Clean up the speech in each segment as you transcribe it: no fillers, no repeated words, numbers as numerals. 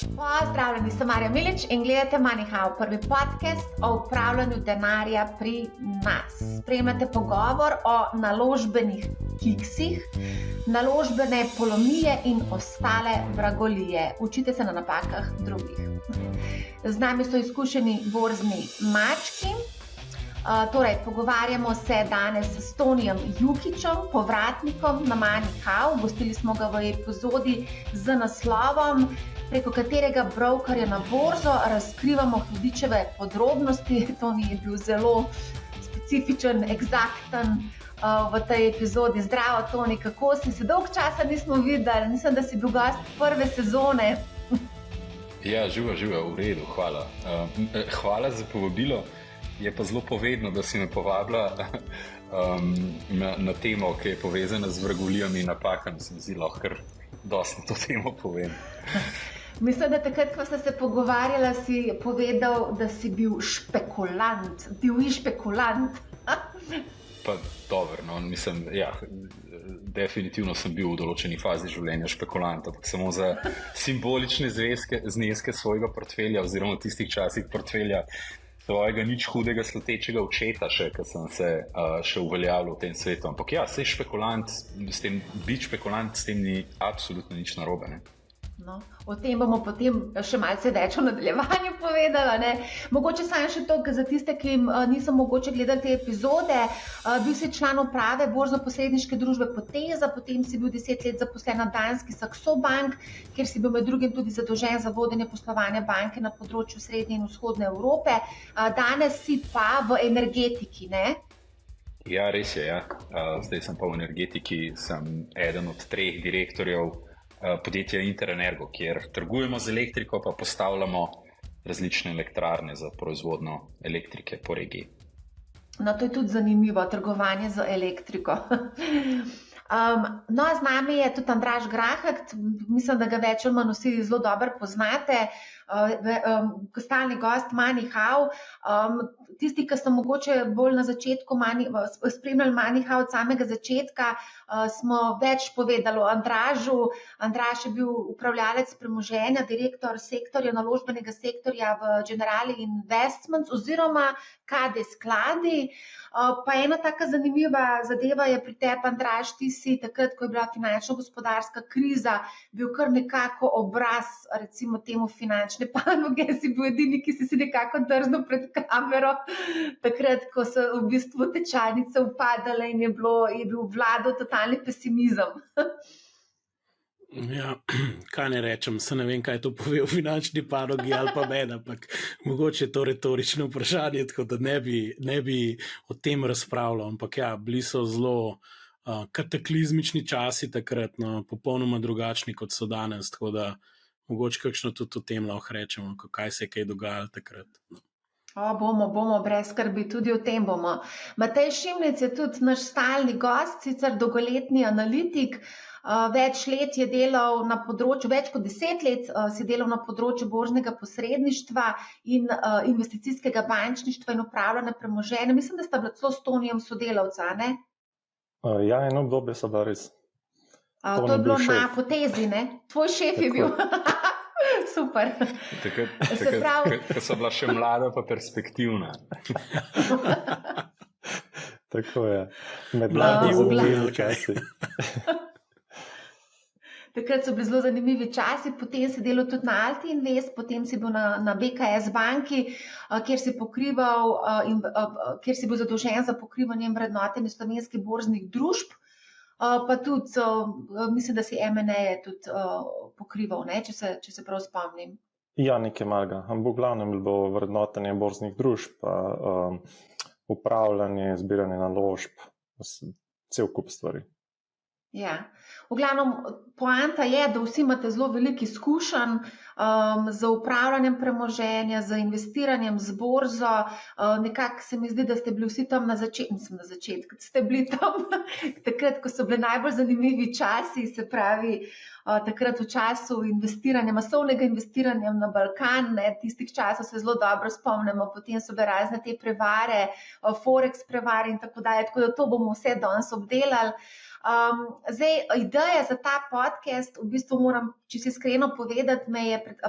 Pozdravljeni, sem Marja Milič in gledate MoneyHow, prvi podcast o upravljanju denarja pri nas. Spremljate pogovor o naložbenih kiksih, naložbene polomije in ostale vragolije. Učite se na napakah drugih. Z nami so izkušeni borzni mački. Torej, pogovarjamo se danes s Tonijem Jukićem, povratnikom na MoneyHow. Gostili smo ga v epizodi z naslovom, preko katerega brokerja na borzo razkrivamo hudičeve podrobnosti. Toni je bil zelo specifičen, eksakten v tej epizodi. Zdravo, Toni, kako si? Se dolgo časa nismo videli, mislim, da si bil gost prve sezone. Ja, živa, v redu, hvala. Hvala za povabilo. Je pa zelo povedno, da si me povabila na temo, ki je povezana z vragolijami in napakami. Se mi zdi lahko kar dosti to temo povem. Mislim, da takrat, ko ste se pogovarjala, si povedal, da si bil špekulant. Divji špekulant. Pa dobro, no, mislim, ja, definitivno sem bil v določeni fazi življenja špekulant, ampak samo za simbolične zneske svojega portfelja oziroma v tistih časih portfelja svojega nič hudega slutečega očeta še, ker sem se še uveljavljal v tem svetu. Ampak ja, sej špekulant, biti špekulant, s tem ni absolutno nič narobe, ne? No, o tem bomo potem še malce več v nadaljevanju povedala, ne? Mogoče samo še to, za tiste, ki niso mogoče gledali te epizode, bil si član uprave borzno-posredniške družbe Poteza, potem si bil 10 let zaposlen na danski Saxo Bank, kjer si bil med drugim tudi zadolžen za vodenje poslovanja banke na področju Srednje in Vzhodne Evrope. Danes si pa v energetiki, ne? Ja, res je, ja. Zdaj sem pa v energetiki, sem eden od 3 direktorjev podjetja Interenergo, kjer trgujemo z elektriko, pa postavljamo različne elektrarne za proizvodnjo elektrike po regiji. No, to je tudi zanimivo, trgovanje z elektriko. No, z nami je tudi Andraž Grahek, mislim, da ga več ali manj vsi zelo dobro poznate, stalni gost MoneyHow. Tisti, ki so mogoče bolj na začetku spremljali MoneyHow od samega začetka, smo več povedali o Andražu. Andraž je bil upravljalec premoženja, direktor sektorja, naložbenega sektorja v Generali Investments oziroma KD Skladi. Pa ena taka zanimiva zadeva je pri tebi, Andraž, ti si takrat, ko je bila finančno-gospodarska kriza, bil kar nekako obraz, recimo temu finančne panoge, si bil edini, ki si nekako drznil pred kamero, takrat, ko so v bistvu tečajnice upadale in je bil vladal totalni pesimizem. Ja, kaj ne rečem, se ne vem, kaj to pove o finančni panogi ali pa meni, ampak mogoče je to retorično vprašanje, tako da ne bi o tem razpravljal, ampak ja, bili so zelo kataklizmični časi takrat, no, popolnoma drugačni, kot so danes, tako da mogoče kakšno tudi o tem lahko rečemo, kaj se je kaj dogajalo takrat. No. Bomo, brez skrbi, tudi o tem bomo. Matej Šimlec je tudi naš stalni gost, sicer dolgoletni analitik, več let je delal na področju, več kot 10 let si delal na področju borznega posredništva in investicijskega bančništva in upravljanja premoženja. Mislim, da sta bila celo s Tonijem sodelavca, ne? Ja, eno obdobje so da res. To je bilo na Potezi, ne? Tvoj šef je bil. Super. Takrat, ko so bila še mlada pa perspektivna. Tako je. Med mladi zanimivi časi. Takrat so bili zelo zanimivi časi, potem si delal tudi na Alti Invest, potem si bil na BKS banki, kjer si bil zadolžen za pokrivanje in vrednotenje slovenskih borznih družb, pa tudi, mislim, da si M&A tudi pokrival, ne, če se prav spomnim. Ja, nekaj malega, ampak v glavnem je bilo vrednotenje borznih družb, upravljanje, zbiranje naložb, cel kup stvari. Ja, v glavnem poanta je, da vsi imate zelo veliko izkušenj z upravljanjem premoženja, z investiranjem z borzo. Nekako se mi zdi, da ste bili vsi tam na začetku, ste bili tam takrat, ko so bili najbolj zanimivi časi, se pravi takrat v času investiranja, masovnega investiranja na Balkan, ne, tistih časov se zelo dobro spomnimo, potem so bile razne te prevare, Forex prevare in tako dalje, tako da to bomo vse danes obdelali. Zdaj, ideja za ta podcast, v bistvu moram, če si iskreno povedati,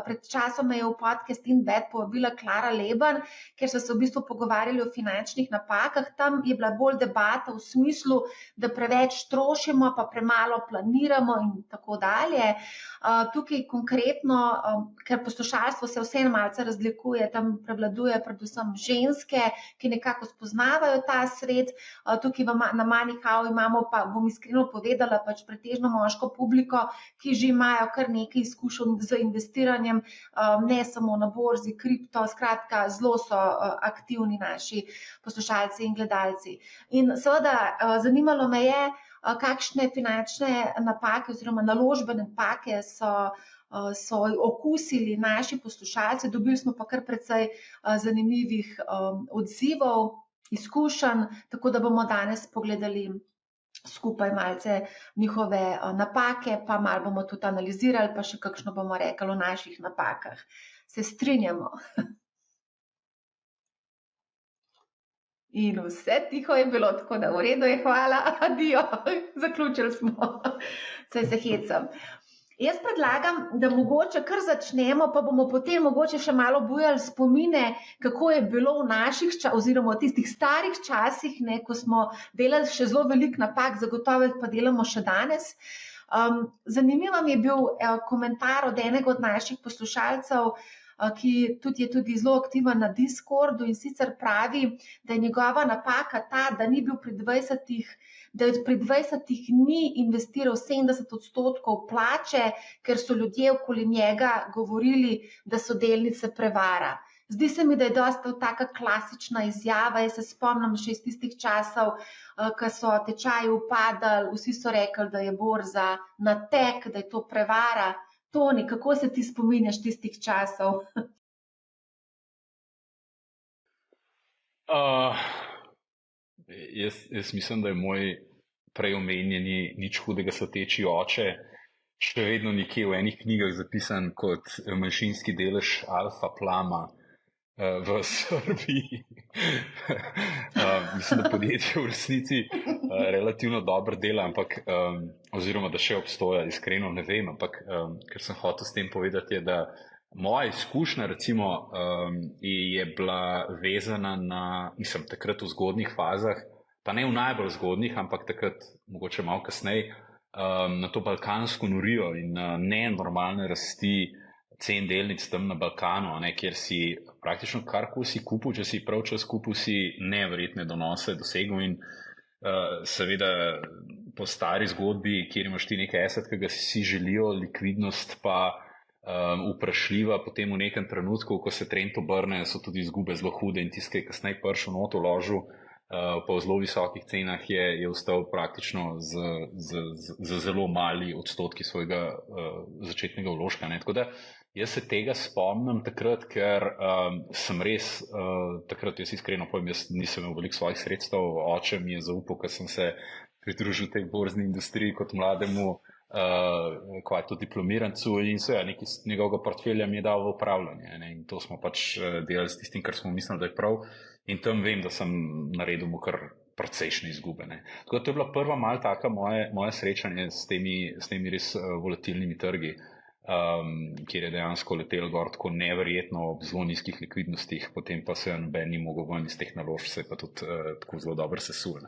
pred časom me je v podcast InVed povabila Klara Leben, ker so se v bistvu pogovarjali o finančnih napakah. Tam je bila bolj debata v smislu, da preveč trošimo, pa premalo planiramo in tako dalje. Tukaj konkretno, ker poslušalstvo se vseeno malce razlikuje, tam prevladuje predvsem ženske, ki nekako spoznavajo ta svet. Tukaj na Moneyhow imamo pa, bom iskreno povedala, pač pretežno moško publiko, ki že imajo kar nekaj izkušenj z investiranjem, ne samo na borzi, kripto, skratka, zelo so aktivni naši poslušalci in gledalci. In seveda, zanimalo me je, kakšne finančne napake oziroma naložbene napake so okusili naši poslušalci. Dobili smo pa kar precej zanimivih odzivov, izkušenj, tako da bomo danes pogledali skupaj malce njihove napake, pa malo bomo tudi analizirali, pa še kakšno bomo rekli o naših napakah. Se strinjamo? In vse tiho je bilo, tako da v redu je, hvala, adijo, zaključili smo, se hecam. Jaz predlagam, da mogoče kar začnemo, pa bomo potem mogoče še malo bujali spomine, kako je bilo v naših oziroma v tistih starih časih, ne, ko smo delali še zelo velik napak, zagotovo jih pa delamo še danes. Zanimiv mi je bil komentar od enega od naših poslušalcev, ki je tudi zelo aktiven na Discordu, in sicer pravi, da je njegova napaka ta, da ni bil pri 20-ih, da pri 20-ih ni investiral 70% plače, ker so ljudje okoli njega govorili, da so delnice prevara. Zdi se mi, da je dosta taka klasična izjava. Jaz se spomnim še iz tistih časov, ko so tečaji upadali, vsi so rekli, da je borza nateg, da je to prevara. Toni, kako se ti spominjaš tistih časov? Jaz mislim, da je moj prej omenjeni nič hudega sluteči oče še vedno nekje v enih knjigah zapisan kot manjšinski delež Alfa Plama v Srbiji. Mislim, da podjetje v resnici relativno dobro dela, ampak oziroma da še obstoja, iskreno ne vem, ampak ker sem hotel s tem povedati, je, da moja izkušnja recimo je bila vezana na, mislim, takrat v zgodnjih fazah, pa ne v najbolj zgodnjih, ampak takrat mogoče malo kasneje, na to balkansko norijo in nenormalne rasti cen delnic tam na Balkanu, kjer si praktično karkoli si kupil, če si prav čas kupil, si neverjetne donose dosegel in seveda po stari zgodbi, kjer imaš ti nekaj asset, ki ga si želijo, likvidnost pa vprašljiva, potem v nekem trenutku, ko se trend obrne, so tudi izgube zelo hude in tisti, ki je kasneje prišel not vložil, pa v zelo visokih cenah je ostal praktično z zelo mali odstotki svojega začetnega vložka. Tako da jaz se tega spomnim takrat, ker sem res, takrat jaz iskreno povem, jaz nisem imel veliko svojih sredstev, oče mi je zaupal, ker sem se pridružil tej borzni industriji kot mlademu kvato diplomirancu in nekaj njegovega portfelja mi je dal v upravljanje. In to smo pač delali s tistim, kar smo mislili, da je prav. In tam vem, da sem naredil mu kar precejšnje izgube. Tako da to je bila prva malo taka moje srečanje s temi res volatilnimi trgi, kjer je dejansko letel gor tako neverjetno ob zelo nizkih likvidnostih, potem pa se noben ni mogel ven iz teh naložb, se pa tudi tako zelo dobro sesul.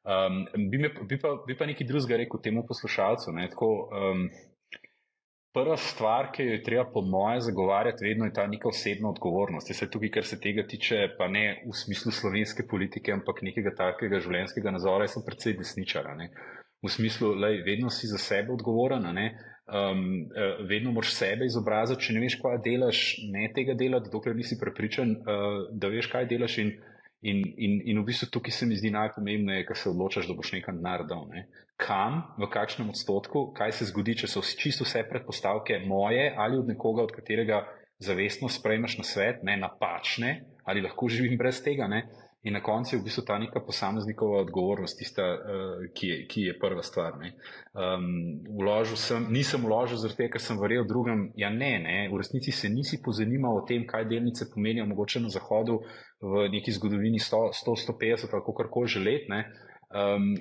Bi pa nekaj drugega rekel temu poslušalcu. Prva stvar, ki jo je treba po moje zagovarjati vedno, je ta neka osebna odgovornost. Jaz se tukaj, kar se tega tiče, pa ne v smislu slovenske politike, ampak nekega takega življenjskega nazora, jaz sem precej desničar. V smislu, vedno si za sebe odgovoren, vedno moraš sebe izobraziti, če ne veš, kaj delaš, ne tega delati, dokler nisi prepričan, da veš, kaj delaš in v bistvu tukaj se mi zdi najpomembneje, ker se odločaš, da boš nekaj denar dal. Kam, v kakšnem odstotku, kaj se zgodi, če so čisto vse predpostavke moje ali od nekoga, od katerega zavestno sprejmeš na svet, napačne, ali lahko živim brez tega. In na koncu je v bistvu ta neka posameznikova odgovornost tista, ki je prva stvar. Nisem vložil zaradi tega, ker sem verjel drugem. Ja ne, v resnici se nisi pozanimal o tem, kaj delnice pomenijo mogoče na zahodu v neki zgodovini 100-150 ali kakorkoli že let,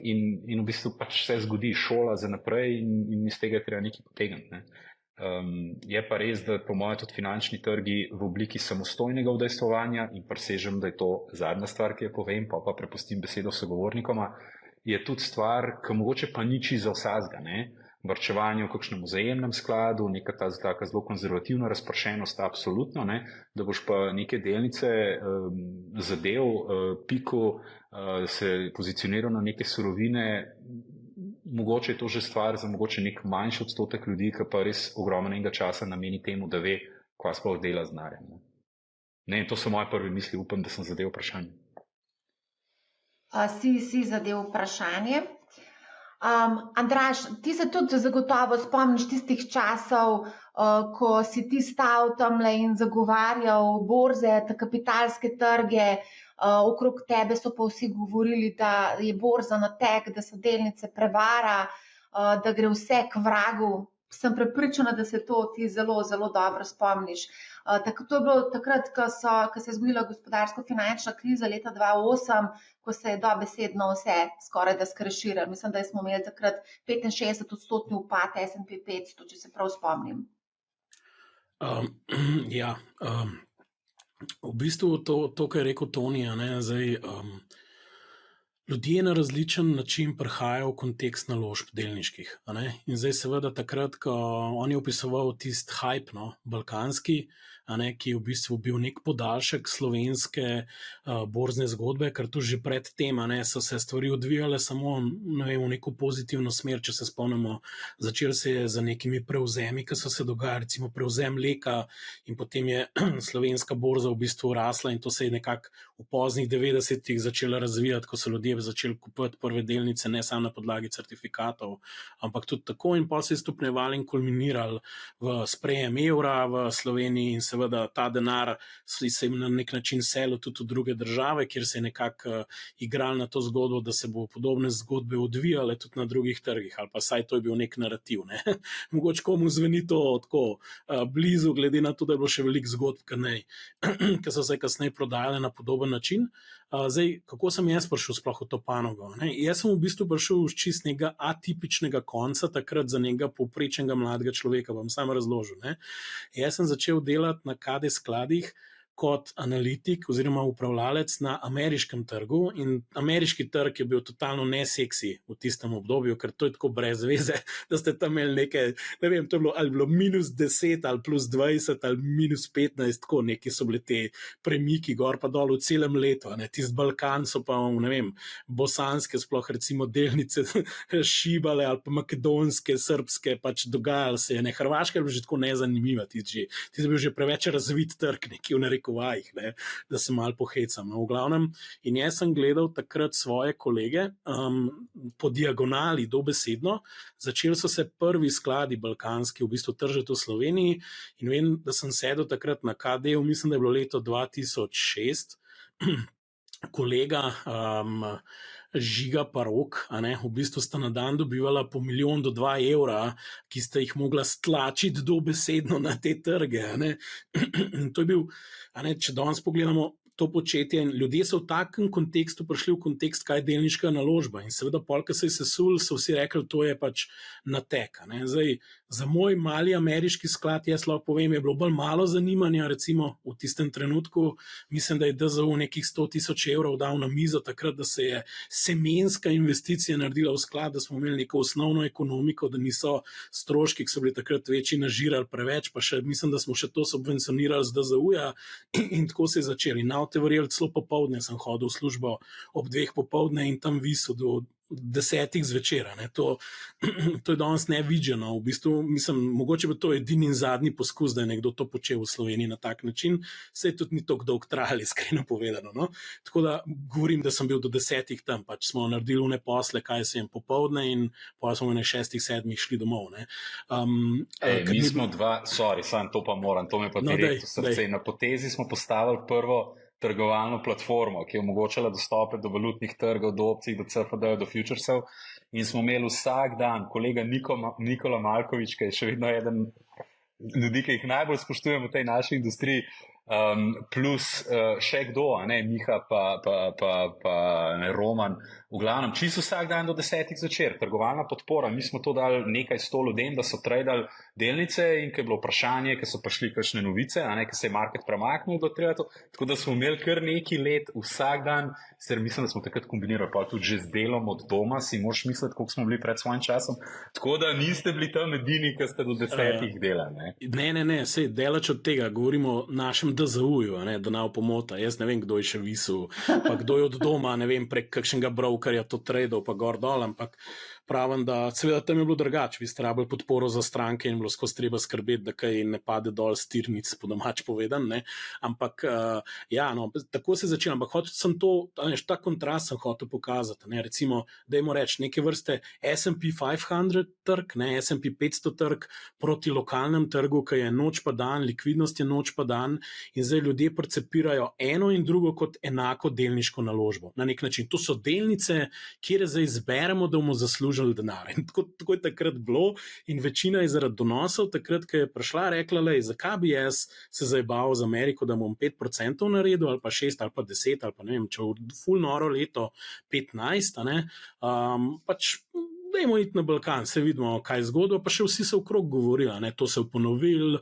in v bistvu pač vse zgodi, šola za naprej in iz tega je treba nekaj potegniti. Ne. Je pa res, da po mojem tudi finančni trgi v obliki samostojnega udejstvovanja in presežem, da je to zadnja stvar, ki jo povem, pa prepustim besedo sogovornikoma, je tudi stvar, ki mogoče pa niči za vsazga, ne. Varčevanje v kakšnem vzajemnem skladu, neka taka zelo konzervativna razpršenost, absolutno, ne, da boš pa neke delnice zadev, piku, se pozicioniral na neke surovine, mogoče je to že stvar za mogoče nek manjši odstotek ljudi, ki pa res ogromnega časa nameni temu, da ve, kva sploh dela z denarjem. Ne, to so moje prve misli, upam, da sem zadev vprašanje. Si zadev vprašanje. Andraž, ti se tudi zagotovo spomniš tistih časov, ko si ti stal tamle in zagovarjal borze, kapitalske trge, okrog tebe so pa vsi govorili, da je borza natek, da so delnice prevara, da gre vse k vragu. Sem prepričana, da se to ti zelo, zelo dobro spomniš. To je bilo takrat, ko se je zgodila gospodarsko-finančna kriza leta 2008, ko se je dobesedno vse skoraj da skreširalo. Mislim, da smo imeli takrat 65% upad S&P 500, če se prav spomnim. V bistvu to, kar je rekel Toni, zdaj... Ljudje na različen način prihajajo v kontekst naložb delniških. In zdaj seveda takrat, ko on je opisoval tisti hype, balkanski, ki je v bistvu bil nek podaljšek slovenske borzne zgodbe, ker tu že pred tem so se stvari odvijale samo v neko pozitivno smer, če se spomnimo. Začel se je za nekimi prevzemi, ki so se dogajali, recimo prevzem Leka, in potem je slovenska borza v bistvu rasla in to se je nekako v poznih 90-ih začela razvijati, ko so ljudje začeli kupovati prve delnice, ne samo na podlagi certifikatov, ampak tudi tako, in potem se je stopnjevali in kulminirali v sprejem evra v Sloveniji, in seveda ta denar se je na nek način selil tudi v druge države, kjer se je nekako igral na to zgodbo, da se bo podobne zgodbe odvijale tudi na drugih trgih, ali pa saj to je bil nek narativ. Ne? Mogoče komu zveni to tako blizu, glede na to, da je bilo še veliko zgodb, ki so se kasneje prodajale na podoben način. Zdaj, kako sem jaz prišel sploh v to panogo? Jaz sem v bistvu prišel iz čist nekega atipičnega konca, takrat za nekega povprečnega mladega človeka, bom sam razložil. Jaz sem začel delati na KD skladih kot analitik oziroma upravljalec na ameriškem trgu, in ameriški trg je bil totalno neseksi v tistem obdobju, ker to je tako brez veze, da ste tam imeli nekaj, ne vem, to je bilo ali bilo -10 ali +20 ali -15, tako neki so bili te premiki gor pa dol v celem letu, tisti Balkan so pa, ne vem, bosanske sploh recimo delnice šibale ali pa makedonske, srbske, pač dogajalo se je, Hrvaška je bila že tako nezanimiva, ti je bil že preveč razvit trg, neki v vajih, da se malo pohecam. V glavnem, in jaz sem gledal takrat svoje kolege po diagonali dobesedno, začeli so se prvi skladi balkanski v bistvu tržiti v Sloveniji, in vem, da sem sedel takrat na KD-u, mislim, da je bilo leto 2006, kolega Žiga pa Rok, v bistvu sta na dan dobivala po 1 milijon do 2 evra, ki sta jih mogla stlačiti dobesedno na te trge. To je bil, če danes pogledamo to početje, in ljudje so v takem kontekstu prišli v kontekst, kaj je delniška naložba, in seveda pol, ko se je sesul, so vsi rekli, to je pač natek. Zdaj, za moj mali ameriški sklad, jaz lahko povem, je bilo bolj malo zanimanja, recimo v tistem trenutku, mislim, da je DZU nekih 100,000 evrov dal na mizo takrat, da se je semenska investicija naredila v sklad, da smo imeli neko osnovno ekonomiko, da niso stroški, ki so bili takrat večji, nažirali preveč, pa še, mislim, da smo še to subvencionirali z DZU-ja, in tako se je začeli. Te verjeli, celo popoldne sem hodil v službo ob 2 popoldne in tam visel do 10 zvečer. To je danes nevideno. V bistvu, mislim, mogoče bi to edini in zadnji poskus, da je nekdo to počel v Sloveniji na tak način. Saj tudi ni tako dolgo trajalo, iskreno povedano. No? Tako da govorim, da sem bil do 10 tam, pač smo naredili une posle, kaj se jim popoldne, in pa smo na 6-7 šli domov. Mi smo sam to pa moram, to me pa direktno srce. Na potezi smo postavili prvo trgovalno platformo, ki je omogočala dostope do valutnih trgov, do opcij, do CFD, do futuresov, in smo imeli vsak dan kolega Nikola Malkovič, ki je še vedno eden ljudi, ki jih najbolj spoštujem v tej naši industriji, plus še kdo, Miha pa Roman, v glavnem, čisto vsak dan do 10 zvečer, trgovalna podpora, mi smo to dali nekaj 100 ljudem, da so tradali delnice in ko je bilo vprašanje, ko so prišli kakšne novice, ko se je market premaknil do treba, tako da smo imeli kar neki let vsak dan, mislim, da smo takrat kombinirali pa tudi že z delom od doma, si moraš misliti, koliko smo bili pred svojim časom, tako da niste bili tam edini, ki ste do 10 delali. Ne, sej delač od tega, govorimo o našem DZU-ju, da ne pomota, jaz ne vem, kdo je še visel, pa kdo je od doma, ne vem, prek kakšnega brokerja to tradal, pa gor dol, ampak pravim, da seveda tam je bilo drugače, vi ste rabili podporo za stranke in bilo skozi treba skrbeti, da kaj ne pade dol s tirnic, po domač povedan, ampak tako se je začelo, ampak hotel sem to, ta kontrast sem hotel pokazati, recimo, dajmo reči, neke vrste S&P 500 trg, S&P 500 trg proti lokalnem trgu, ki je noč pa dan, likvidnost je noč pa dan in zdaj ljudje percepirajo eno in drugo kot enako delniško naložbo. Na nek način, to so delnice, kjer zdaj izberemo, da bomo zaslužili denar. In tako je takrat bilo in večina je zaradi donosov takrat, ko je prišla, rekla, zakaj bi jaz se zajebal z Ameriko, da bom 5% naredil, ali pa 6, ali pa 10, ali pa ne vem, če v ful noro leto 15, pač dajmo iti na Balkan, se vidimo, kaj je zgodilo, pa še vsi se okrog govorili, to se je ponovil,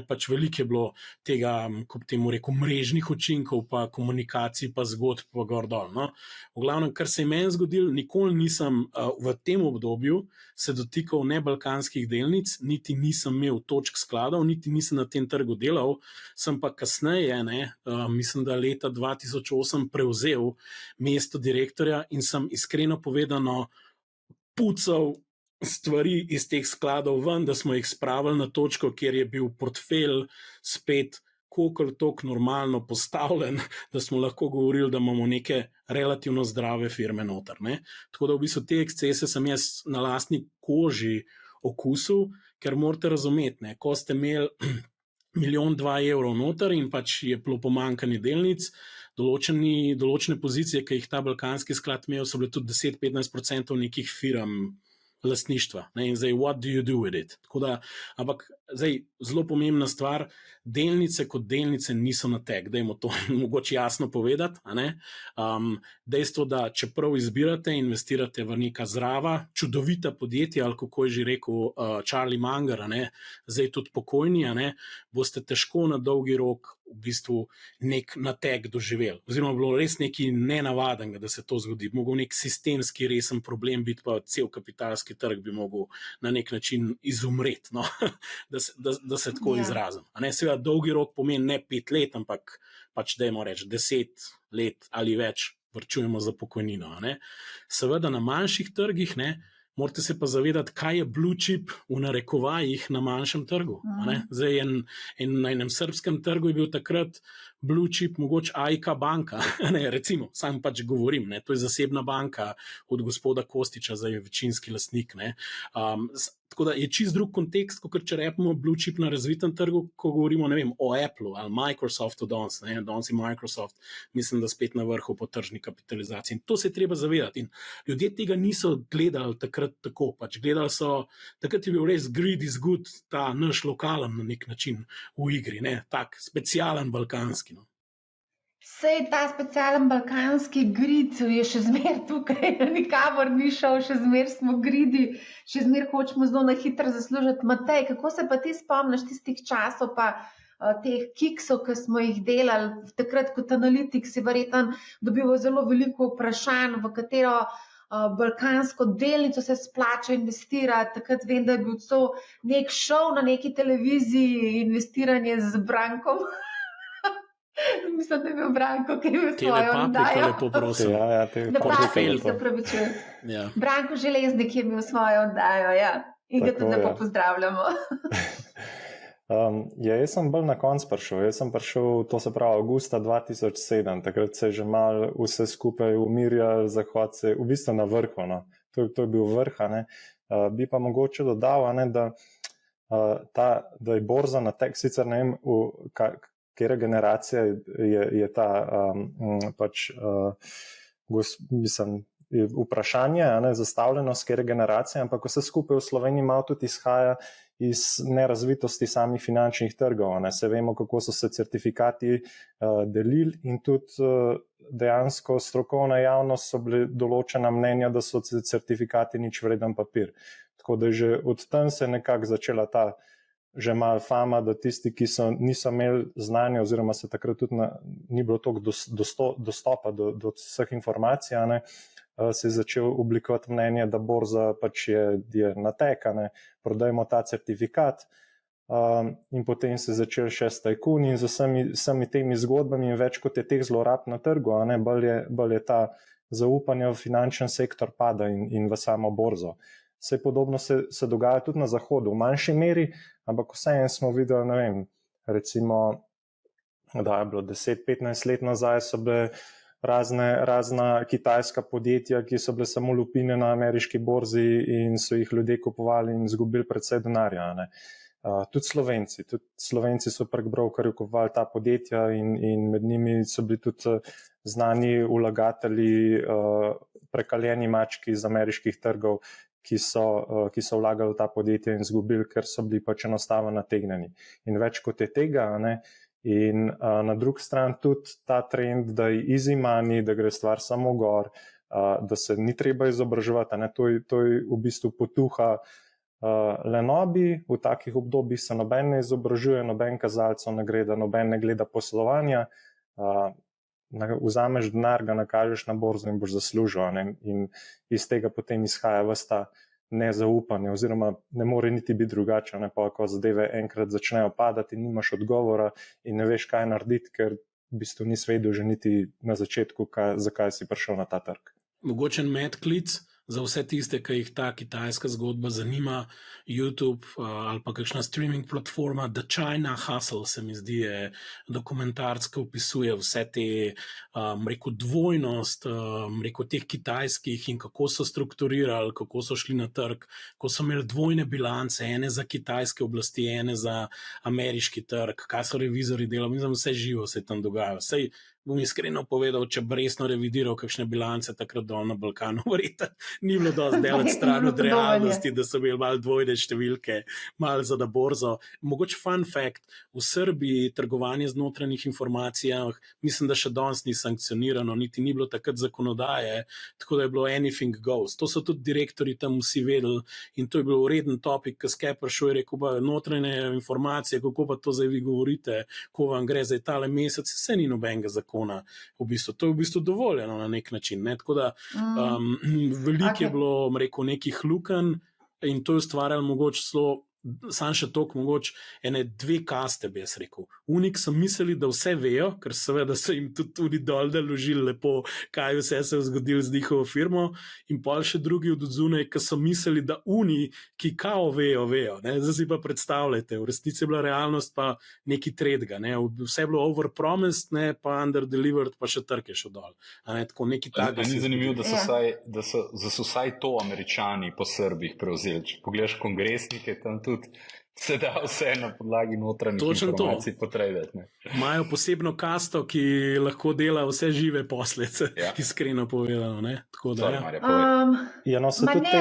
pač veliko je bilo tega, kot temu rekel, mrežnih učinkov, pa komunikacij, pa zgodb, pa gor dol. V glavnem, kar se je meni zgodilo, nikoli nisem v tem obdobju se dotikal ne balkanskih delnic, niti nisem imel točk skladov, niti nisem na tem trgu delal, sem pa kasneje, mislim, da leta 2008 prevzel mesto direktorja in sem iskreno povedano pucal stvari iz teh skladov ven, da smo jih spravili na točko, kjer je bil portfelj spet kolikor toliko normalno postavljen, da smo lahko govorili, da imamo neke relativno zdrave firme noter. Tako da v bistvu te ekscese sem jaz na lastni koži okusil, ker morate razumeti, ko ste imeli 1,2 milijona evrov noter in pač je bilo pomanjkanje delnic, določene pozicije, ki jih ta balkanski sklad imel, so bile tudi 10-15% nekih firm lastništva. In zdaj, what do you do with it? Tako da, ampak zdaj, zelo pomembna stvar, delnice kot delnice niso na tek, dajmo to mogoče jasno povedati. Dejstvo, da čeprav izbirate, investirate v neka zdrava, čudovita podjetja, ali kako je že rekel Charlie Munger, zdaj tudi pokojni, boste težko na dolgi rok v bistvu nek nateg doživeli. Oziroma bilo res nekaj nenavadnega, da se to zgodi. Mogel nek sistemski resen problem biti, pa cel kapitalski trg bi mogel na nek način izumreti, da se tako izrazim. Seveda dolgi rok pomeni ne 5 let, ampak pač dajmo reči 10 let ali več varčujemo za pokojnino. Seveda na manjših trgih, morate se pa zavedati, kaj je blue chip v narekovajih na manjšem trgu. Zdaj na enem srbskem trgu je bil takrat blue chip mogoče AIK banka, recimo, sam pač govorim, to je zasebna banka od gospoda Kostiča, zdaj je večinski lastnik. Tako da je čist drug kontekst, kot če repimo blue chip na razvitem trgu, ko govorimo, ne vem, o Apple ali Microsoftu danes, danes je Microsoft, mislim, da spet na vrhu po tržni kapitalizaciji. In to se je treba zavedati. In ljudje tega niso gledali takrat tako, pač gledali so, takrat je bil res greed is good, ta naš lokalen na nek način v igri, tak specialen balkanski. Sej ta specialen balkanski grid je še zmer tukaj, nikamor ni šel, še zmer smo gridi, še zmer hočemo zelo na hitro zaslužiti. Matej, kako se pa ti spomniš tistih časov pa teh kiksov, ki smo jih delali, takrat kot analitik si verjetno dobil zelo veliko vprašanj, v katero balkansko delnico se splača investirati. Takrat vem, da je bil to nek šov na neki televiziji, investiranje z Brankom. Mislim, da je bil Branko, ki je imel svojo oddajo. Lepo prosim. Na Papriki, se pravičujem. Branko Železnik je imel svojo oddajo, in ga tudi lepo pozdravljamo. Jaz sem bolj na konc prišel. Jaz sem prišel, to se pravi, avgusta 2007. Takrat se je že malo vse skupaj umirjalo, Zahod se v bistvu na vrhu. To je bil vrh. Bi pa mogoče dodal, da je borza na tek, sicer ne vem, katera generacija je ta mislim, vprašanje zastavljeno, s katera generacija, ampak vse skupaj v Sloveniji malo tudi izhaja iz nerazvitosti samih finančnih trgov. Ne. Se vemo, kako so se certifikati delili in tudi dejansko strokovna javnost so bile določena mnenja, da so certifikati nič vreden papir. Tako da že od tam se je nekako začela ta že malo fama, da tisti, ki niso imeli znanja oziroma se takrat tudi ni bilo toliko dostopa do vseh informacij, ne, se je začel oblikovati mnenje, da borza pač je natekana, prodajmo ta certifikat in potem se je začel še s tajkuni in z vsemi temi zgodbami in več kot je teh zlorab na trgu, ne, bolj je ta zaupanje v finančni sektor pada in v samo borzo. Vse podobno se dogaja tudi na zahodu, v manjši meri, ampak vseeno smo videli, ne vem, recimo, da je bilo 10-15 let nazaj so bile razna kitajska podjetja, ki so bile samo lupine na ameriški borzi in so jih ljudje kupovali in izgubili precej denarja. Ne. Tudi Slovenci so prek brokerjev kupovali ta podjetja in med njimi so bili tudi znani vlagatelji, prekaljeni mački iz ameriških trgov, ki so vlagali v ta podjetja in izgubili, ker so bili pač enostavno nategnjeni. In več kot je tega, ne, in na drugi strani tudi ta trend, da je easy money, da gre stvar samo gor, da se ni treba izobraževati, ne, to je v bistvu potuha lenobi, v takih obdobjih se noben ne izobražuje, noben kazalcev ne gleda, noben ne gleda poslovanja, vzameš denar, ga nakažeš na borzo in boš zaslužil, ne? In iz tega potem izhaja ves ta nezaupanje oziroma ne more niti biti drugače, ne? Pa ko zadeve enkrat začnejo padati in nimaš odgovora in ne veš, kaj narediti, ker v bistvu nisi vedel že niti na začetku, zakaj si prišel na ta trg. Mogoče medklic za vse tiste, ki jih ta kitajska zgodba zanima, YouTube ali pa kakšna streaming platforma, The China Hustle, se mi zdi, je dokumentarc, ki opisuje vse te, rekel, dvojnost, rekel, teh kitajskih in kako so strukturirali, kako so šli na trg, ko so imeli dvojne bilance, ene za kitajske oblasti, ene za ameriški trg, kaj so revizori delali, mislim, vse živo se tam dogaja. Vsej bom iskreno povedal, če bi resno revidiral kakšne bilance takrat dol na Balkanu, verjetno ni bilo dosti delati stran od realnosti, da so imeli malo dvojne številke, malo za da borzo. Mogoče fun fact, v Srbiji trgovanje z notranjih informacijah, mislim, da še danes ni sankcionirano, niti ni bilo takrat zakonodaje, tako da je bilo anything goes. To so tudi direktori tam vsi vedeli in to je bil ureden topik, ki Skepper šel je rekel, notranje informacije, kako pa to zdaj vi govorite, ko vam gre zdaj tale mesec, se ni nobenega zakona. V bistvu. To je v bistvu dovoljeno na nek način. Ne? Tako da veliko je bilo, rekel, nekih lukenj in to je ustvarjalo mogoče celo, sam še toliko mogoče, ene dve kaste, bi jaz rekel. Unik so mislili, da vse vejo, ker seveda so jim tudi dol deložili lepo, kaj vse se je zgodilo z njihovo firmo, in pol še drugi od odzunaj, ki so mislili, da oni, ki kao vejo. Ne? Zdaj si pa predstavljajte, v resnici je bila realnost pa neki tretjega. Ne? Vse je bilo overpromised, ne? Pa underdelivered, pa še trg je šel dol. Tako neki tak. Ni zanimivo, da so vsaj to Američani po Srbih prevzeli. Če pogledaš kongresnike, tam tudi se da vse na podlagi notranjih informacij potrebiti. Imajo posebno kasto, ki lahko dela vse žive poslice, iskreno povedano. Ne? Tako da,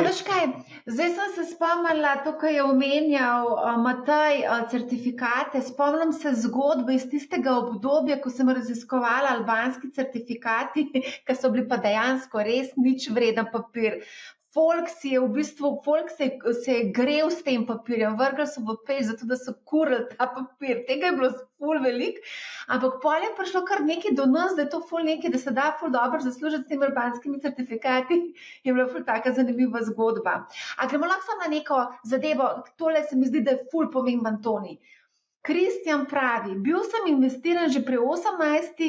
veš kaj, zdaj sem se spomnila, to, kar je omenjal Matej, certifikate. Spomnim se zgodbe iz tistega obdobja, ko sem raziskovala albanski certifikati, ki so bili pa dejansko res nič vreden papir. Folk se je grel s tem papirjem, vrgli so v peč, zato da so kurili ta papir. Tega je bilo ful veliko, ampak pol je prišlo kar nekaj do nas, da je to ful nekaj, da se da ful dobro zaslužiti s temi albanskimi certifikati. Je bila ful taka zanimiva zgodba. A gremo lahko samo na neko zadevo, tole se mi zdi, da je ful pomemben Toni. Kristjan pravi, bil sem investiran že pri 18,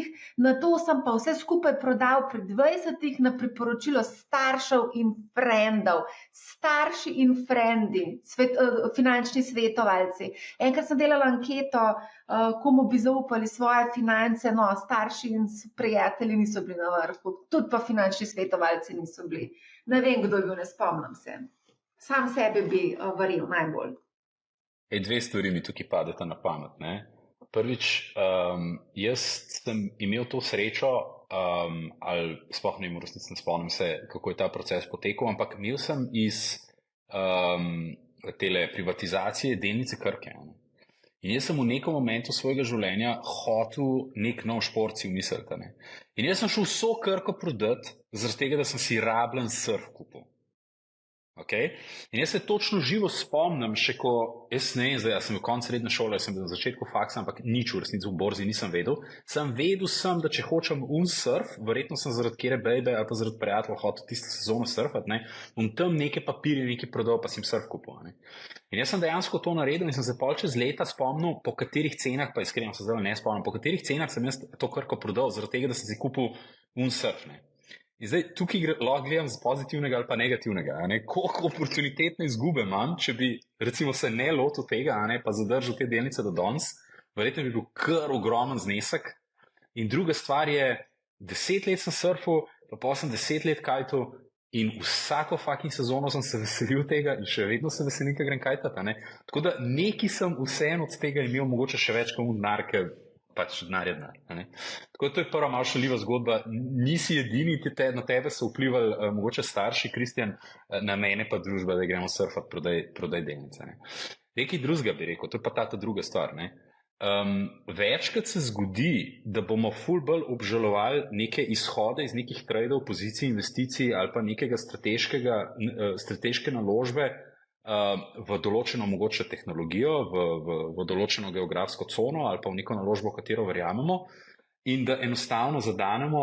na to sem pa vse skupaj prodal pri 20 na priporočilo staršev in frendov. Starši in frendi, finančni svetovalci. Enkrat sem delala anketo, komu bi zaupali svoje finance, no, starši in prijatelji niso bili na vrhu, tudi pa finančni svetovalci niso bili. Ne vem, kdo je bil, ne spomnim se. Sam sebe bi verjel najbolj. Dve stvari mi tukaj padeta na pamet. Ne? Prvič, jaz sem imel to srečo, ali sploh ne spomnim se, kako je ta proces potekal, ampak imel sem iz tele privatizacije delnice Krke. In jaz sem v nekem momentu svojega življenja hotel nek nov šport si umisliti. In jaz sem šel vso Krko prodati, zaradi tega, da sem si rabljen surf kupil. Okay? In jaz se točno živo spomnim, še ko, jaz ne vem, zdaj, jaz sem v koncu srednje šole, sem bil na začetku faksa, ampak nič v resnici v borzi nisem vedel. Sem vedel, da če hočem surf, verjetno sem zaradi kere bejbe ali pa zaradi prijatelja hotel tisto sezono surfati, in tam neke papirje, neke prodal, pa sem surf kupil. In jaz sem dejansko to naredil in sem se pol čez leta spomnil, po katerih cenah, pa iskreno se zdaj ne spomnim, po katerih cenah sem jaz to Krko prodal, zaradi tega, da sem si kupil surf. In zdaj tukaj lahko gledam z pozitivnega ali pa negativnega. Koliko oportunitetne izgube imam, če bi recimo se ne lotil tega, pa zadržal te delnice do danes, verjetno bi bil kar ogromen znesek. In druga stvar je, 10 let sem surfal, pa sem 10 let kajtu in vsako fucking sezono sem se veselil tega in še vedno se veselim, ker grem kajtati. Tako da neki sem vseeno od tega imel mogoče še več kot denar, ker pač denar je denar. Tako da to je prva malo šaljiva zgodba. Nisi edini, na tebe so vplivali mogoče starši, Kristjan, na mene pa družba, da gremo surfati, prodaj delnice. Nekaj drugega bi rekel, to je pa ta druga stvar. Večkrat se zgodi, da bomo ful bolj obžalovali neke izhode iz nekih tradeov, pozicij, investicij ali pa nekega strateške naložbe v določeno mogoče tehnologijo, v določeno geografsko cono ali pa v neko naložbo, v katero verjamemo, in da enostavno zadanemo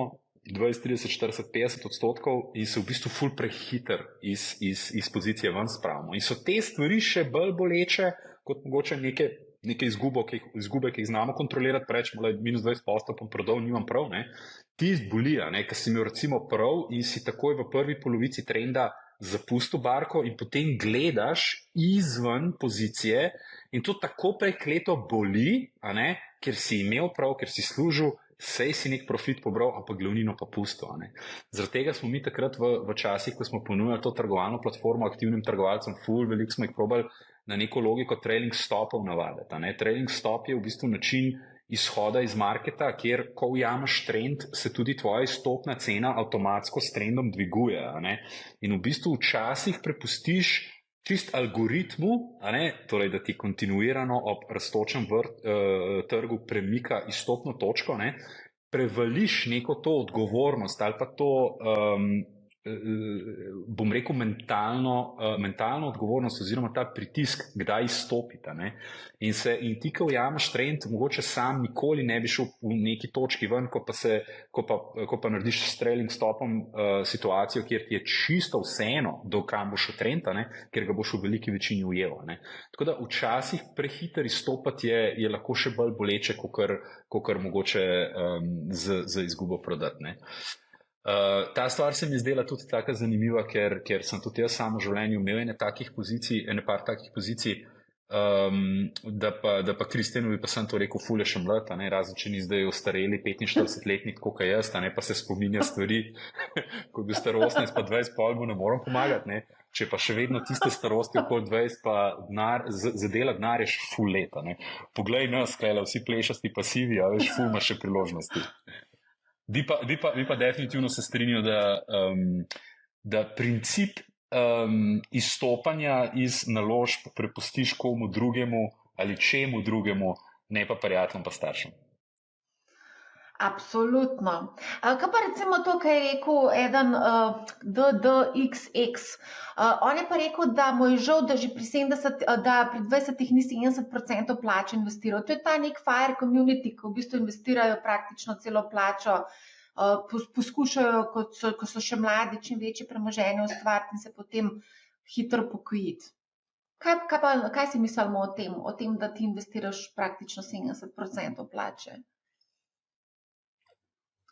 20, 30, 40, 50% in se v bistvu ful prehiter iz pozicije ven spravimo. In so te stvari še bolj boleče, kot mogoče neke izgube, ki jih znamo kontrolirati, rečemo, da je minus 20%, pa prodal, nimam prav, ti izbolija, ker si imel recimo prav in si takoj v prvi polovici trenda zapustil barko in potem gledaš izven pozicije in to tako prekleto boli, ker si imel prav, ker si služil, sej si nek profit pobral, ampak glavnino pa pustil. Zaradi tega smo mi takrat v časih, ko smo ponujali to trgovalno platformo aktivnim trgovalcem, veliko smo jih probali na neko logiko trailing stopov navaditi. Trailing stop je v bistvu način izhoda iz marketa, kjer ko ujameš trend, se tudi tvoja izstopna cena avtomatsko s trendom dviguje. In v bistvu včasih prepustiš čist algoritmu, torej da ti kontinuirano ob rastočem trgu premika izstopno točko, prevališ neko to odgovornost ali pa to, bom rekel, mentalno odgovornost oziroma ta pritisk, kdaj izstopiti. In ti, ko ujameš trend, mogoče sam nikoli ne bi šel v neki točki ven, ko pa narediš s trailing stopom situacijo, kjer ti je čisto vseeno, do kam boš šel trend, ker ga boš v veliki večini ujel. Tako da včasih prehiter izstopati je lahko še bolj boleče, kakor mogoče z izgubo prodati. Ta stvar se mi zdela tudi tako zanimiva, ker sem tudi jaz samo v življenju imel ene par takih pozicij, da pa Kristjanu bi pa sem to rekel, ful je še mlad, razen če ni zdaj ostareli 45-letnik, kot jaz, pa se spominja stvari, ko je bil star 18 pa 20, pa mu ne moram pomagati, če pa še vedno tiste starosti okoli 20, pa zadela denar je še ful leta. Poglej nas, kaj vsi plešasti pasivi, a veš, ful ima še priložnosti. Bi pa definitivno se strinjal, da princip izstopanja iz naložb prepustiš komu drugemu ali čemu drugemu, ne pa prijateljem pa staršem. Absolutno. Kaj pa recimo to, kar je rekel eden DDXX. On je pa rekel, da mu je žal, da že pri 20 ni 70% plače investiral. To je ta nek FIRE community, ko v bistvu investirajo praktično celo plačo, poskušajo, ko so še mladi, čim večje premoženje ustvariti in se potem hitro pokojiti. Kaj si mislimo o tem, da ti investiraš praktično 70% plače?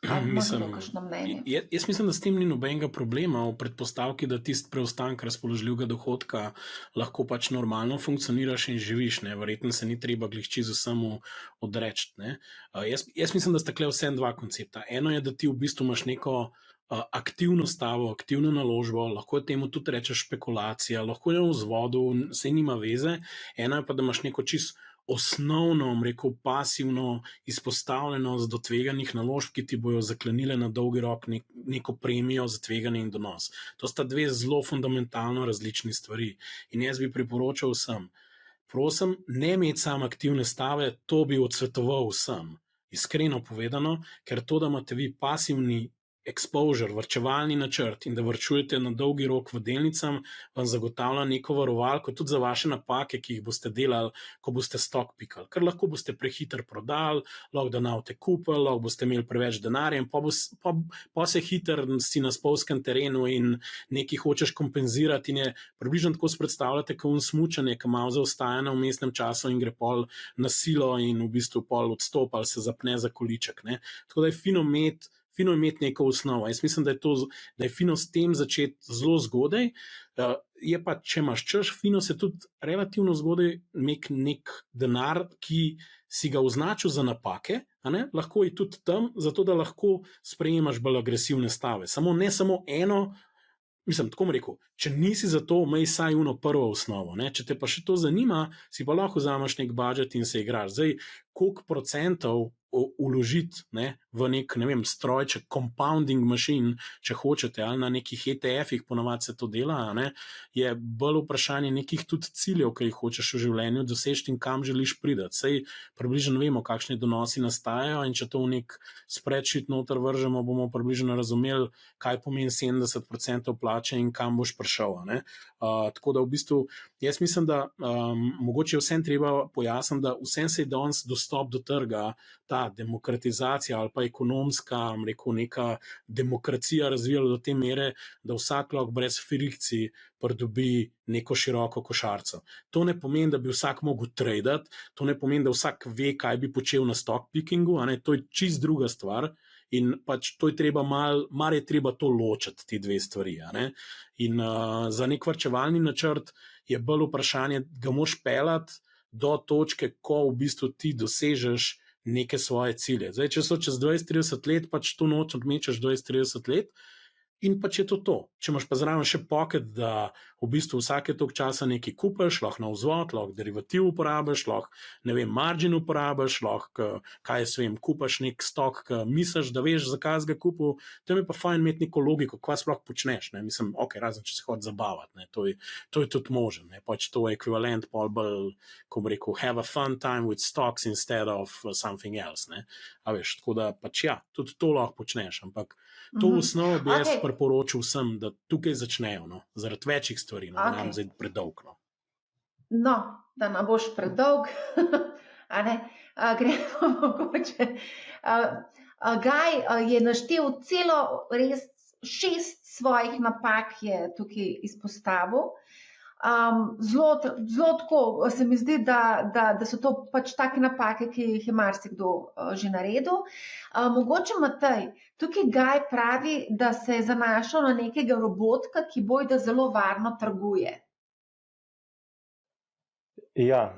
Jaz mislim, da s tem ni nobenega problema v predpostavki, da tisti preostanek razpoložljivega dohodka lahko pač normalno funkcioniraš in živiš. Verjetno se ni treba glihči z vsemu odreči. Jaz mislim, da sta tukaj vsem dva koncepta. Eno je, da ti v bistvu imaš neko aktivno stavo, aktivno naložbo, lahko temu tudi rečeš špekulacija, lahko je v vzvodu, se nima veze. Eno je pa, da imaš neko čisto osnovno, rekel, pasivno izpostavljenost do tveganih naložb, ki ti bojo zaklenile na dolgi rok neko premijo za tveganje in donos. To sta dve zelo fundamentalno različni stvari. In jaz bi priporočal vsem, prosim, ne imeti samo aktivne stave, to bi odsvetoval vsem. Iskreno povedano, ker to, da imate vi pasivni exposure, varčevalni načrt in da varčujete na dolgi rok v delnicam, vam zagotavlja neko varovalko tudi za vaše napake, ki jih boste delali, ko boste stock pikali. Ker lahko boste prehiter prodali, lahko da navte kupili, lahko boste imeli preveč denarja in pa se hiter si na spolskem terenu in nekaj hočeš kompenzirati in je približno tako predstavljate, kot smučanje, ki malo zaostaja na vmesnem času in gre pol na silo in v bistvu pol odstopa ali se zapne za količek. Ne? Tako da je fino imeti neko osnovo. Jaz mislim, da je fino s tem začeti zelo zgodaj. Je pa, če imaš čas, fino se tudi relativno zgodaj imeti nek denar, ki si ga označil za napake, lahko je tudi tam, zato da lahko sprejemaš bolj agresivne stave. Ne samo eno, mislim, tako bom rekel, če nisi za to, imej saj uno prvo osnovo. Ne? Če te pa še to zanima, si pa lahko vzameš nek budžet in se igraš. Zdaj, koliko procentov uložiti v nek, ne vem, strojček, compounding machine, če hočete, ali na nekih ETF-ih, ponavadi se to dela, je bolj vprašanje nekih tudi ciljev, ki jih hočeš v življenju doseči in kam želiš priti. Sej približno vemo, kakšni donosi nastajajo in če to v nek spreadsheet noter vržemo, bomo približno razumeli, kaj pomeni 70% plače in kam boš prišel. Tako da v bistvu, jaz mislim, da mogoče vsem treba pojasniti, da vsem se je danes dostop do trga, ta demokratizacija ali pa ekonomska, rekel, neka demokracija razvijala do te mere, da vsak lahko brez frikcij pridobi neko široko košarico. To ne pomeni, da bi vsak mogel tradati, to ne pomeni, da vsak ve, kaj bi počel na stock pickingu, to je čist druga stvar in pač to je treba malo je treba to ločiti, ti dve stvari. In za nek varčevalni načrt je bolj vprašanje, ga moraš peljati do točke, ko v bistvu ti dosežeš neke svoje cilje. Zdaj, če so čez 20-30 let, pač to noč odmečeš 20-30 let in pač je to. Če imaš pa zraven še pocket, da v bistvu vsake toliko časa nekaj kupiš, lahko na vzvod, lahko derivativ uporabiš, lahko, ne vem, margin uporabiš, lahko, kupiš nek stok, ki misliš, da veš, zakaj si ga kupil, tam je pa fajn imeti neko logiko, kaj sploh počneš. Mislim, ok, razen če se hočeš zabavati, to je tudi možen. Pač to je ekvivalent, bolj, ko bi rekel, have a fun time with stocks instead of something else. A veš, tako da pač ja, tudi to lahko počneš, ampak to osnovo bi jaz priporočil vsem, da tukaj začnejo, zaradi večjih stvari, da nam zdaj predolg. No, da ne boš predolg, gremo mogoče. Gaj je naštel celo res 6 svojih napak je tukaj izpostavil. Zelo tako se mi zdi, da so to pač take napake, ki jih je marsikdo že naredil. Mogoče Matej, tukaj Gaj pravi, da se je zanašal na nekega robotka, ki bojda zelo varno trguje. Ja,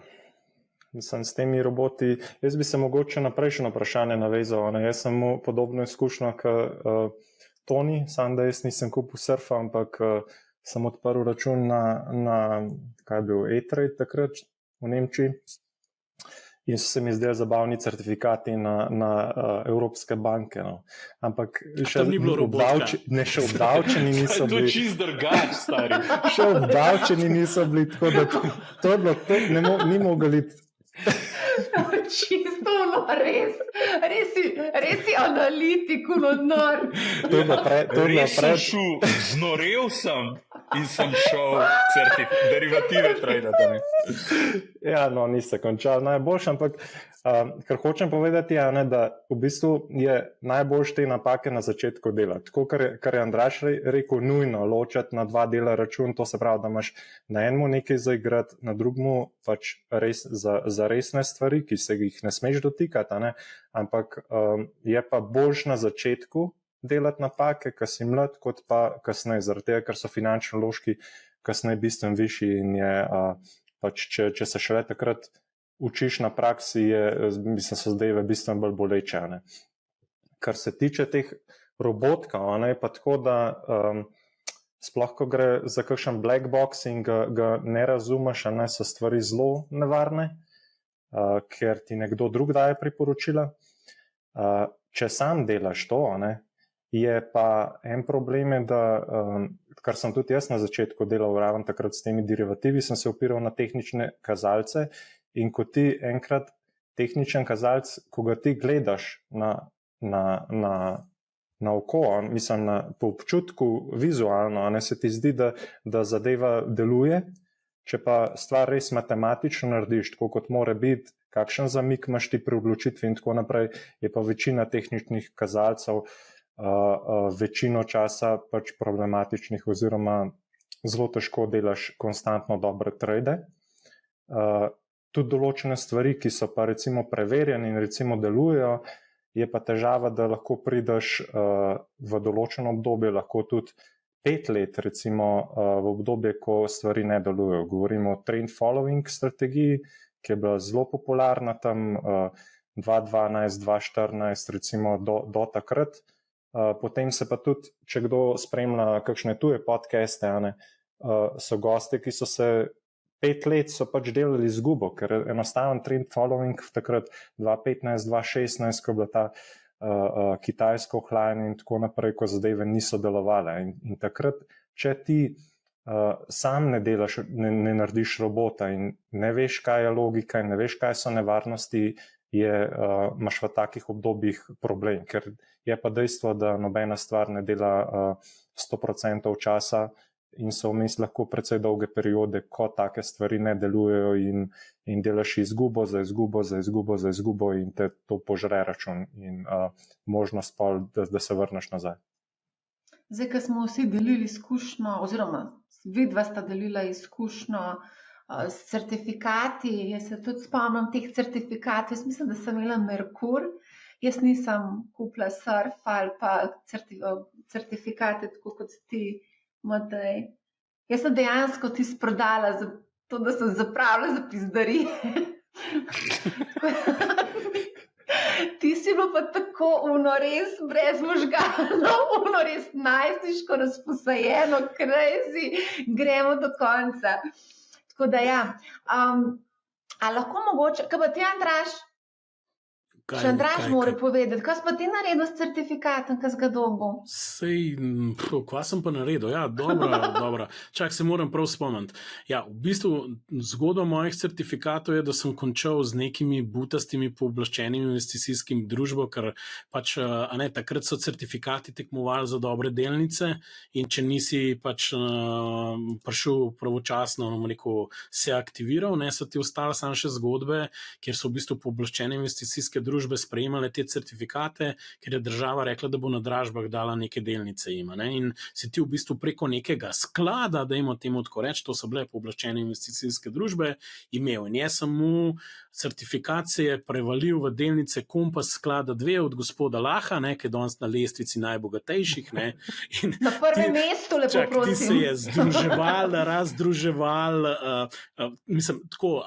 mislim, s temi roboti, jaz bi se mogoče na prejšnje vprašanje navezal. Jaz sem imel podobno izkušnjo kot Toni, samo da jaz nisem kupil surfa, ampak sem odprl račun na kaj je bil, E-Trade takrat v Nemčiji in so se mi zdeli zabavni certifikati na Evropske banke. Ampak še obdavčeni niso bili. To je čist drugač, stari. Še obdavčeni niso bili, tako da to je bilo, ni mogli čisto res si analitik, nor. Znorel sem in sem šel derivative tradati. Ja, no, ni se končal najboljš, ampak kar hočem povedati, da v bistvu je najboljš te napake na začetku delati. Tako, kar je Andraž rekel, nujno ločati na 2 dela račun, to se pravi, da imaš na enemu nekaj zaigrati, na drugemu pač res za resne stvari, ki se jih ne smeš dotikati, ampak je pa boljš na začetku delati napake, ko si mlad, kot pa kasneje, zaradi tega, ker so finančni vložki kasneje bistveno višji in je pač, če se šele takrat učiš na praksi, so zadeve bistveno bolj boleče. Kar se tiče teh robotka, pa tako, da sploh, ko gre za kakšen black box in ga ne razumeš, so stvari zelo nevarne, ker ti nekdo drug daje priporočila. Če sam delaš to, je pa en problem, da, kar sem tudi jaz na začetku delal ravno takrat s temi derivativi, sem se opiral na tehnične kazalce in ko ti enkrat tehničen kazalec, ko ga ti gledaš na oko, mislim, po občutku vizualno, se ti zdi, da zadeva deluje, če pa stvar res matematično narediš, tako kot mora biti, kakšen zamik imaš ti pri odločitvi in tako naprej, je pa večina tehničnih kazalcev večino časa pač problematičnih oziroma zelo težko delaš konstantno dobre trade. Tudi določene stvari, ki so pa recimo preverjene in recimo delujejo, je pa težava, da lahko prideš v določeno obdobje, lahko tudi 5 let, recimo v obdobje, ko stvari ne delujejo. Govorimo o trend following strategiji, ki je bila zelo popularna tam 2012, 2014, recimo do takrat. Potem se pa tudi, če kdo spremlja kakšne tuje podcaste, so gosti, ki so se 5 let so pač delali izgubo, ker enostaven trend following takrat 2015, 2016, ko je bila ta kitajsko ohlajanje in tako naprej, ko zadeve niso delovale. In takrat, če ti sam ne delaš, ne narediš robota in ne veš, kaj je logika in ne veš, kaj so nevarnosti, imaš v takih obdobjih problem, ker je pa dejstvo, da nobena stvar ne dela 100% časa in so vmes lahko precej dolge periode, ko take stvari ne delujejo in delaš izgubo za izgubo in te to požre račun in možnost pol, da se vrneš nazaj. Zdaj, ko smo vsi delili izkušnjo, oziroma vidva sta delila izkušnjo s certifikati, jaz se tudi spomnim teh certifikatov, jaz mislim, da sem imela Merkur, jaz nisem kupila surf ali pa certifikate, tako kot ti, Matej. Jaz sem dejansko tisto prodala za to, da sem zapravila za pizdari. Ti si bilo pa tako res brez možganov, res najstniško razposajeno, crazy, gremo do konca. Tako da ja, a lahko mogoče, kaj pa ti, Andraž? Še Andraž mora povedati, kaj si pa ti naredil s certifikatom, kaj si ga dobil? Sej, kva sem pa naredil? Ja, dobro. Čak, se moram prav spomniti. Ja, v bistvu zgodba mojih certifikatov je, da sem končal z nekimi butastimi pooblaščenimi investicijskimi družbo, ker pač, takrat so certifikati tekmovali za dobre delnice in če nisi pač prišel pravočasno, se aktiviral, so ti ostale samo še zgodbe, kjer so v bistvu pooblaščene investicijske družbe sprejemale te certifikate, ker je država rekla, da bo na dražbah dala neke delnice ima. In si ti v bistvu preko nekega sklada, da imamo temu tako reči, to so bile pooblaščene investicijske družbe, imel. In jaz sem mu certifikacije prevalil v delnice Kompas sklada 2 od gospoda Laha, ki je danes na lestvici najbogatejših. In na prvem mestu, lepo prosim. Ti se je združeval, razdruževal, mislim, tako,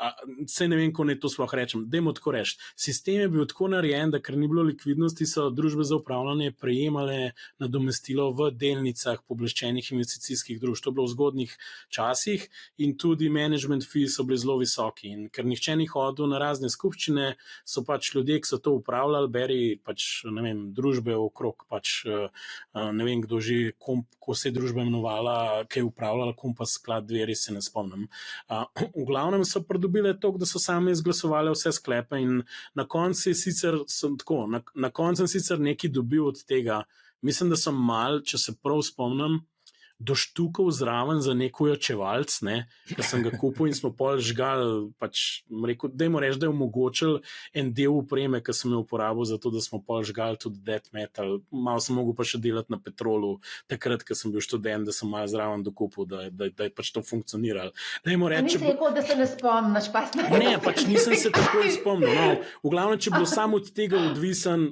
saj ne vem, ko ne to sploh rečem, dajmo tako reči. Sistem je bil tako narejen, da ker ni bilo likvidnosti, so družbe za upravljanje prejemale nadomestilo v delnicah pooblaščenih investicijskih družb. To je bilo v zgodnjih časih in tudi management fees so bili zelo visoki. In ker nihče ni hodil na razne skupščine, so pač ljudje, ki so to upravljali, beri pač, ne vem, družbe okrog, pač ne vem, kdo že, ko se je družba imenovala, ki je upravljala Kompas sklad 2, res se ne spomnim. V glavnem so pridobile to, da so sami izglasovali vse sklepe in na koncu sem sicer nekaj dobil od tega. Mislim, da sem mal, če se prav spomnim, doštukal zraven za nek ojačevalc, ker sem ga kupil in smo pol žgal, pač rekel, dajmo reči, da je omogočil en del upreme, ki sem jo uporabil za to, da smo pol žgal tudi death metal. Malo sem mogel pa še delati na petrolu, takrat, ko sem bil študent, da sem malo zraven dokupil, da je pač to funkcioniralo. Nisi rekel, da se ne spomniš, pa sem ne, pač nisem se tako spomnil. No, v glavnem, če bi bilo samo od tega odvisen,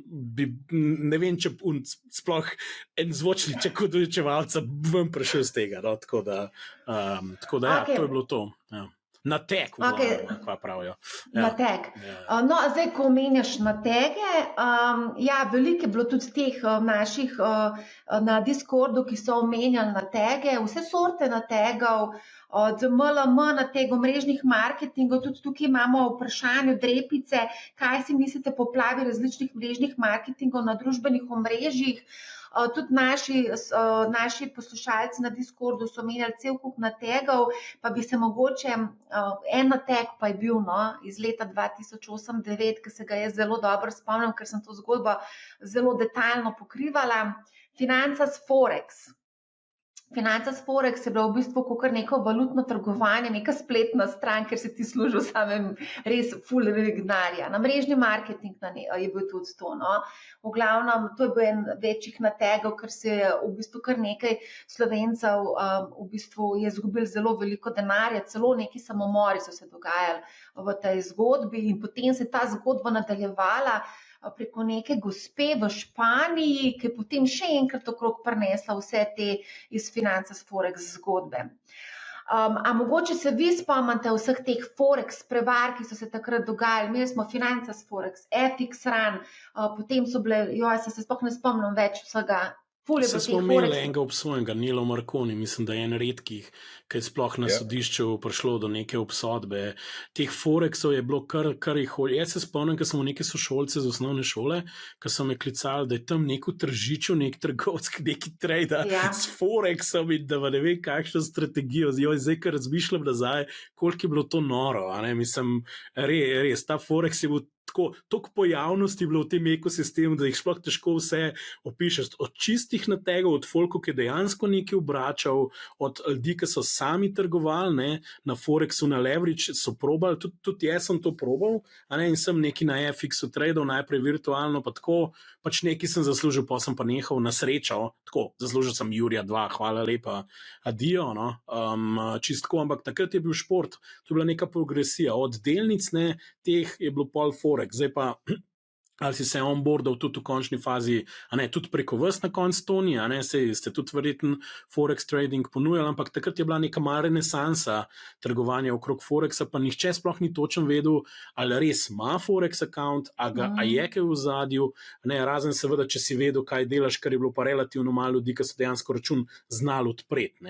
ne vem, če sploh en zvočniček kot ojačevalca bom prišel z tega, no? Tako da ja, okay. To je bilo to. Ja. nateg, kaj pravijo. Nateg. No, zdaj, ko omenjaš natege, veliko je bilo tudi teh naših na Discordu, ki so omenjali natege, vse sorte nategov, od MLM nategov, mrežnih marketingov, tudi tukaj imamo vprašanje od Repice, kaj si mislite po poplavi različnih mrežnih marketingov na družbenih omrežjih. Tudi naši poslušalci na Discordu so omenjali cel kup nategov, pa bi se mogoče, en nateg pa je bil iz leta 2008-2009, ki se ga jaz zelo dobro spomnim, ker sem to zgodbo zelo detaljno pokrivala. Financas Forex. Financas Forex je bilo v bistvu kakor neko valutno trgovanje, neka spletna stran, ker si ti služil samem res ful denarja. Na mrežni marketing je bil tudi to. V glavnem, to je bil en večjih nategov, ker se je v bistvu kar nekaj Slovencev v bistvu je izgubilo zelo veliko denarja, celo neki samomori so se dogajali v tej zgodbi in potem se je ta zgodba nadaljevala preko neke gospe v Španiji, ki je potem še enkrat okrog prinesla vse te iz Financas Forex zgodbe. A mogoče se vi spomnite vseh teh Forex prevar, ki so se takrat dogajali? Imeli smo Financas Forex, FX Run, potem so bile, se sploh ne spomnim več vsega. Se smo imeli enega obsojenega, Nilo Marconi, mislim, da je en redkih, ki je sploh na sodišču prišlo do neke obsodbe. Teh Forexov je bilo kar jih holj. Jaz se spomnim, ker smo neke sošolce z osnovne šole, ki so me klicali, da je tam neko tržičo, nek trgovski, neki trader s Forexom in da ne vem kakšno strategijo. Zdaj, ker razmišljam nazaj, koliko je bilo to noro. Mislim, res, ta Forex je bil toliko pojavnosti bilo v tem ekosistemu, da jih sploh težko vse opišeš. Od čistih nategov, od folkov, ki je dejansko nekaj obračal, od ljudi, ki so sami trgovali na Forexu, na leverage, so probali, tudi jaz sem to probal, in sem nekaj na FX-u tradal, najprej virtualno, pa tako, pač nekaj sem zaslužil, pa sem pa nehal na srečo, tako, zaslužil sem Jurija 2, hvala lepa, adijo, čistko, ampak takrat je bil šport, to je bila neka progresija, od delnic, teh je bilo pol Forex. Zdaj pa, ali si se onboardal tudi v končni fazi, tudi preko vas na konc Toni, ste tudi verjetno Forex trading ponujali, ampak takrat je bila neka mala renesansa trgovanja okrog Forexa, pa nihče sploh ni točno vedel, ali res ima Forex account, a je kaj v zadju, razen seveda, če si vedel, kaj delaš, kar je bilo pa relativno malo ljudi, ki so dejansko račun znali odpreti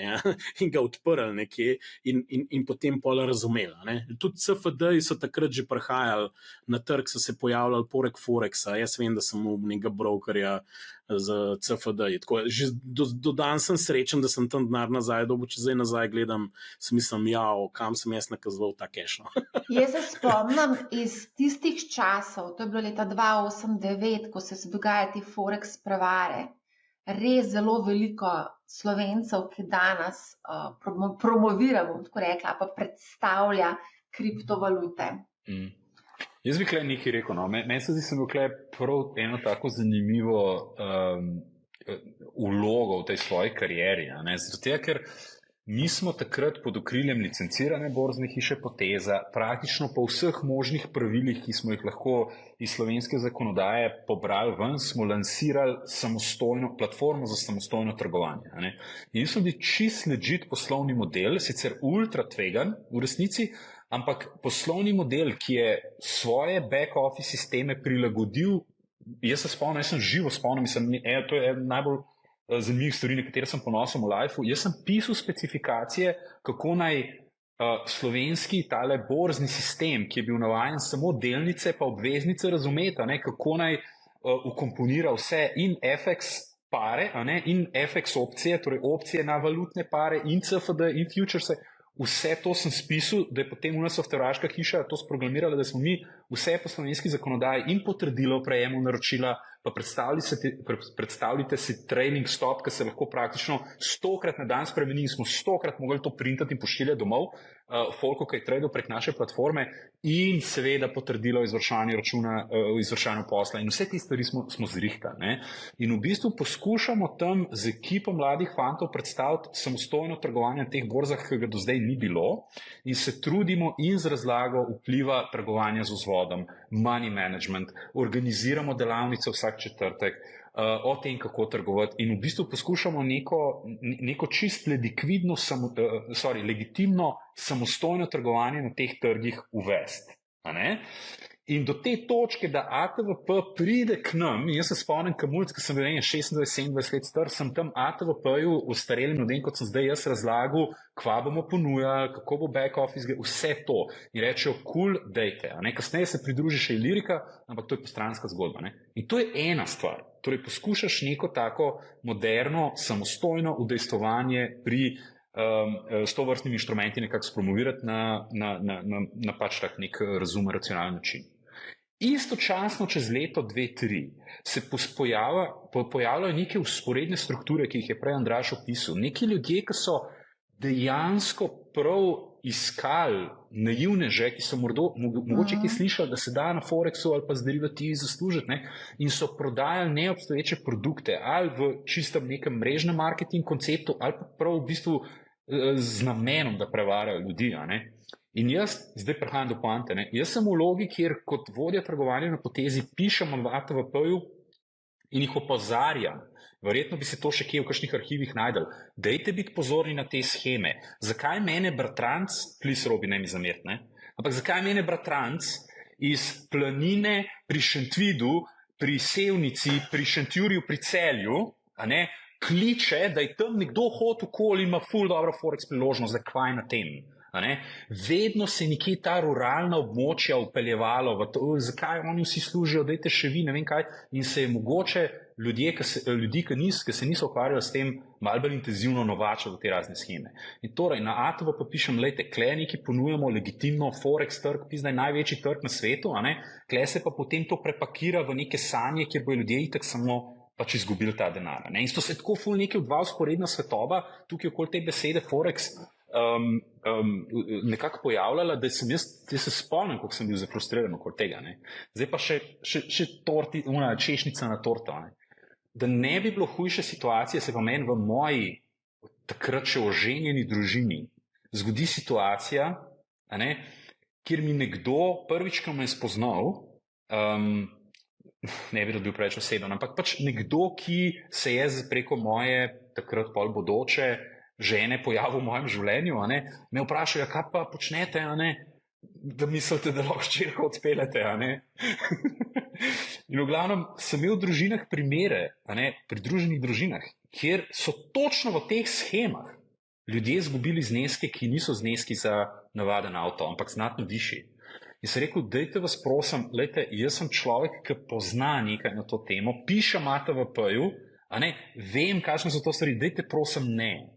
in ga odprli nekje in potem pola razumeli. Tudi CFD-ji so takrat že prihajali na trg, so se pojavljali poleg Forexa. Jaz vem, da sem v nekega brokerja za CFD. Že do dan sem srečen, da sem tam denar nazaj dobil, če zdaj nazaj gledam, sem mislim, kam sem jaz nakazoval ta cash. Jaz se spomnim iz tistih časov, to je bilo leta 2008-2009, ko se dogajali ti Forex prevare. Res zelo veliko Slovencev, ki danes promoviramo, tako rekla, pa predstavlja kriptovalute. Jaz bi tukaj nekaj rekel. Meni se zdi, da sem bil tukaj prav eno tako zanimivo vlogo v tej svoji karieri. Zato, ker mi smo takrat pod okriljem licencirane borzne hiše Poteza, praktično po vseh možnih pravilih, ki smo jih lahko iz slovenske zakonodaje pobrali ven, smo lansirali samostojno platformo za samostojno trgovanje. In so bili čist legit poslovni model, sicer ultra tvegan v resnici, ampak poslovni model, ki je svoje back-office sisteme prilagodil, jaz se spomnim, jaz sem živo spomnim, to je najbolj zanimivih stvari, na katere sem ponosen v lifeu. Jaz sem pisal specifikacije, kako naj slovenski tale borzni sistem, ki je bil navajen samo delnice pa obveznice razumeti, kako naj ukomponira vse in FX pare, in FX opcije, torej opcije na valutne pare in CFD in futures. Vse to sem spisal, da je potem una softwaraška hiša to sprogramirala, da smo mi vse po slovenski zakonodaji in potrdilo o prejemu naročila, pa predstavljite si trailing stop, ki se lahko praktično 100-krat na dan spremeni in smo 100-krat mogli to printati in pošiljati domov, folko, ki je tradal prek naše platforme in seveda potrdilo o izvršanju računa, o izvršanju posla in vse te stvari smo zrihtali. In v bistvu poskušamo tam z ekipo mladih fantov predstaviti samostojno trgovanje na teh borzah, ki ga do zdaj ni bilo in se trudimo in z razlago vpliva trgovanja z vzvodom, money management, organiziramo delavnice vsak četrtek, o tem, kako trgovati. In v bistvu poskušamo neko čist legitimno, samostojno trgovanje na teh trgih uvesti. In do te točke, da ATVP pride k nam, jaz se spomnim, Kamulc, ko sem bil 26-27 let star, sem tam ATVP-ju ustrelim ljudem, kot sem zdaj jaz razlagal, kva bomo ponujali, kako bo back office, vse to. In rečejo, cool, dejte. Kasneje se pridruži še Ilirika, ampak to je postranska zgodba. In to je ena stvar. Torej, poskušaš neko tako moderno, samostojno udejstvovanje pri s to vrstnimi inštrumenti nekako spromovirati na pač tak nek razumen, racionalen način. Istočasno čez leto, 2-3 se pojavljajo neke vzporedne strukture, ki jih je prej Andraž opisal. Neki ljudje, ki so dejansko prav iskali naivneže, ki so mogoče ki slišali, da se da na Forexu ali pa z derivativi zaslužiti, in so prodajali neobstoječe produkte ali v čistem nekem mrežnem marketing konceptu ali pa prav v bistvu z namenom, da prevarjajo ljudi. In jaz, zdaj prihajam do poante, jaz sem v vlogi, kjer kot vodja trgovanja na potezi pišem v ATVP-ju in jih opozarjam. Verjetno bi se to še kje v kakšnih arhivih najdel. Dejte biti pozorni na te scheme. Zakaj mene bratranc, please Robi, ne mi zameriti, ampak zakaj mene bratranc iz Planine pri Šentvidu, pri Sevnici, pri Šentjurju, pri Celju, kliče, da je tam nekdo hodil okoli in ima ful dobro Forex priložnost, zakaj na tem. Vedno se nekje ta ruralna območja upeljevalo v to, zakaj oni vsi služijo, dajte še vi, ne vem kaj, in se je mogoče ljudi, ki se niso ukvarjali s tem, malo bolj intenzivno novačili v te razne scheme. In torej, na ATV pa pišem, lejte, kleniki ponujamo legitimno Forex trg, zdaj največji trg na svetu, kle se pa potem to prepakira v neke sanje, kjer bojo ljudje itak samo pač izgubili ta denar. In so se tako ful nekaj dva vzporedna svetova, tukaj okoli te besede Forex, nekako pojavljala, da sem jaz se spomnim, kako sem bil zafrustriran okoli tega. Zdaj pa še češnjica na torto. Da ne bi bilo hujše situacije, se pa meni v moji takrat še oženjeni družini zgodi situacija, kjer mi nekdo prvič, ko me je spoznal, ne bi bil preveč oseben, ampak pač nekdo, ki se je preko moje takrat pol bodoče žene pojavil v mojem življenju, me vprašajo, kaj pa počnete, da mislite, da lahko hčerko odpeljete. In v glavnem sem imel v družinah primere, pri druženih družinah, kjer so točno v teh schemah ljudje izgubili zneske, ki niso zneski za navaden avto, ampak znatno višji. In sem rekel, dajte vas prosim, lejte, jaz sem človek, ki pozna nekaj na to temo, pišem ATVP-ju, vem, kakšne so to stvari, dajte prosim ne.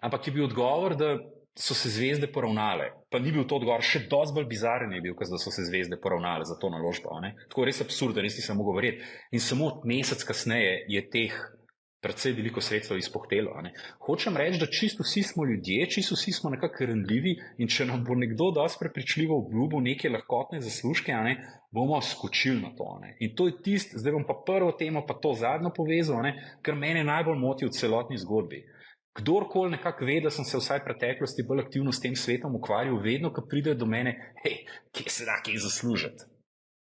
Ampak je bil odgovor, da so se zvezde poravnale. Pa ni bil to odgovor, še dosti bolj bizaren je bil, da so se zvezde poravnale za to naložbo. Tako res absurd, da res nisem mogel verjeti. In samo mesec kasneje je teh precej veliko sredstev izpohtelo. Hočem reči, da čisto vsi smo ljudje, čisto vsi smo nekako ranljivi in če nam bo nekdo dosti prepričljivo obljubil neke lahkotne zaslužke, bomo skočili na to. In to je tisto, zdaj bom pa prvo temo, pa to zadnjo povezal, kar mene najbolj moti v celotni zgodbi. Kdorkoli nekako ve, da sem se vsaj v preteklosti bolj aktivno s tem svetom ukvarjal, vedno, ko pride do mene, hej, kje se da kaj zaslužiti?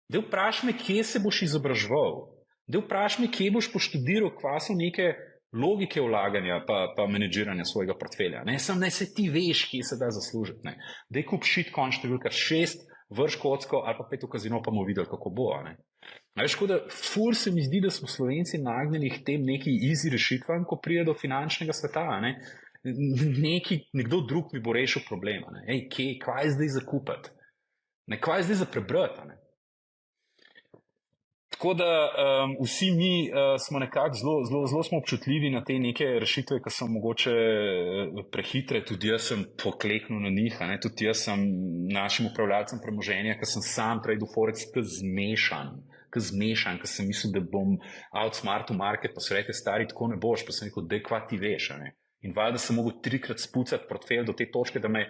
Daj vpraš me, kje se boš izobraževal? Daj vpraš me, kje boš poštudiral, kva so neke logike vlaganja pa menedžiranja svojega portfelja. Sam naj se ti veš, kje se da zaslužiti. Daj kup shitcoin številka 6, vrš kocko ali pa 5 v kazino, pa bomo videli, kako bo. Veš, da ful se mi zdi, da smo Slovenci nagnjeni k tem neki easy rešitvam, ko pride do finančnega sveta. Nekdo drug mi bo rešil problema. Kva je zdaj za kupiti? Kva je zdaj za prebrati? Tako da vsi mi smo nekako zelo smo občutljivi na te neke rešitve, ki so mogoče prehitre, tudi jaz sem pokleknil na njih, tudi jaz sem našim upravljalcem premoženja, ki sem sam trade v Forex, zmešan, ker sem mislil, da bom outsmartil market, pa so rekli, stari, tako ne boš, pa sem rekel, dej, kva ti veš. In valjda sem mogel 3-krat spucati portfelj do te točke, da me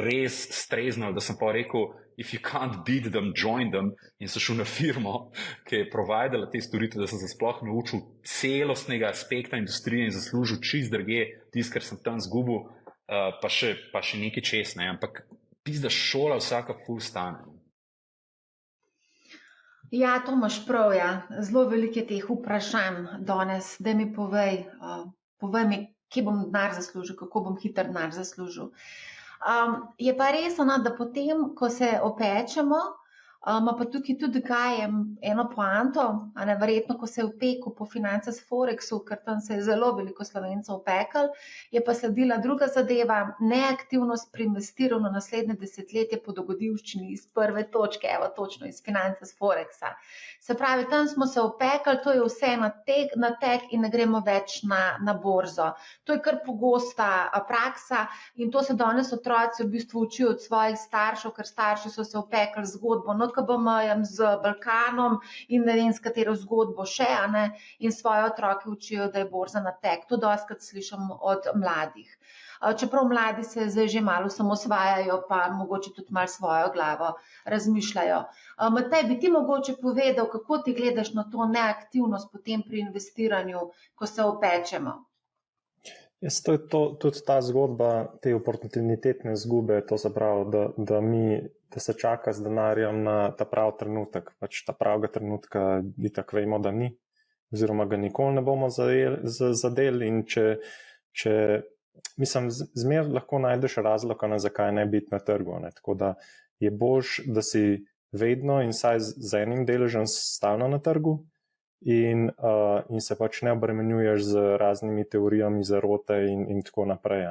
res streznal, da sem pa rekel, if you can't beat them, join them, in sem šel na firmo, ki je providala te storitve, da sem se sploh naučil celostnega aspekta industrije in zaslužil čist drugje, tisto, kar sem tam zgubil, pa še nekaj čez, ampak pizda šola vsaka ful stane. Ja, to imaš prav, ja. Zelo veliko je teh vprašanj danes, da mi povej mi, kje bom denar zaslužil, kako bom hiter denar zaslužil. Je pa res, da potem, ko se opečemo, ima pa tukaj tudi gajem eno poanto, verjetno, ko se je opekel po Financah Forexu, ker tam se je zelo veliko Slovencev opekel, je pa sledila druga zadeva, neaktivnost pri investiranju na naslednje desetletje po dogodivščini iz prve točke, evo točno iz Financah Forexa. Se pravi, tam smo se opekli, to je vse na tek in ne gremo več na borzo. To je kar pogosta praksa in to se danes otroci v bistvu učijo od svojih staršev, ker starši so se opekli zgodbo NKBM-jem, z Balkanom in ne vem, s katero zgodbo še, in svoje otroke učijo, da je borza na tek. To dostikrat slišim od mladih. Čeprav mladi se zdaj že malo samosvajajo, pa mogoče tudi malo svojo glavo razmišljajo. Matej, bi ti mogoče povedal, kako ti gledaš na to neaktivnost potem pri investiranju, ko se opečemo? Jaz, tudi ta zgodba, te oportunitetne izgube, to se pravi, da se čaka z denarjem na ta prav trenutek. Pač ta pravega trenutka itak vemo, da ni, oziroma ga nikoli ne bomo zadeli in mislim, zmer lahko najdeš razlog, zakaj ne biti na trgu. Tako da je boljš, da si vedno in saj z enim deležem stalno na trgu in se pač ne obremenjuješ z raznimi teorijami zarote in tako naprej.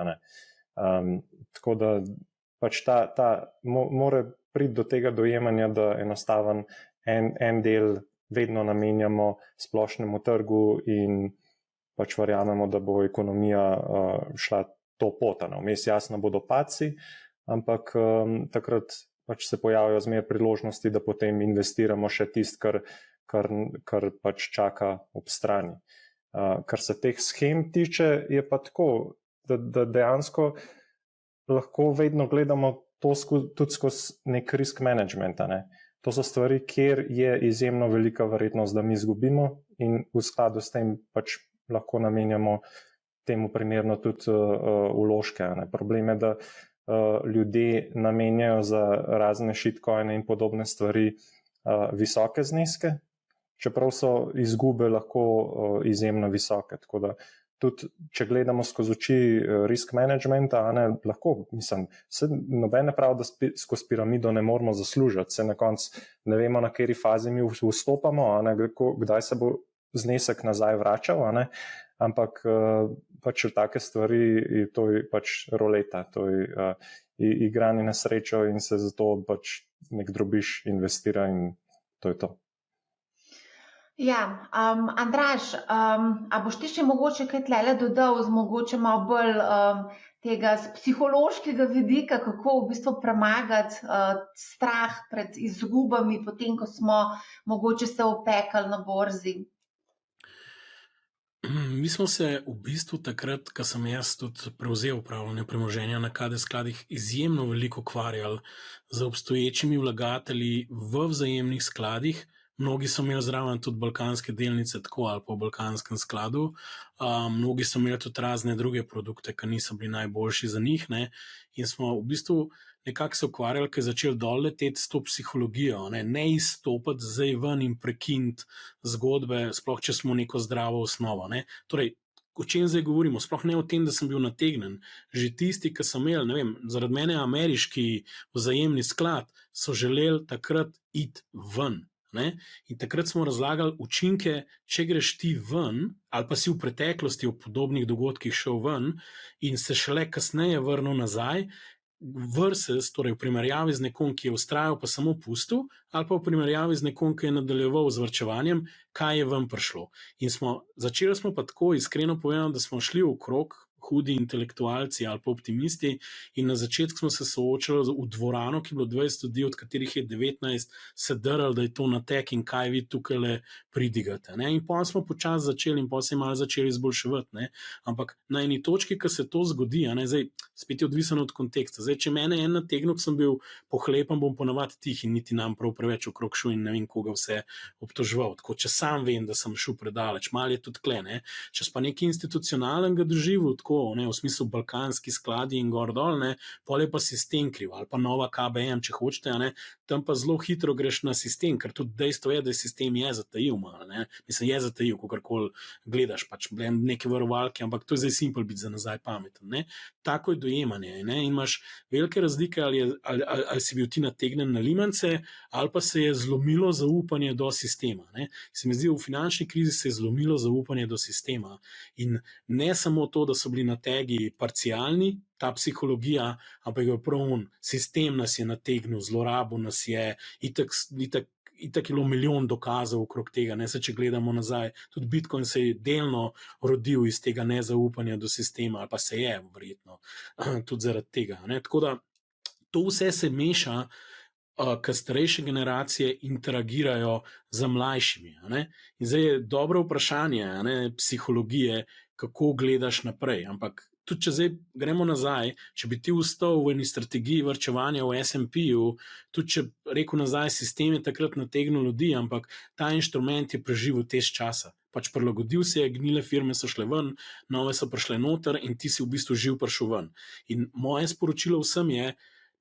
Tako da pač mora priti do tega dojemanja, da enostaven en del vedno namenjamo splošnemu trgu in pač verjamemo, da bo ekonomija šla to pot. Vmes jasno bodo padci, ampak takrat pač se pojavijo zmer priložnosti, da potem investiramo še tisto, kar pač čaka ob strani. Kar se teh shem tiče, je pa tako, da dejansko lahko vedno gledamo to tudi skozi nek risk management. To so stvari, kjer je izjemno velika verjetnost, da mi izgubimo in v skladu s tem pač lahko namenjamo temu primerno tudi vložke. Problem je, da ljudje namenjajo za razne shitcoine in podobne stvari visoke zneske, čeprav so izgube lahko izjemno visoke. Tako da tudi, če gledamo skozi oči risk managementa, lahko, mislim, nobene prav, da skozi piramido ne moramo zaslužiti, se na koncu ne vemo, na kateri fazi mi vstopamo, kdaj se bo znesek nazaj vračal, ampak pač v take stvari to je pač roleta, to je igranje na srečo in se zato pač nek drobiž investira in to je to. Ja, Andraž, a boš ti še mogoče kaj tlele dodal, mogoče malo bolj tega z psihološkega vidika, kako v bistvu premagati strah pred izgubami, potem ko smo mogoče se opekali na borzi? Mi smo se v bistvu takrat, ko sem jaz tudi prevzel upravljanje premoženja na KD skladih, izjemno veliko ukvarjali z obstoječimi vlagatelji v vzajemnih skladih. Mnogi so imeli zraven tudi balkanske delnice, tako ali po balkanskem skladu. Mnogi so imeli tudi razne druge produkte, ki niso bili najboljši za njih. In smo v bistvu nekako se ukvarjali, ker je začel dol leteti s to psihologijo, ne izstopati zdaj ven in prekiniti zgodbe, sploh če smo neko zdravo osnovo. Torej, o čem zdaj govorimo? Sploh ne o tem, da sem bil nategnen. Že tisti, ki so imeli, ne vem, zaradi mene ameriški vzajemni sklad, so želeli takrat iti ven. In takrat smo razlagali učinke, če greš ti ven, ali pa si v preteklosti v podobnih dogodkih šel ven in se šele kasneje vrnil nazaj, versus, torej v primerjavi z nekom, ki je vztrajal pa samo pustil, ali pa v primerjavi z nekom, ki je nadaljeval z varčevanjem, kaj je ven prišlo. In začeli smo pa tako iskreno povedano, da smo šli v krog, hudi intelektualci ali pa optimisti in na začetku smo se soočali v dvorano, ki je bilo 20 ljudi, od katerih je 19 se drl, da je to na tek in kaj vi tukaj le pridigate. In potem smo počasi začeli in potem se je malo začeli izboljševati. Ampak na eni točki, ko se to zgodi, zdaj spet je odvisno od konteksta. Zdaj, če mene en nategnil, sem bil pohlepan, bom ponavadi tih in niti nam prav preveč okrog šel in ne vem, koga vse obtoževal. Tako, če sam vem, da sem šel predaleč, malo je tudi kle. Če pa nekaj institucionalnega doživel, tako, v smislu balkanski skladi in gor dol, pol je pa sistem kriv, ali pa nova KBM, če hočete, tam pa zelo hitro greš na sistem, ker tudi dejstvo je, da je sistem zatajil malo, ne. Mislim, je zatajil, kakorkoli gledaš, pač neke varovalke, ampak to je zdaj simpel biti za nazaj pameten, ne. Tako je dojemanje, ne, in imaš velike razlike, ali si bil ti nategnen na limance, ali pa se je zlomilo zaupanje do sistema, ne. Se mi zdi, v finančni krizi se je zlomilo zaupanje do sistema in ne samo to, da so bili nategi parcialni, ta psihologija, ampak je prav sistem nas je nategnil, zlorabil nas je, itak je bilo milijon dokazov okrog tega, ne, se če gledamo nazaj, tudi Bitcoin se je delno rodil iz tega nezaupanja do sistema, ali pa se je verjetno tudi zaradi tega, ne, tako da to vse se meša, ker starejše generacije interagirajo z mlajšimi, ne, in zdaj je dobro vprašanje, ne, psihologije, kako gledaš naprej, ampak tudi če zdaj gremo nazaj, če bi ti ustal v eni strategiji varčevanja v S&P-ju, tudi če rekel nazaj, sistem je takrat nategnil ljudi, ampak ta inštrument je preživel test časa. Pač prilagodil se je, gnile firme so šle ven, nove so prišle noter in ti si v bistvu živ prišel ven. In moje sporočilo vsem je,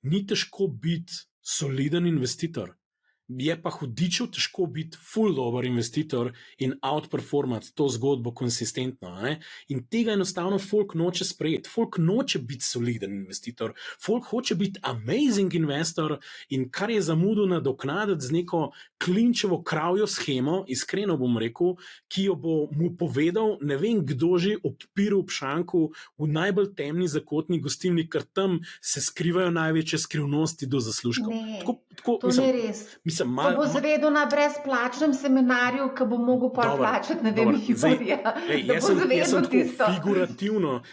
ni težko biti soliden investitor. Je pa hudičev težko biti full dober investitor in outperformati to zgodbo konsistentno. Ne? In tega enostavno folk noče sprejeti. Folk noče biti soliden investitor. Folk hoče biti amazing investor in kar je zamudil nadoknaditi z neko klinčevo kravjo shemo, iskreno bom rekel, ki jo bo mu povedal, ne vem kdo že obpiral v šanku v najbolj temni zakotni gostilni, ker tam se skrivajo največje skrivnosti do zaslužkov. To ni res. To bo zvedel na brezplačnem seminarju, ki bo mogel plačati, ne vem, Jurija. Jaz sem tako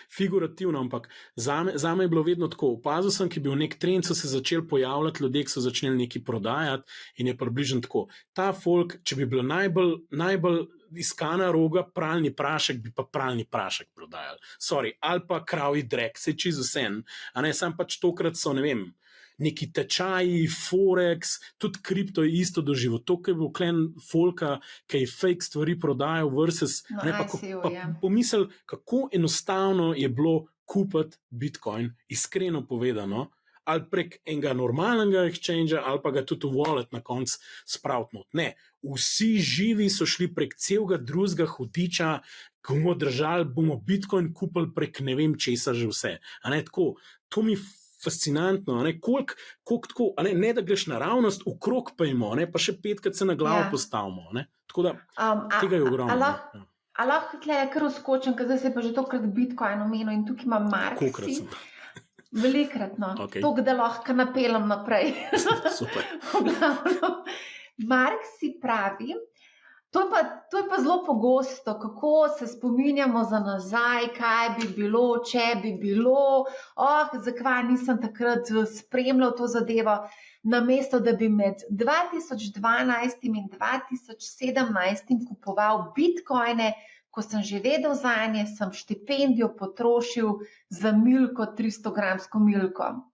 figurativno, ampak zame je bilo vedno tako. Opazil sem, ki je bil nek trend, so se začeli pojavljati ljudje, ki so začeli nekaj prodajati in je približno tako. Ta folk, če bi bila najbolj iskana roga, pralni prašek, bi pa pralni prašek prodajali. Sorry, ali pa kravji drek, se čisto vsem. A ne, sam pač tokrat so, ne vem, neki tečaji, forex, tudi kripto je isto doživel. To, ki je bil klen folka, ki je fake stvari prodajal versus, pomisel, kako enostavno je bilo kupiti Bitcoin, iskreno povedano, ali prek enega normalnega exchange, ali pa ga tudi v wallet na koncu spraviti not. Ne, vsi živi so šli prek celega drugega hudiča, ko bomo držali, bomo Bitcoin kupili prek ne vem česa že vse. A ne, tako, to mi fascinantno, koliko tako, ne da greš naravnost, okrog pa imamo, pa še 5krat se na glavo postavimo. Tako da tega je ogromno. A lahko tle kar uskočim, ker zdaj se pa že tokrat Bitcoin omenil in tukaj imam Marksi. Velikrat, no. Okay. To, da lahko napeljem naprej. Super. Marksi pravi, to je pa zelo pogosto, kako se spominjamo za nazaj, kaj bi bilo, če bi bilo, zakaj nisem takrat spremljal to zadevo, namesto da bi med 2012 in 2017 kupoval bitcoine, ko sem že vedel zanje, sem štipendijo potrošil za milko, 300-gramsko milko.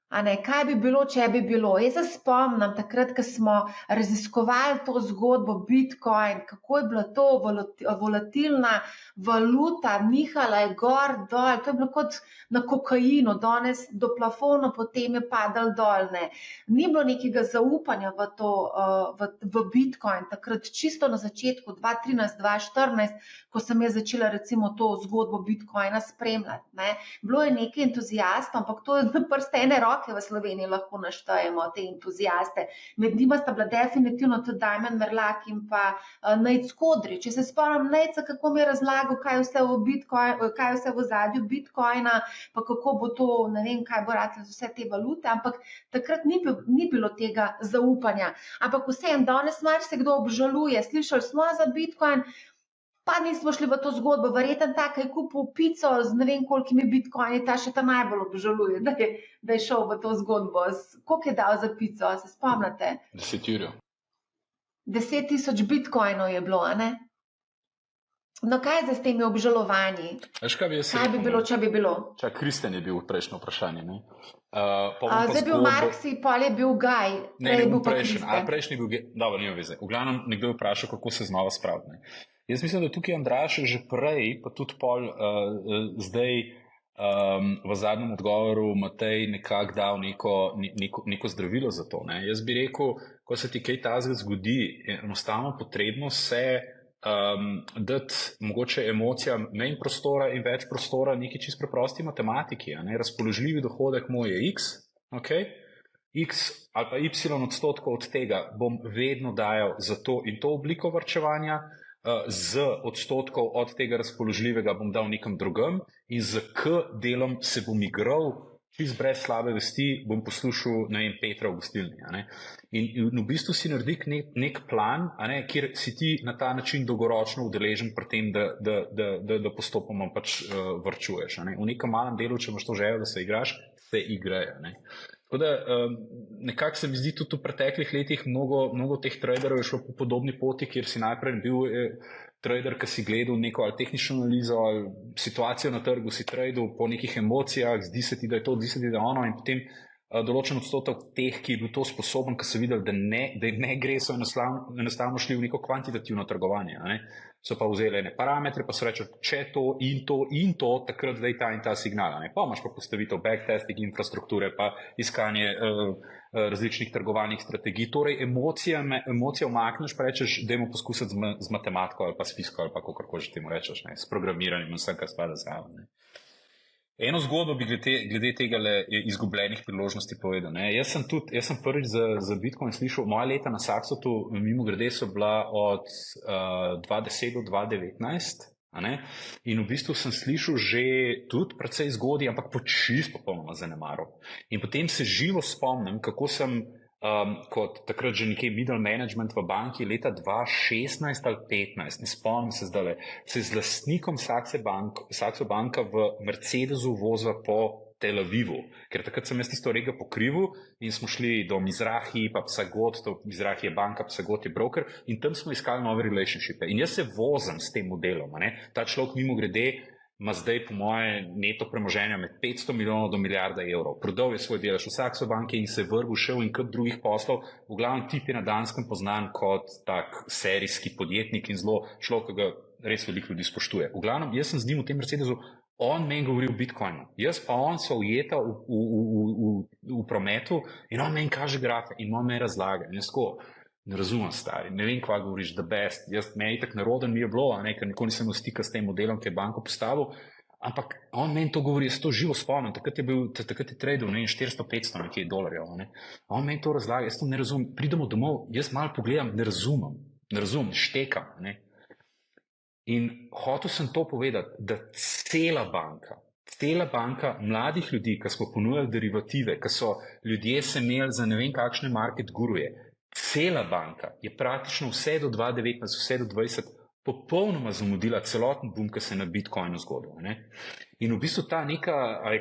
A ne, kaj bi bilo, če bi bilo? Jaz se spomnim takrat, ko smo raziskovali to zgodbo Bitcoin, kako je bila to volatilna valuta, nihala je gor, dol, to je bilo kot na kokainu, danes do plafona, potem je padal dol. Ne. Ni bilo nekega zaupanja v Bitcoin, takrat čisto na začetku, 2013-2014, ko sem jaz začela recimo to zgodbo Bitcoina spremljati. Ne. Bilo je nekaj entuzijastov, ampak to je na prste ene roke v Sloveniji lahko naštajemo te entuzijaste. Med njima sta bila definitivno tudi Damjan Merlak in pa Nejc Kodrič. Če se spomnim Nejca, kako mi je razlagal, kaj je vse v ozadju Bitcoina, pa kako bo to, ne vem, kaj bo ratlo z vse te valute, ampak takrat ni bilo tega zaupanja. Ampak vsem, danes marsikdo obžaluje, slišali smo za Bitcoin, pa nismo šli v to zgodbo, verjetno tako je kupil pico z ne vem kolikimi bitcoini, ta še ta najbolj obžaluje, da je šel v to zgodbo. Koliko je dal za pico, se spomnite? 10 jurjev. 10,000 bitcoinov je bilo, a ne? No, kaj je zdaj s temi obžalovanji? Kaj bi bilo, če bi bilo? Kristjan je bil prejšnjo vprašanje, ne? Zdaj je bil Marksi, pol je bil Gaj, prej je bil pa Kristjan. Prejšnji bil Gaj, dobro, nima veze. V glavnem, nekdo je vprašal, kako se znova spraviti. Jaz mislim, da tukaj Andraž že prej, pa tudi pol zdaj v zadnjem odgovoru Matej nekako dal neko zdravilo za to. Ne. Jaz bi rekel, ko se ti kaj takega zgodi, je enostavno potrebno se dati mogoče emocijam manj prostora in več prostora neki čisto preprosti matematiki. Ne. Razpoložljivi dohodek moj je X, okay? X ali pa Y odstotkov od tega bom vedno dajal za to in to obliko varčevanja, z odstotkov od tega razpoložljivega bom dal nekam drugam in z K delom se bom igral, čist brez slabe vesti bom poslušal, ne vem, Petra v gostilni. In v bistvu si naredi nek plan, kjer si ti na ta način dolgoročno udeležen pri tem, da postopoma pač varčuješ. V nekem malem delu, če imaš to željo, da se igraš, se igrajo. Tako da nekako se mi zdi tudi v preteklih letih mnogo teh traderov je šlo po podobni poti, kjer si najprej bil trader, ki si gledal neko ali tehnično analizo ali situacijo na trgu, si tradal po nekih emocijah, zdi se ti, da je to, zdi se ti, da je ono in potem določen odstotek teh, ki je bil to sposoben, ki so videli, da ne gre, so enostavno šli v neko kvantitativno trgovanje. So pa vzeli ene parametre, pa so rekli, če to in to in to, takrat daj ta in ta signal. Pa imaš pa postavitev backtesting infrastrukture, pa iskanje različnih trgovalnih strategij. Torej, emocije umakneš, pa rečeš, dajmo poskusiti z matematiko ali pa s fiziko ali pa kakorkoli že temu rečeš, s programiranjem in vsem, kar spada zraven. Eno zgodbo bi glede tega izgubljenih priložnosti povedal. Jaz sem prvič za Bitcoin slišal, moja leta na Saxotu, mimogrede so bila od 2010 do 2019, in v bistvu sem slišal že tudi precej zgodij, ampak po čisto popolnoma zanemaru. In potem se živo spomnim, kako sem kot takrat že nekaj middle management v banki leta 2016 ali 2015, ne spomnim se zdaj, se z lastnikom Saxo banka v Mercedesu vozila po Tel Avivu, ker takrat sem jaz tisto regijo pokrival in smo šli do Mizrahi, pa Psagot, to Mizrahi je banka, Psagot je broker in tam smo iskali nove relationshipe. In jaz se vozim s tem modelom. Ta človek mimogrede ima zdaj po moje neto premoženja med 500 milijonov do milijarda evrov. Prodal je svoj delež v Saxo banke in se je vrgel šel in kot drugih poslov. V glavnem tip je na Danskem poznan kot tak serijski podjetnik in zelo človek, ki ga res veliko ljudi spoštuje. V glavnem, jaz sem z njim v tem Mercedesu, on meni govori o Bitcoinu. Jaz pa on sva ujeta v prometu in on meni kaže grafe in on meni razlaga. In jaz tako, ne razumem, stari, ne vem, kva govoriš, the best. Jaz meni tak naroden mi je bilo, ker nikoli nisem stika s tem modelom, ki je banko postavil, ampak on meni to govori, jaz to živo spomnim, takrat je tradal, ne vem, 400-500 nekaj dolarjev, on meni to razlaga, jaz to ne razumem, pridemo domov, jaz malo pogledam, ne razumem, štekam, In hotel sem to povedati, da cela banka mladih ljudi, ki smo ponujali derivative, ki so ljudje se imeli za ne vem kakšne market guruje, cela banka je praktično vse do 2019, vse do 2020 popolnoma zamudila celoten boom, ki se je na Bitcoinu zgodil. In v bistvu ta neka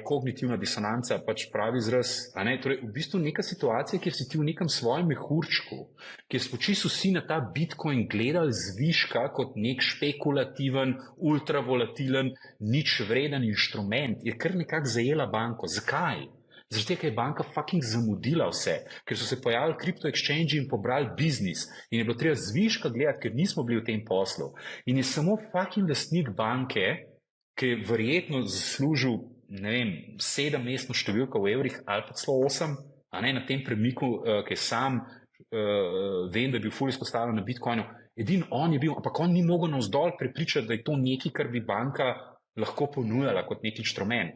kognitivna disonanca, pač pravi izraz, torej v bistvu neka situacija, kjer si ti v nekem svojem mehurčku, kjer smo čisto vsi na ta Bitcoin gledali zviška kot nek špekulativen, ultravolatilen, nič vreden inštrument, je kar nekako zajela banko. Zakaj? Zaradi tega, ker je banka fucking zamudila vse, ker so se pojavili kripto exchange in pobrali biznis in je bilo treba zviška gledati, ker nismo bili v tem poslu. In je samo fucking lastnik banke, ki je verjetno zaslužil, ne vem, 7-mestno številko v evrih ali pa celo 8, na tem premiku, ki je sam, vem, da je bil ful izpostavljen na Bitcoinu. Edino on je bil, ampak on ni mogel navzdol prepričati, da je to nekaj, kar bi banka lahko ponujala kot nek inštrument.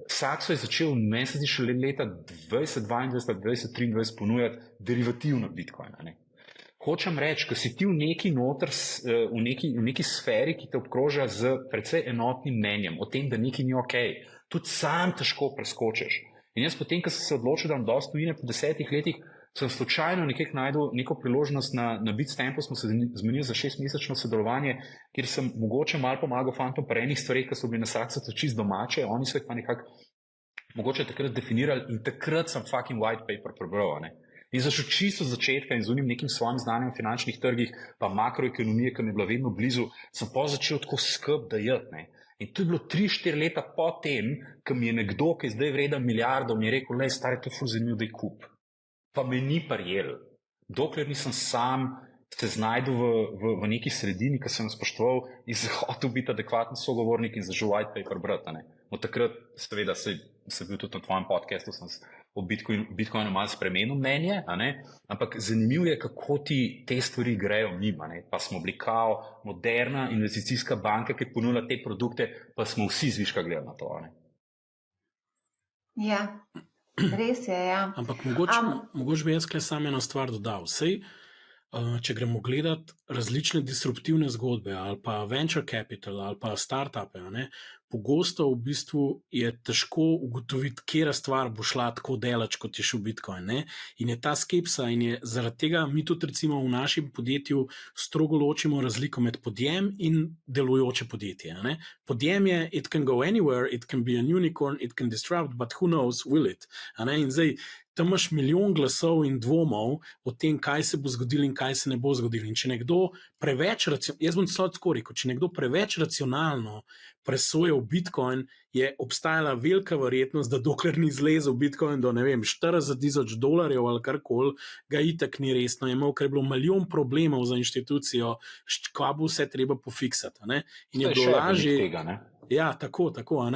Saxo je začel, meni se zdi, šele leta 2022-2023 ponujati derivativno Bitcoina. Hočem reči, ko si ti v neki noter, v neki sferi, ki te obkroža z precej enotnim mnenjem o tem, da nekaj ni ok, tudi sam težko preskočiš. In jaz potem, ko sem se odločil, da imam dosti tujine po 10 letih, sem slučajno nekako najdel neko priložnost na Bitstampu, smo se zmenili za 6-mesečno sodelovanje, kjer sem mogoče malo pomagal fantom pri enih stvareh, ki so bili na Saxotu čisto domače, oni so jih pa nekako mogoče takrat definirali in takrat sem fucking white paper prebral. In zašel čisto z začetka in z unim nekim svojim znanjem v finančnih trgih, pa makroekonomije, ki mi je bila vedno blizu, sem pa začel tako skrb dajati. In to je bilo 3-4 leta po tem, ko mi je nekdo, ki je zdaj vreden milijardo, mi je rekel, lej, stari, to je ful zanimivo, da je kup. Pa me ni prijel. Dokler nisem sam se znajdel v neki sredini, ki sem jo spoštoval in hotel biti adekvaten sogovornik in zažel white paper brati. Od takrat, seveda, sem bil tudi na tvojem podcastu, sem o Bitcoinu malo spremenil mnenje, ampak zanimivo je, kako ti te stvari grejo mimo. Pa smo bili kao moderna investicijska banka, ki ponuja te produkte, pa smo vsi zviška gledali na to. Ja, res je. Ja. Ampak mogoče bi jaz kle samo eno stvar dodal. Sej, če gremo gledati različne disruptivne zgodbe ali pa venture capital ali pa startupe, pogosto v bistvu je težko ugotoviti, kera stvar bo šla tako daleč, kot je šel Bitcoin. In je ta skepsa in je zaradi tega mi tudi recimo v našem podjetju strogo ločimo razliko med podjem in delujoče podjetje. Podjem je, it can go anywhere, it can be a unicorn, it can disrupt, but who knows, will it? In zdaj, tam imaš milijon glasov in dvomov o tem, kaj se bo zgodilo in kaj se ne bo zgodilo. In če nekdo preveč, jaz bom celo tako rekel, če nekdo preveč racionalno presoja v Bitcoin, je obstajala velika verjetnost, da dokler ni zlezel Bitcoin do, ne vem, $40,000 ali karkoli, ga itak ni resno imel, ker je bilo milijon problemov za inštitucijo, kaj bo vse treba pofiksati. In je bilo lažje. Ja, tako.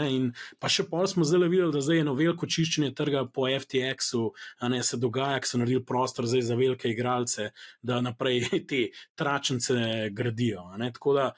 In pa še pol smo zdaj videli, da zdaj eno veliko čiščenje trga po FTX-u se dogaja, ki so naredili prostor zdaj za velike igralce, da naprej te tračence gradijo. Tako da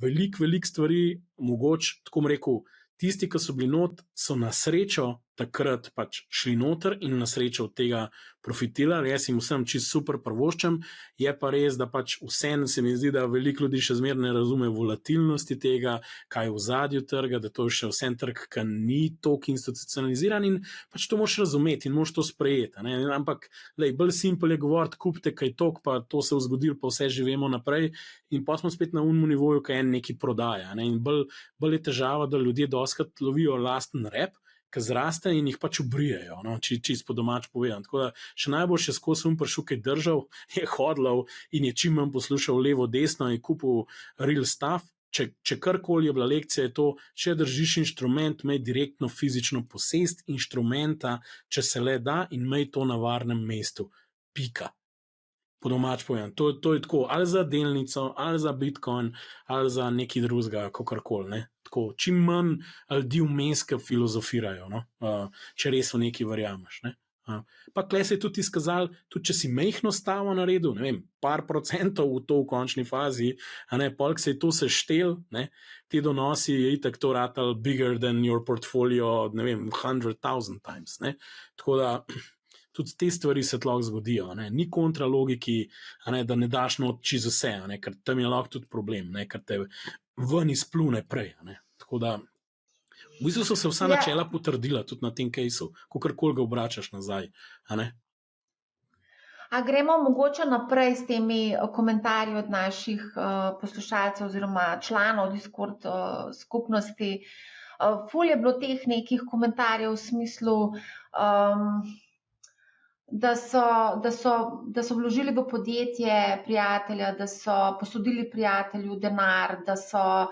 veliko stvari, mogoče, tako bom rekel, tisti, ki so bili not, so na srečo takrat pač šli noter in na srečo od tega profitirali. Jaz jim vsem čisto super prvoščam, je pa res, da pač vsem se mi zdi, da veliko ljudi še zmeraj ne razume volatilnosti tega, kaj je v zadju trga, da to je še vsem trg, ki ni toliko institucionaliziran in pač to moraš razumeti in moraš to sprejeti. Ampak bolj simpel je govoriti, kupite kaj tok, pa to se je zgodilo, pa vse živimo naprej in pa smo spet na unmu nivoju, kaj en neki prodaja. In bolj je težava, da ljudje dostikrat lovijo lasten rep, ki zraste in jih pač ubrijajo, čisto po domač povedano. Tako da še najboljše skozi prišel, kaj držal, je hodlal in je čim manj poslušal levo, desno in kupil real stuff. Če karkoli je bila lekcija, je to, če držiš inštrument, imej direktno fizično posest inštrumenta, če se le da, in imej to na varnem mestu. Pika. Po domač povedano. To je tako, ali za delnico, ali za Bitcoin, ali za neki drugega, kakorkoli. Tako, čim manj ljudi vmes, ki filozofirajo, če res v neki verjameš. Pa klej se je tudi izkazalo, tudi če si mehno stavo naredil, ne vem, par procentov v to v končni fazi, polk se je to seštel, ti donosi je itak to ratal bigger than your portfolio, ne vem, 100,000 times. Tako da tudi te stvari se lahko zgodijo. Ni kontra logiki, da ne daš not čez vse, ker tam je lahko tudi problem, ker te ven izplune prej. Tako da v bistvu so se vsa načela potrdila tudi na tem kejsu, kakorkoli ga obračaš nazaj. A gremo mogoče naprej s temi komentarji od naših poslušalcev oziroma članov Discord skupnosti. Ful je bilo teh nekih komentarjev v smislu, da so vložili v podjetje prijatelja, da so posodili prijatelju denar, da so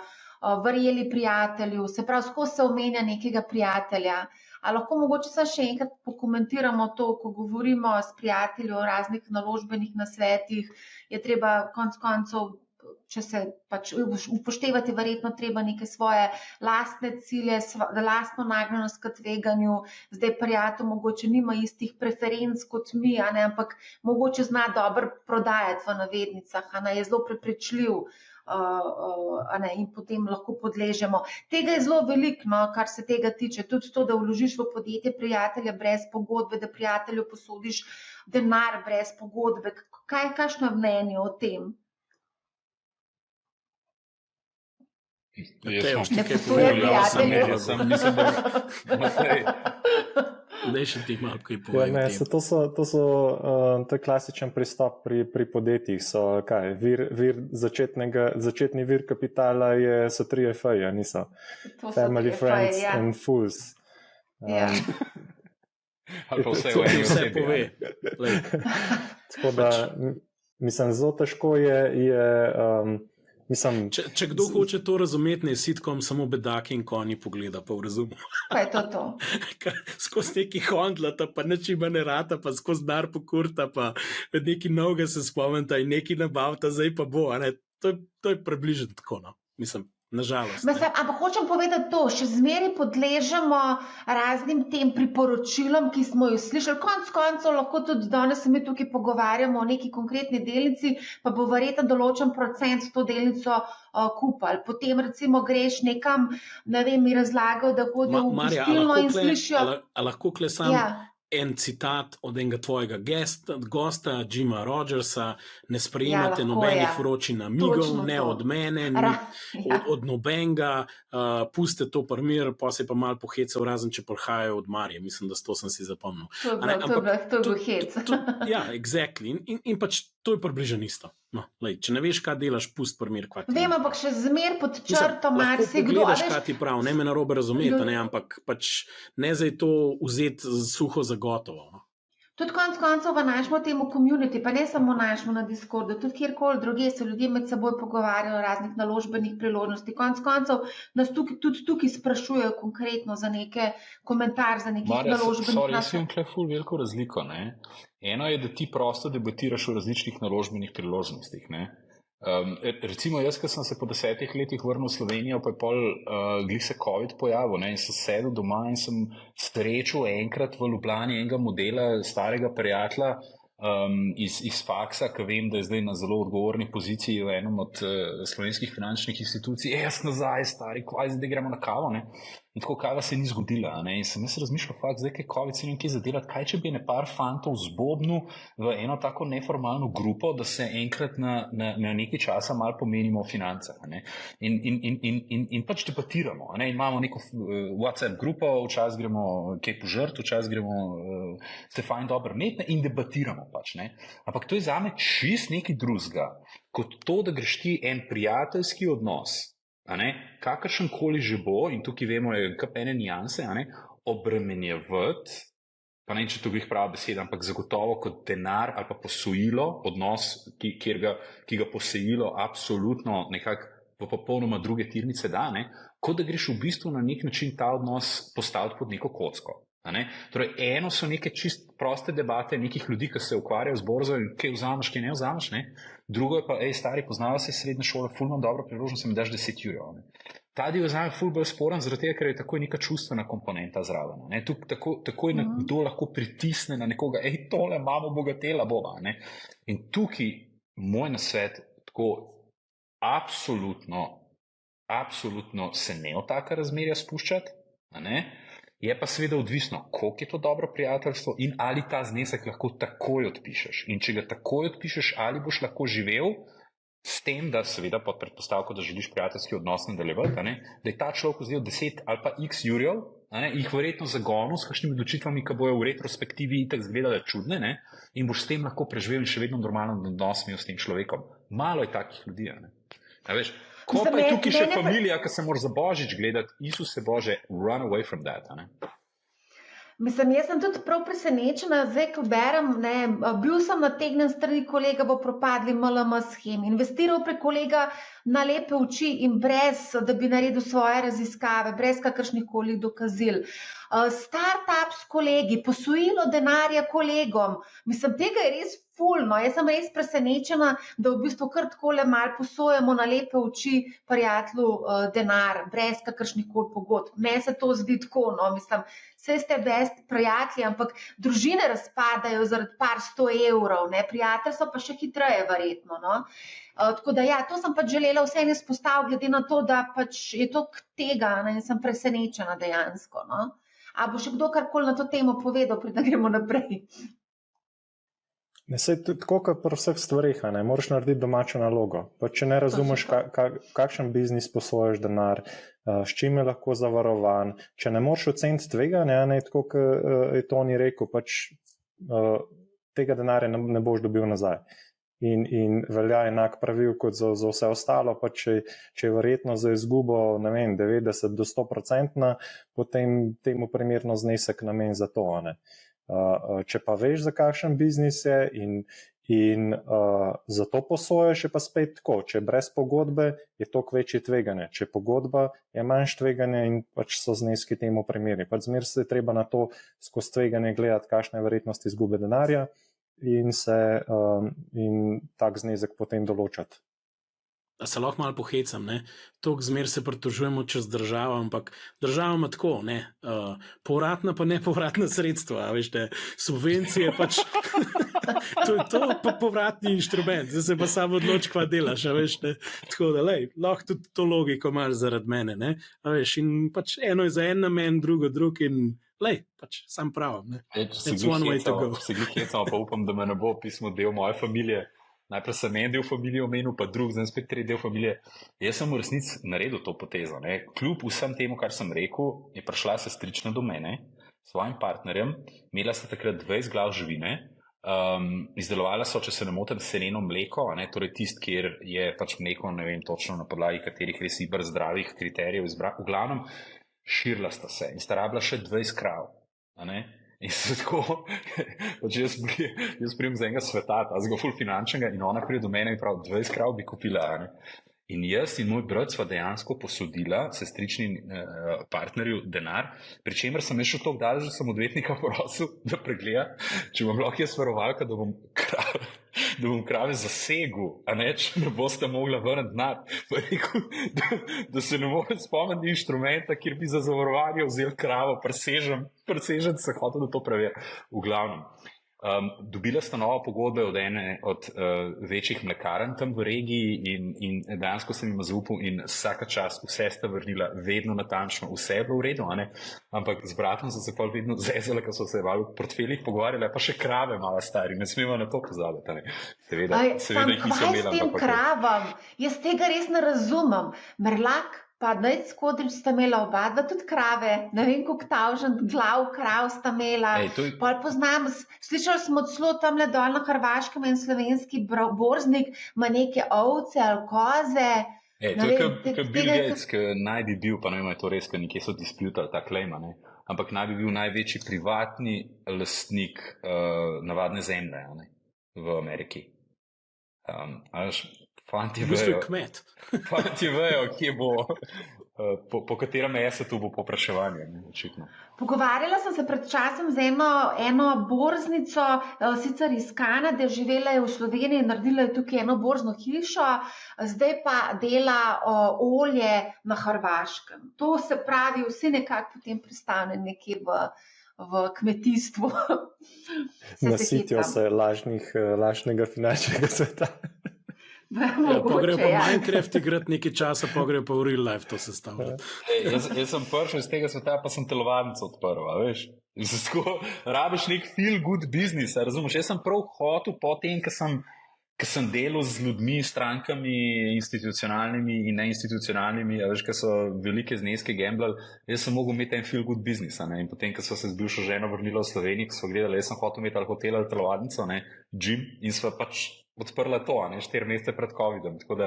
verjeli prijatelju, se pravi, skozi se omenja nekega prijatelja. A lahko mogoče se še enkrat pokomentiramo to, ko govorimo s prijatelji o raznih naložbenih nasvetih, je treba konec koncev, če se pač upoštevati, verjetno treba neke svoje lastne cilje, lastno nagnjenost k tveganju. Zdaj prijatelj mogoče nima istih preferenc kot mi, ampak mogoče zna dobro prodajati v navednicah, je zelo prepričljiv. In potem lahko podležemo. Tega je zelo veliko, kar se tega tiče. Tudi to, da vložiš v podjetje prijatelja brez pogodbe, da prijatelju posodiš denar brez pogodbe. Kakšno je mnenje o tem? Ne posuje prijatelju. Da še ti malo kaj povem. To so klasičen pristop pri podjetjih. Začetni vir kapitala so 3 FI, niso family, friends and fools. Vse pove. Tako da, mislim, zelo težko je Če kdo hoče to razumeti, ne sitkom samo bedaki in konji pogleda, pa v razumu. Pa je to. Skozi neki hondlata, pa nečima ne rata, pa skozi dar pokurta, pa neki novega se spomenta in neki nabavta, zdaj pa bo. To je približno tako, Mislim, Nažalost. Ampak hočem povedati to, še zmeraj podležemo raznim tem priporočilom, ki smo jih slišali. Konec koncev lahko tudi danes se mi tukaj pogovarjamo o neki konkretni delnici, pa bo verjetno določen procent to delnico kupali. Potem recimo greš nekam, ne vem, mi razlagajo, da hodijo v gostilno in slišijo. A lahko kle sam en citat od enega tvojega gosta, Jima Rogersa, ne sprejemate nobenih vročih namigov, ne od mene, od nobenega, puste to primir, pa se pa malo pohecal, razen če prihajajo od Marije. Mislim, da to sem si zapomnil. To je bil hec. Ja, exactly. In pač to je približno isto. No, če ne veš, kaj delaš, pust primir. Vem, ampak še zmer pod črto marsikdo. Pogledaš, kaj ti prav, ne me narobe razumeti, ampak pač ne zdaj to vzeti suho za gotovo. No. Tudi konec koncev v našem temu community, pa ne samo našemu na Discordu, tudi kjerkoli druge se ljudje med seboj pogovarjajo o raznih naložbenih priložnosti. Konec koncev nas tudi tukaj sprašujejo konkretno za neke komentar, za nekih naložbenih. Sorry, jaz imam tukaj ful veliko razliko. Ne? Eno je, da ti prosto debatiraš o različnih naložbenih priložnostih. Ne? Recimo jaz, ko sem se po 10 letih vrnil v Slovenijo, pa je pol glih se COVID pojavil, ne, in sem sedel doma in sem srečal enkrat v Ljubljani enega modela starega prijatelja iz faksa, ki vem, da je zdaj na zelo odgovorni poziciji v enem od slovenskih finančnih institucij. Jaz nazaj, stari, kvaj, zdaj gremo na kavo, ne. In tako kava se ni zgodila, ne. In sem jaz razmišljal, fakt, zdaj, kaj COVID se nekaj zadelati, kaj če bi par fantov zbobnil v eno tako neformalno grupo, da se enkrat na nekaj časa malo pomenimo o financah, ne. In pač debatiramo, ne. In imamo neko WhatsApp grupo, včasih gremo kaj požrt, včasih gremo se fajn dobro imeti in debatiramo pač, ne. Ampak to je zame čist nekaj drugega, kot to, da greš ti en prijateljski odnos, kakršen koli že bo, in tukaj vemo, je kar ene nijanse, obremenjevati, pa ne če to glih prava beseda, ampak zagotovo kot denar ali pa posojilo, odnos, ki ga posojilo absolutno nekako v popolnoma druge tirnice da, kot da greš v bistvu na nek način ta odnos postaviti pod neko kocko. Torej, eno so neke čist proste debate nekih ljudi, ki se ukvarjajo z borzo in kaj vzameš, kaj ne vzameš, Drugo je pa, stari, poznava se srednje šole, ful imam dobro priložnost, mi daš 10 jurjev. Ta del je zame ful bolj sporen, zaradi tega, ker je takoj neka čustvena komponenta zraven. Takoj kdo lahko pritisne na nekoga, tole imamo, bogatela bova. In tukaj moj nasvet, tako absolutno se ne v taka razmerja spuščati, je pa seveda odvisno, koliko je to dobro prijateljstvo in ali ta znesek lahko takoj odpišeš. In če ga takoj odpišeš, ali boš lahko živel s tem, da seveda pod predpostavko, da želiš prijateljski odnos nadaljevati, da je ta človek vzel 10 ali pa x jurjev, jih verjetno zagonil s kakšnimi odločitvami, ki bojo v retrospektivi itak izgledale čudne, in boš s tem lahko preživel in še vedno normalen odnos imel s tem človekom. Malo je takih ljudi. Veš, ko pa je tukaj še familija, ki se mora za Božič gledati, Isuse Bože, run away from that. Mislim, jaz sem tudi prav presenečena, zdaj, ko berem, bil sem nategnen strani kolega v propadli MLM schemi, investiral prek kolega na lepe oči in brez, da bi naredil svoje raziskave, brez kakršnih koli dokazil. Startups kolegi, posojilo denarja kolegom, mislim, tega je res fulno. Jaz sem res presenečena, da v bistvu kar takole malo posojamo na lepe oči prijatelju denar, brez kakršnih koli pogodb. Meni se to zdi tako, mislim, vse ste best prijatelji, ampak družine razpadajo zaradi par 100 evrov, prijateljstvo pa še hitreje verjetno, Tako da ja, to sem pač želela vseeno izpostaviti, glede na to, da pač je toliko tega, in sem presenečena dejansko, A bo še kdo karkoli na to temo povedal, preden gremo naprej? Tako kot pri vseh stvarih, moraš narediti domačo nalogo. Pa če ne razumeš, kakšen biznis posojaš denar, s čim je lahko zavarovan, če ne moreš oceniti tveganja, tako kot je Toni rekel, pač tega denarja ne boš dobil nazaj. In velja enak pravil kot za vse ostalo, pa če je verjetno za izgubo 90 do 100%, potem temu primerno znesek namen za to. Če pa veš, za kakšen biznis je in za to posojaš, je pa spet tako. Če brez pogodbe, je toliko večje tveganje. Če pogodba, je manjše tveganje in pač so zneski temu primeri. Pač zmeraj se je treba na to skozi tveganje gledati, kakšna je verjetnost izgube denarja in tak znesek potem določati. da se lahko malo pohecam, ne, toliko zmer se pritožujemo čez državo, ampak država ima tako, ne, povratna pa nepovratna sredstva, veste, subvencije pač, to je to, pa povratni inštrument, zdaj se pa samo odloči, kva delaš, veste, tako da, lej, lahko tudi to logiko imaš zaradi mene, ne, veš, in pač eno je za en namen, drug in lej, pač sam pravim, ne. It's one way to go. Se glih hecamo, pa upam, da me ne bo pismo del moje familije. Najprej sem en del familije omenil, pa drug, zdaj spet tretji del familije. Jaz sem v resnici naredil to potezo. Ne. Kljub vsem temu, kar sem rekel, je prišla sestrična do mene, s svojim partnerjem, imela sta takrat 20 glav živine, izdelovala so, če se ne motim, seneno mleko, ne, torej tist, kjer je pač mleko, ne vem točno na podlagi katerih res iber zdravih kriterijev izbral. V glavnem, širila sta se in sta rabila še 20 krav. In se tako, pač jaz prijem z enega sveta, ta zgo ful finančnega, in ona prije do mene in prav 20 krav bi kupila. In jaz in moj brat sva dejansko posodila sestrični partnerju denar, pri čemer sem še toliko dal, že sem odvetnika prosil, da pregleda, če bom lahko jaz varovalka, da bom krave zasegel, a ne, če ne boste mogla vrniti denar. Pa rekel, da se ne more spomniti inštrumenta, kjer bi za zavarovanje vzel kravo, presežen, se hotel, da to preveri. V glavnem. Dobila sta novo pogodbe od ene od večjih mlekarn tam v regiji in dejansko sem jim zaupal in vsaka čas vse sta vrnila vedno natančno, vse je bilo v redu, ampak z bratom so se pa vedno zezali, ko so se v portfeljih pogovarjali, pa še krave malo stari, ne smemo na to pozabiti. Seveda jih niso imela. Kaj s tem kravam? Jaz tega res ne razumem. Merlak pa Nejc Kodrič sta imela oba dva tudi krave, ne vem, koliko tavžent glav krav sta imela. Pol poznam, slišali smo celo tamle dol na Hrvaškem en slovenski borznik, ima neke ovce ali koze. To je kot Bill Gates, ki naj bi bil, pa ne vem, je to res, ker nekje so disputali ta klejma, ne? Ampak naj bi bil največji privatni lastnik navadne zemlje, ne? V Ameriki. Fanti vejo, kje bo, po katerem mesecu bo popraševanje, očitno. Pogovarjala sem se pred časom z eno borznico, sicer iz Kanade, živela je v Sloveniji, naredila je tukaj eno borzno hišo, zdaj pa dela olje na Hrvaškem. To se pravi, vsi nekako potem pristane nekje v kmetijstvu. Nasitijo se lažnega finančnega sveta. Pogrejo pa Minecraft igrati nekaj časa, pogrejo pa v real life to sestavljati. Jaz sem prišel iz tega sveta, pa sem telovadnico odprl, veš. Rabiš nek feel good business, razumeš? Jaz sem prav hotel po tem, ko sem delal z ljudmi, strankami, institucionalnimi in neinstitucionalnimi, veš, ko so velike zneske gamblali, jaz sem mogel imeti en feel good business, in potem, ko so se z bivšo ženo vrnila v Sloveniji, ko so gledali, jaz sem hotel imeti ali hotel ali telovadnico, gym, in sva pač odprla to, 4 mesece pred covidom, tako da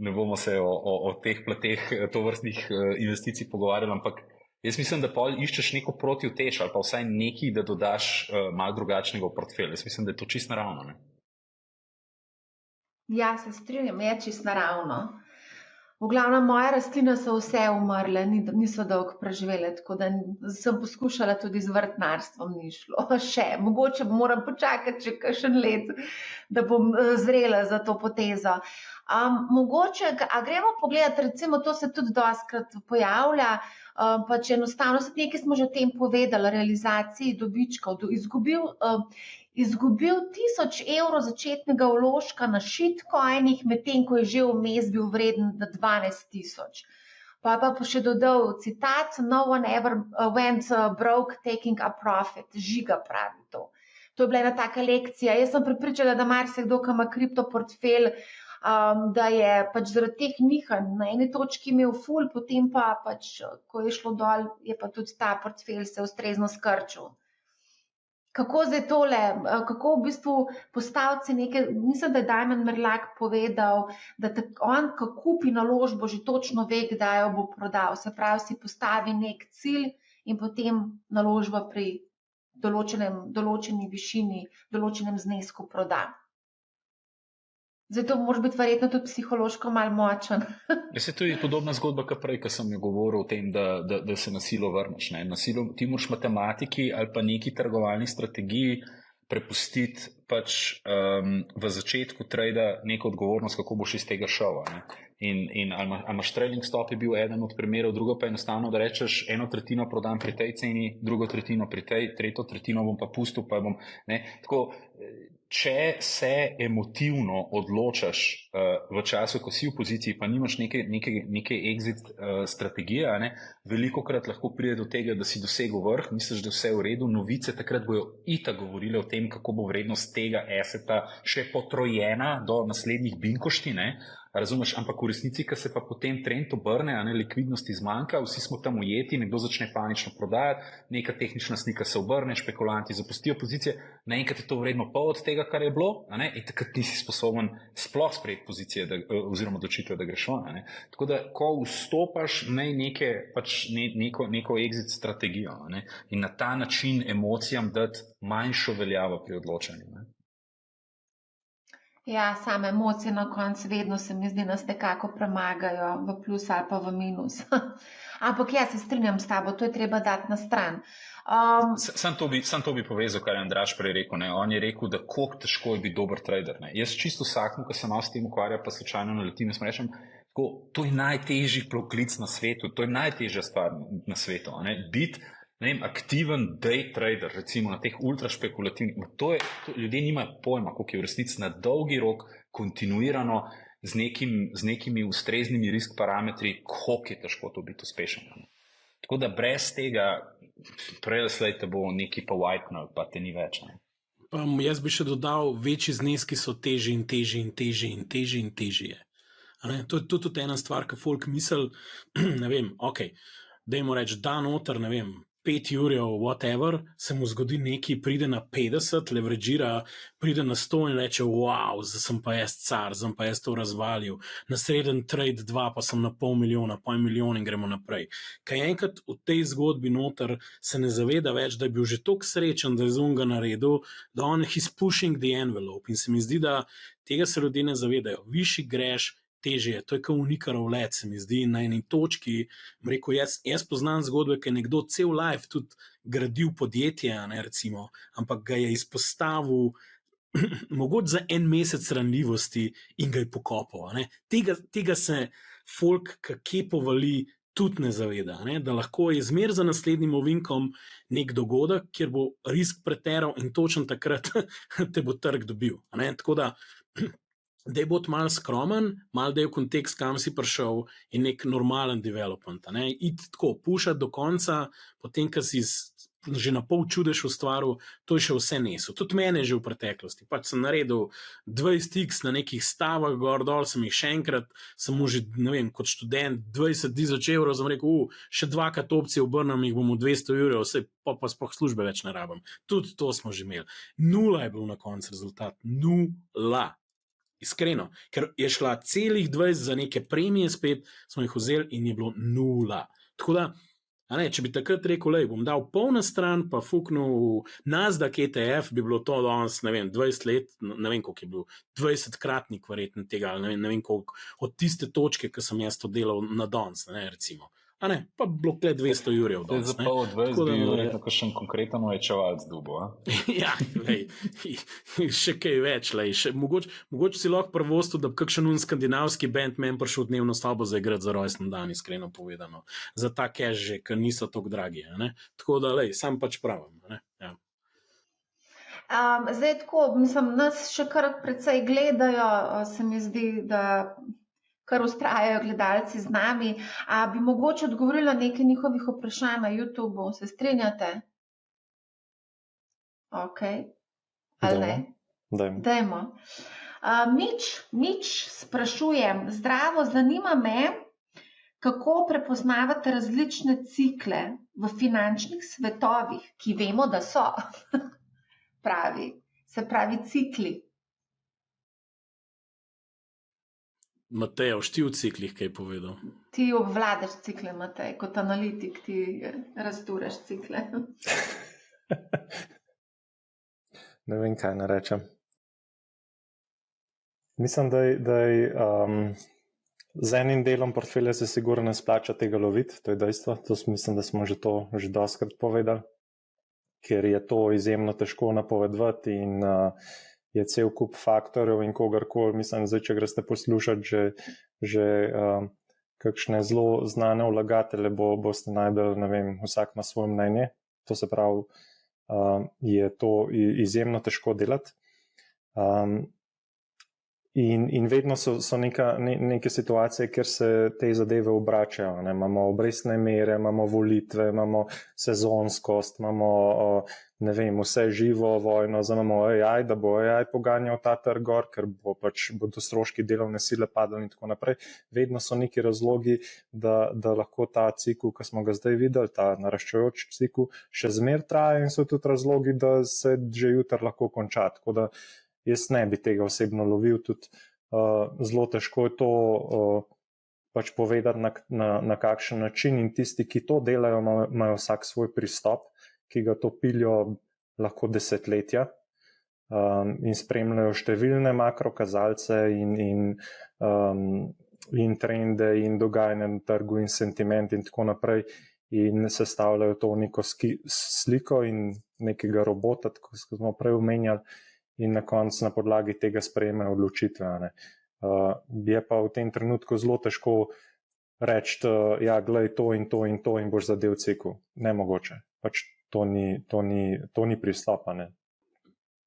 ne bomo se o teh plateh tovrstnih investicij pogovarjali, ampak jaz mislim, da pol iščeš neko protivtež ali pa vsaj nekaj, da dodaš malo drugačnega v portfelj. Jaz mislim, da je to čisto naravno, ne? Ja, se strinjam, je čisto naravno. V glavnem, moje rastline so vse umrle, niso dolgo preživele, tako da sem poskušala tudi z vrtnarstvom, ni šlo še. Mogoče moram počakati še kakšen let, da bom zrela za to potezo. Mogoče, a gremo pogledati, recimo, to se tudi dostikrat pojavlja, pač enostavno, nekaj smo že o tem povedali, realizaciji dobičkov, izgubil 1000 evrov začetnega vložka na shitcoinih, medtem ko je že vmes bil vreden 12 000. Pa še dodal citat, no one ever went broke taking a profit. Žiga pravi to. To je bila ena taka lekcija. Jaz sem prepričala, da marsikdo, ki ima kriptoportfelj, da je pač zaradi teh nihanj na eni točki imel ful, potem pa pač, ko je šlo dol, je pa tudi ta portfelj se ustrezno skrčil. Kako zdaj tole, kako v bistvu postaviti nekaj, mislim, da je Damjan Merlak povedal, da on, ko kupi naložbo, že točno ve, kdaj jo bo prodal. Se pravi, si postavi nek cilj in potem naložba pri določeni višini, določenem znesku proda. Zato moraš biti verjetno tudi psihološko malo močen. Se to je podobna zgodba, kot prej, ko sem jo govoril o tem, da se na silo vrneš. Ti moraš matematiki ali pa neki trgovalni strategiji prepustiti pač v začetku trada neko odgovornost, kako boš iz tega šel. In ali imaš trailing stop, je bil eden od primerov, drugo pa je enostavno, da rečeš, 1/3 prodam pri tej ceni, 2/3 pri tej, 3/3 bom pa pustil, pa bom, ne, tako, če se emotivno odločaš v času, ko si v poziciji, pa nimaš neke exit strategije, ne, velikokrat lahko pride do tega, da si dosegel vrh, misliš, da vse v redu, novice takrat bojo itak govorile o tem, kako bo vrednost tega aseta še potrojena do naslednjih binkošti, ne. Razumeš, ampak v resnici, ko se pa potem trend obrne, likvidnosti zmanjka, vsi smo tam ujeti, nekdo začne panično prodajati, neka tehnična slika se obrne, špekulanti zapustijo pozicije, naenkrat je to vredno pol od tega, kar je bilo, in takrat nisi sposoben sploh sprejeti pozicije oziroma odločitve, da greš ven. Tako da, ko vstopaš, naj neko exit strategijo in na ta način emocijam dati manjšo veljavo pri odločanju. Ja, same emocije na koncu vedno se mi zdi, nas nekako premagajo v plus ali pa v minus. Ampak ja, se strinjam s tabo, to je treba dati na stran. Sam to bi povezal, kar je Andraž prej rekel. On je rekel, da koliko težko je biti dober trader. Jaz čisto vsakmu, ko se malo s tem ukvarja, pa slučajno naletim, jaz rečem, to je najtežji poklic na svetu, to je najtežja stvar na svetu. Biti aktiven day trader, recimo na teh ultrašpekulativnih, ljudje nimajo pojma, koliko je v resnici na dolgi rok kontinuirano z nekimi ustreznimi risk parametri, koliko je težko to biti uspešen. Tako da brez tega prej slej te bo neki pa whitenal, pa te ni več. Jaz bi še dodal, večji zneski so težji in težji in težji in težji in težji je. To je tudi ena stvar, ki folk misel, ne vem, ok, dajmo reči, da noter, ne vem, 5 jurjev, whatever, se mu zgodi nekaj, pride na 50, leveragira, pride na 100 in reče, wow, zdaj sem pa jaz car, sem pa jaz to razvalil, na sreden trade 2 pa sem na $500,000 in gremo naprej. Kaj enkrat v tej zgodbi noter se ne zaveda več, da je bil že toliko srečen, da je zunga naredil, da he's pushing the envelope in se mi zdi, da tega se ljudje ne zavedajo. Višji greš, težje je. To je kot unikarov let, se mi zdi, na eni točki. Rekel, jaz poznam zgodbe, ker je nekdo cel life tudi gradil podjetje, recimo, ampak ga je izpostavil mogoče za 1 mesec ranljivosti in ga je pokopal. Tega se folk, ki povali, tudi ne zaveda, da lahko je zmer za naslednjim ovinkom nek dogodek, kjer bo risk preteral in točno takrat te bo trg dobil. Tako da da je bod malo skromen, malo da je v kontekst, kam si prišel in nek normalen development. Iti tako, pušati do konca, potem, ko si že na pol čudež ustvaril, to je še vse nesel. Tudi mene že v preteklosti. Pač sem naredil 20x na nekih stavah, gor dol, sem jih še enkrat, sem mu že, ne vem, kot študent, 20,000 evrov, sem rekel, še 2krat opcije obrnem, jih bom v 200 evrov, vse pa sploh službe več ne rabim. Tudi to smo že imeli. 0 je bil na koncu rezultat. 0. Iskreno, ker je šla celih 20 za neke premije spet, smo jih vzeli in je bilo 0. Tako da, če bi takrat rekel, lej, bom dal pol na stran, pa fuknil Nasdaq ETF, bi bilo to danes, ne vem, 20 let, ne vem, koliko je bil, 20-kratnik verjetno tega, ali ne vem koliko, od tiste točke, ki sem jaz to delal na danes, recimo. Pa bilo 200 jurjev. Za pol 20 bi verjetno kakšen konkreten uječevalc dubo. Ja, lej, še kaj več. Mogoče si lahko prvostu, da bi kakšen skandinavski bandman prišel dnevno stavbo zaigrati za rojstni dan, iskreno povedano. Za ta cash že, ker niso tako dragi. Tako da, sam pač pravim. Ja. Zdaj tako, mislim, nas še kar precej gledajo, se mi zdi, da kar vztrajajo gledalci z nami. Bi mogoče odgovorila nekaj njihovih vprašanj na YouTubeu, se strinjate? Ok. Ali ne? Dajmo. Mič sprašujem, zdravo, zanima me, kako prepoznavate različne cikle v finančnih svetovih, ki vemo, da so se pravi cikli. Matej, ti v ciklih kaj povedal? Ti obvladaš cikle, Matej, kot analitik ti razduraš cikle. Ne vem, kaj narečem. Mislim, da z enim delom portfelja se sigurno ne splača tega loviti, to je dejstvo. To mislim, da smo že dostikrat povedali, ker je to izjemno težko napovedovati in je cel kup faktorjev in kogarkoli, mislim, zdaj, če greste poslušati že kakšne zelo znane vlagatelje, boste najdeli, ne vem, vsak ima svoje mnenje, to se pravi, je to izjemno težko delati. In vedno so neke situacije, kjer se te zadeve obračajo. Ne? Imamo obrestne mere, imamo volitve, imamo sezonskost, imamo ne vem, vse živo, vojno, zdaj imamo AI, da bo AI poganjal ta trg gor, ker bodo stroški delovne sile padali in tako naprej. Vedno so neki razlogi, da lahko ta cikl, ki smo ga zdaj videli, ta naraščajoč cikl, še zmer traja in so tudi razlogi, da se že jutri lahko konča. Tako da jaz ne bi tega osebno lovil, tudi zelo težko je to pač povedati na kakšen način in tisti, ki to delajo, imajo vsak svoj pristop, ki ga to pilijo lahko desetletja in spremljajo številne makrokazalce in trende in dogajanje na trgu in sentiment in tako naprej in sestavljajo to neko sliko in nekega robota, tako smo prej omenjali, in na koncu na podlagi tega sprejemajo odločitve. Je pa v tem trenutku zelo težko reči, ja, glej, to in to in to in boš zadev cikl. Nemogoče. Pač to ni pristopa. Ne?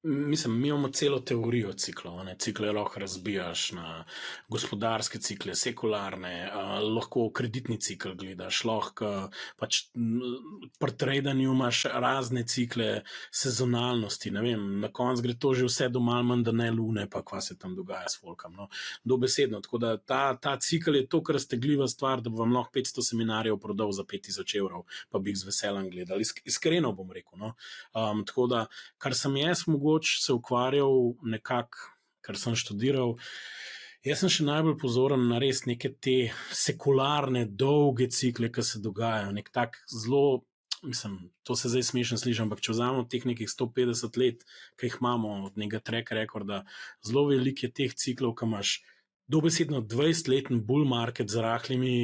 Mislim, mi imamo celo teorijo ciklov. Cikle lahko razbijaš na gospodarske cikle, sekularne, lahko kreditni cikl gledaš, lahko pač pri tradanju imaš razne cikle sezonalnosti. Ne vem, na koncu gre to že vse do malo manj, da ne lune, pa kva se tam dogaja s folkom. No? Dobesedno. Tako da ta cikl je to, kar raztegljiva stvar, da bi vam lahko 500 seminarjev prodal za 5000 evrov, pa bi jih z veseljem gledali. Iskreno bom rekel. No? Tako da, kar sem jaz se ukvarjal nekako, kar sem študiral. Jaz sem še najbolj pozoren na res neke te sekularne, dolge cikle, ki se dogajajo. Nek tak zelo, mislim, to se zdaj smešno sliši, ampak če vzamemo teh nekih 150 let, ki jih imamo od nekega track rekorda, zelo veliko je teh ciklov, ki imaš dobesedno 20-letni bull market z rahlimi,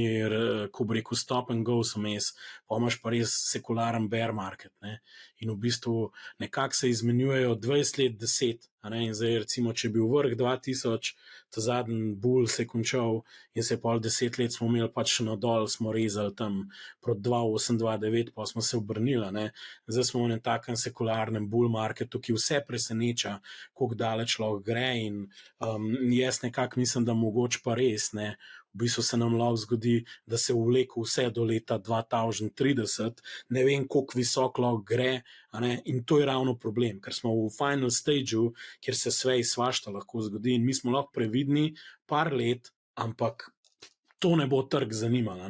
ko bi rekel stop and go vmes, pa imaš pa res sekularen bear market. Ne? In v bistvu nekako se izmenjujejo 20 let, 10. In zdaj recimo, če bi bil vrh 2000, ta zadnji bull se je končal in se je pol 10 let smo imeli pač še nadol, smo rezali tam proti 2008, 2009, pa smo se obrnili. Ne? Zdaj smo v takem sekularnem bull marketu, ki vse preseneča, koliko daleč lahko gre in jaz nekako mislim, da mogoče pa res, ne, v bistvu se nam lahko zgodi, da se vleku vse do leta 2030, ne vem, koliko visoko lahko gre, in to je ravno problem, ker smo v final stageu, kjer se sve svašta lahko zgodi in mi smo lahko previdni par let, ampak to ne bo trg zanimalo.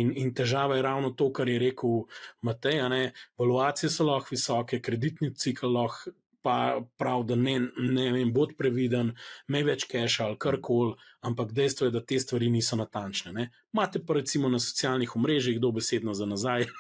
In težava je ravno to, kar je rekel Matej, valuacije so lahko visoke, kreditni cikl lahko pa prav, da ne vem, bod previden, me več keša ali karkoli, ampak dejstvo je, da te stvari niso natančne. Imate pa recimo na socialnih omrežjih dobesedno za nazaj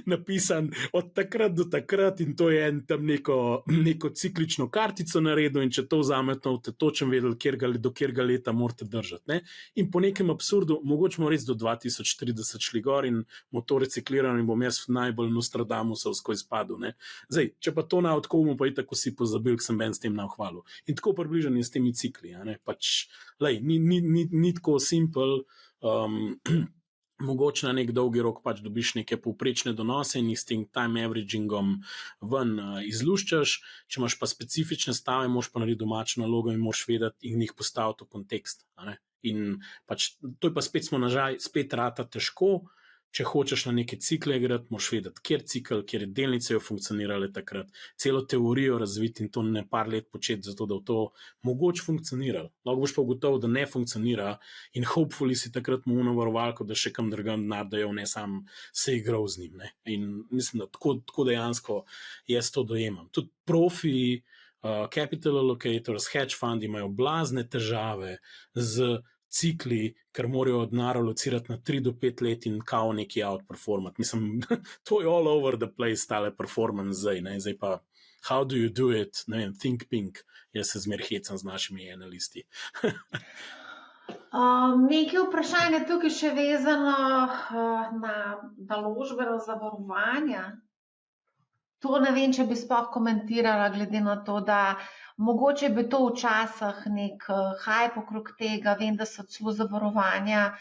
napisan od takrat do takrat in to je tam neko ciklično kartico naredil in če to vzamete, boste točno vedeli, do kjerga leta morate držati. In po nekem absurdu, mogoče bomo res do 2030 šli gor in motor recikliran in bom jaz najbolj Nostradamusovsko izpadel. Zdaj, če pa to na odkomu, pa itak vsi pozabili, k sem ben s tem nahvalil. In tako približan je s temi cikli. Pač, ni tako simpel, mogoče na nek dolgi rok pač dobiš neke povprečne donose in jih s tem time averagingom ven izluščaš, če imaš pa specifične stave, moraš pa narediti domačo nalogo in moraš vedeti in jih postaviti v kontekst. In pač to je pa spet rata težko, če hočeš na neke cikle igrati, moraš vedeti, kjer cikl, kjer delnice jo funkcionirale takrat, celo teorijo razviti in to ne par let početi, zato da v to mogoče funkcioniralo. Lahko boš pa ugotovil, da ne funkcionira in hopefully si takrat mu varovalko, da še kam drugam denar dajo, ne sam se igral z njim. In mislim, da tako dejansko jaz to dojemam. Tudi profi, capital allocators, hedge fundi imajo blazne težave z cikli, ker morajo denar alocirati na 3 do 5 let in kao neki outperformati. Mislim, to je all over the place, tale performance zdaj. Zdaj pa, how do you do it? Ne vem, think pink. Jaz se zmer hecam z našimi analisti. Nekaj vprašanje tukaj še vezano na naložbena zavarovanja. To ne vem, če bi sploh komentirala, glede na to, da mogoče bi to včasih nek hype okrog tega. Vem, da so celo zavarovanja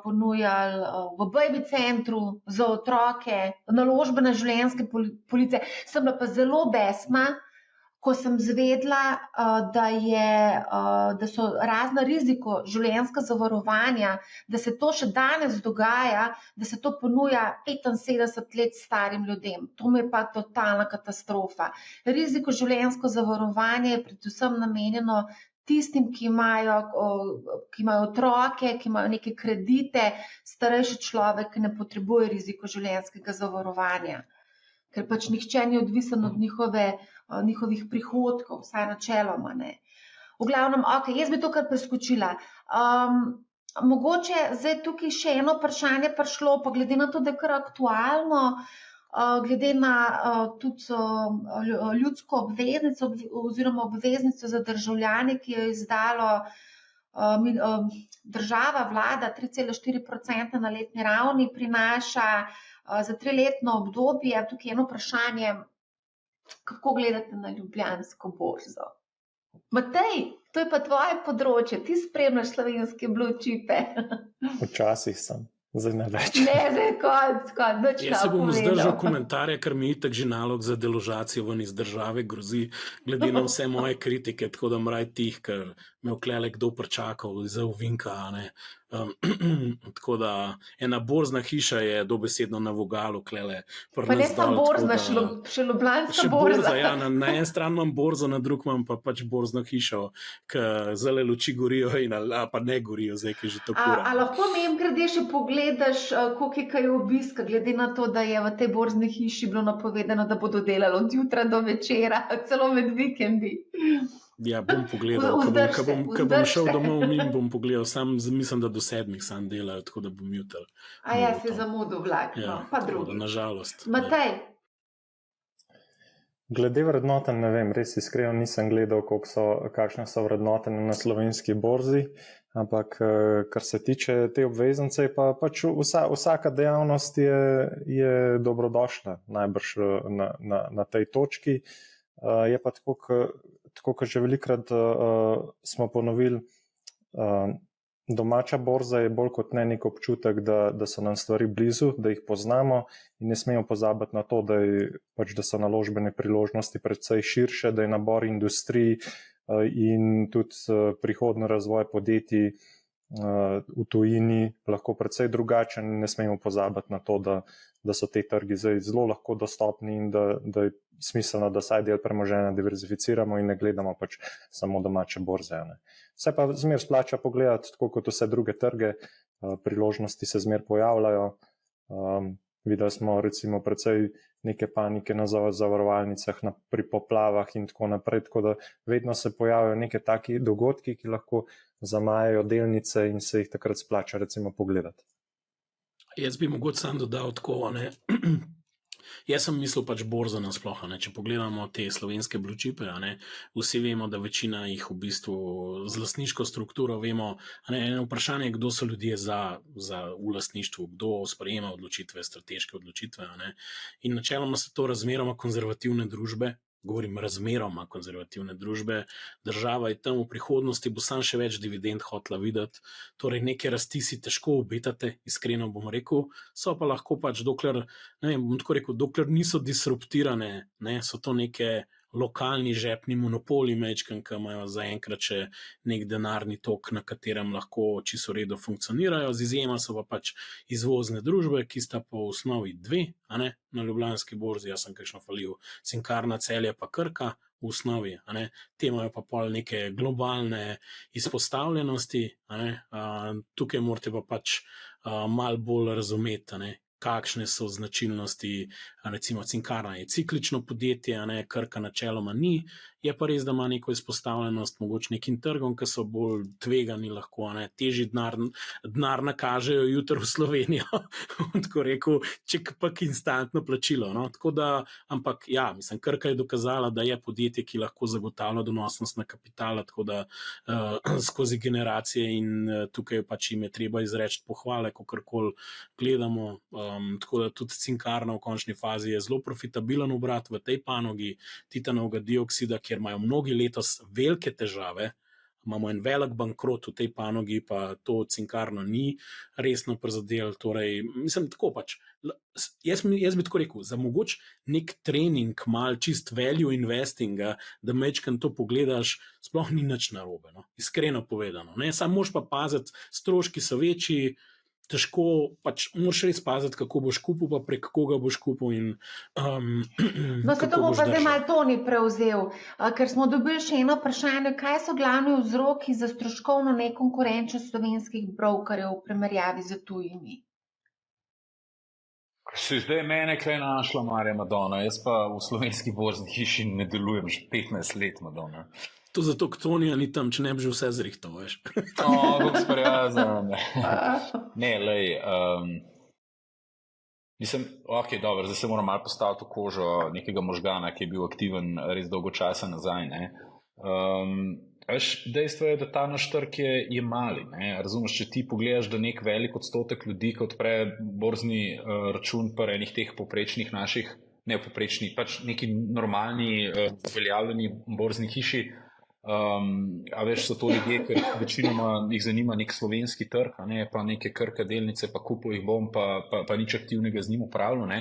ponujali v baby centru za otroke, naložbene življenjske police. Sem bila pa zelo besna, ko sem zvedla, da so razna riziko življenjska zavarovanja, da se to še danes dogaja, da se to ponuja 75 let starim ljudem. To mi je pa totalna katastrofa. Riziko življenjsko zavarovanje je predvsem namenjeno tistim, ki imajo otroke, ki imajo neke kredite, starejši človek, ki ne potrebuje riziko življenjskega zavarovanja. Ker pač nihče ni odvisen od njihovih prihodkov, vsaj načeloma ne. V glavnem, jaz bi to kar preskočila. Mogoče zdaj tukaj še eno vprašanje prišlo, pa glede na to, da je kar aktualno, glede na tudi ljudsko obveznico oziroma obveznico za državljane, ki jo je izdalo država, vlada, 3,4% na letni ravni prinaša za 3-letno obdobje. Tukaj je eno vprašanje, kako gledate na Ljubljansko borzo? Matej, to je pa tvoje področje, ti spremljaš slovenske blue chipe. Včasih sem, zdaj ne več. Ne, zdaj konc, Jaz se bom vzdržal komentarja, ker mi itak že nalog za deložacijo ven iz države grozi, glede na vse moje kritike, tako da mraj tih, ker me vklele kdo pričakal za ovinka, ne. Tako da ena borzna hiša je dobesedno na vogalu klele. Pa ne samo borzna, še Ljubljanska borza. Ja, na en stran imam borzo, na drug imam pa pač borzno hišo, ki zale luči gorijo pa ne gorijo, zdaj, ki že to kura. A lahko mimogrede še pogledaš, koliko je kaj obiska, glede na to, da je v tej borzni hiši bilo napovedano, da bodo delali od jutra do večera, celo med vikendi. Ja, bom pogledal, ko bom šel domov in bom pogledal, mislim, da do 7 sam delajo, tako da bom jutri. Ja, si zamudil vlak, pa drugi. Nažalost. Matej? Glede vrednoten, ne vem, res iskreno nisem gledal, kakšne so vrednotene na slovenski borzi, ampak kar se tiče te obveznice, pa pač vsaka dejavnost je dobrodošla najbrž na tej točki. Je pa tako, kot že velikrat smo ponovili, domača borza je bolj kot ne nek občutek, da so nam stvari blizu, da jih poznamo in ne smemo pozabiti na to, da so naložbene priložnosti precej širše, da je nabor industrij in tudi prihodnji razvoj podjetij v tujini lahko precej drugačen. Ne smemo pozabiti na to, da so te trgi zdaj zelo lahko dostopni in da je smiselno, da saj del premoženja diverzificiramo in ne gledamo pač samo domače borze. Vse pa zmer splača pogledati, tako kot vse druge trge, priložnosti se zmer pojavljajo. Videli smo recimo precej neke panike na zavarovalnicah pri poplavah in tako naprej, tako da vedno se pojavljajo neke taki dogodki, ki lahko zamajajo delnice in se jih takrat splača recimo pogledati. Jaz bi mogoče sam dodal tako, ne. Jaz sem mislil pač borza nasploh, če pogledamo te slovenske blue chipe, vsi vemo, da večina jih v bistvu z lastniško strukturo vemo, eno vprašanje je, kdo so ljudje v lastništvu, kdo sprejema odločitve, strateške odločitve, in načeloma so to razmeroma konzervativne družbe, govorim razmeroma konzervativne družbe, država je tam v prihodnosti, bo sam še več dividend hotela videti, torej neke rasti si težko obetate, iskreno bom rekel, so pa lahko pač dokler, ne vem, bom tako rekel, dokler niso disruptirane, so to neke lokalni žepni monopoli mečken, ki imajo zaenkrat še nek denarni tok, na katerem lahko čisto redo funkcionirajo, z izjema so pa pač izvozne družbe, ki sta po osnovi dve, na Ljubljanski borzi, jaz sem kakšno falil, Cinkarna Celje pa Krka, v osnovi, te imajo pa pol neke globalne izpostavljenosti, tukaj morate pa pač malo bolj razumeti, kakšne so značilnosti, recimo Cinkarna je ciklično podjetje, Krka načeloma ni je pa res, da ima neko izpostavljenost mogoče nekim trgom, ki so bolj tvegani lahko, ne, težji denar nakažejo jutri v Slovenijo, tako rekel, če pa instantno plačilo, no, tako da, ampak ja, mislim, Krka je dokazala, da je podjetje, ki lahko zagotavlja donosnost na kapital, tako da skozi generacije in tukaj pač jim je treba izreči pohvale, kakorkoli gledamo, tako da tudi Cinkarna v končni fazi je zelo profitabilen obrat v tej panogi titanovega dioksida, kjer imajo mnogi letos velike težave, imamo en velik bankrot v tej panogi, pa to Cinkarno ni resno prizadel, torej, mislim, tako pač, jaz bi tako rekel, za mogoče nek trening, mal čist value investinga, da mečkam to pogledaš, sploh ni nič narobe, no? Iskreno povedano, ne? Samo moraš pa paziti, stroški so večji, težko, pač moraš res paziti, kako boš kupil, pa prek koga boš kupil in no, se to bo pa zdaj malo Toni prevzel, ker smo dobili še eno vprašanje, kaj so glavni vzroki za stroškovno nekonkurenčnost slovenskih brokerjev v primerjavi z tujimi? Si zdaj mene kaj našla, Marja Madonna, jaz pa v slovenski borzni hiši ne delujem že 15 let, Madonna. To zato, ker Tonija ni tam, če ne bi že vse zrihtal, veš. Gospod Jazan. Ne, lej, mislim, ok, dobro, zdaj se moram malo postaviti v kožo nekega možgana, ki je bil aktiven res dolgo časa nazaj, ne. Veš, dejstvo je, da ta naš trg je mali, ne. Razumeš, če ti pogledaš, da nek velik odstotek ljudi, ki odpre borzni račun pa enih teh poprečnih naših, ne poprečni, pač neki normalni, uveljavljeni borzni hiši, a veš, so to ljudje, ker večinoma jih zanima nek slovenski trg, a ne, pa neke Krke delnice, pa kupil jih bom, pa nič aktivnega z njim upravljal, ne,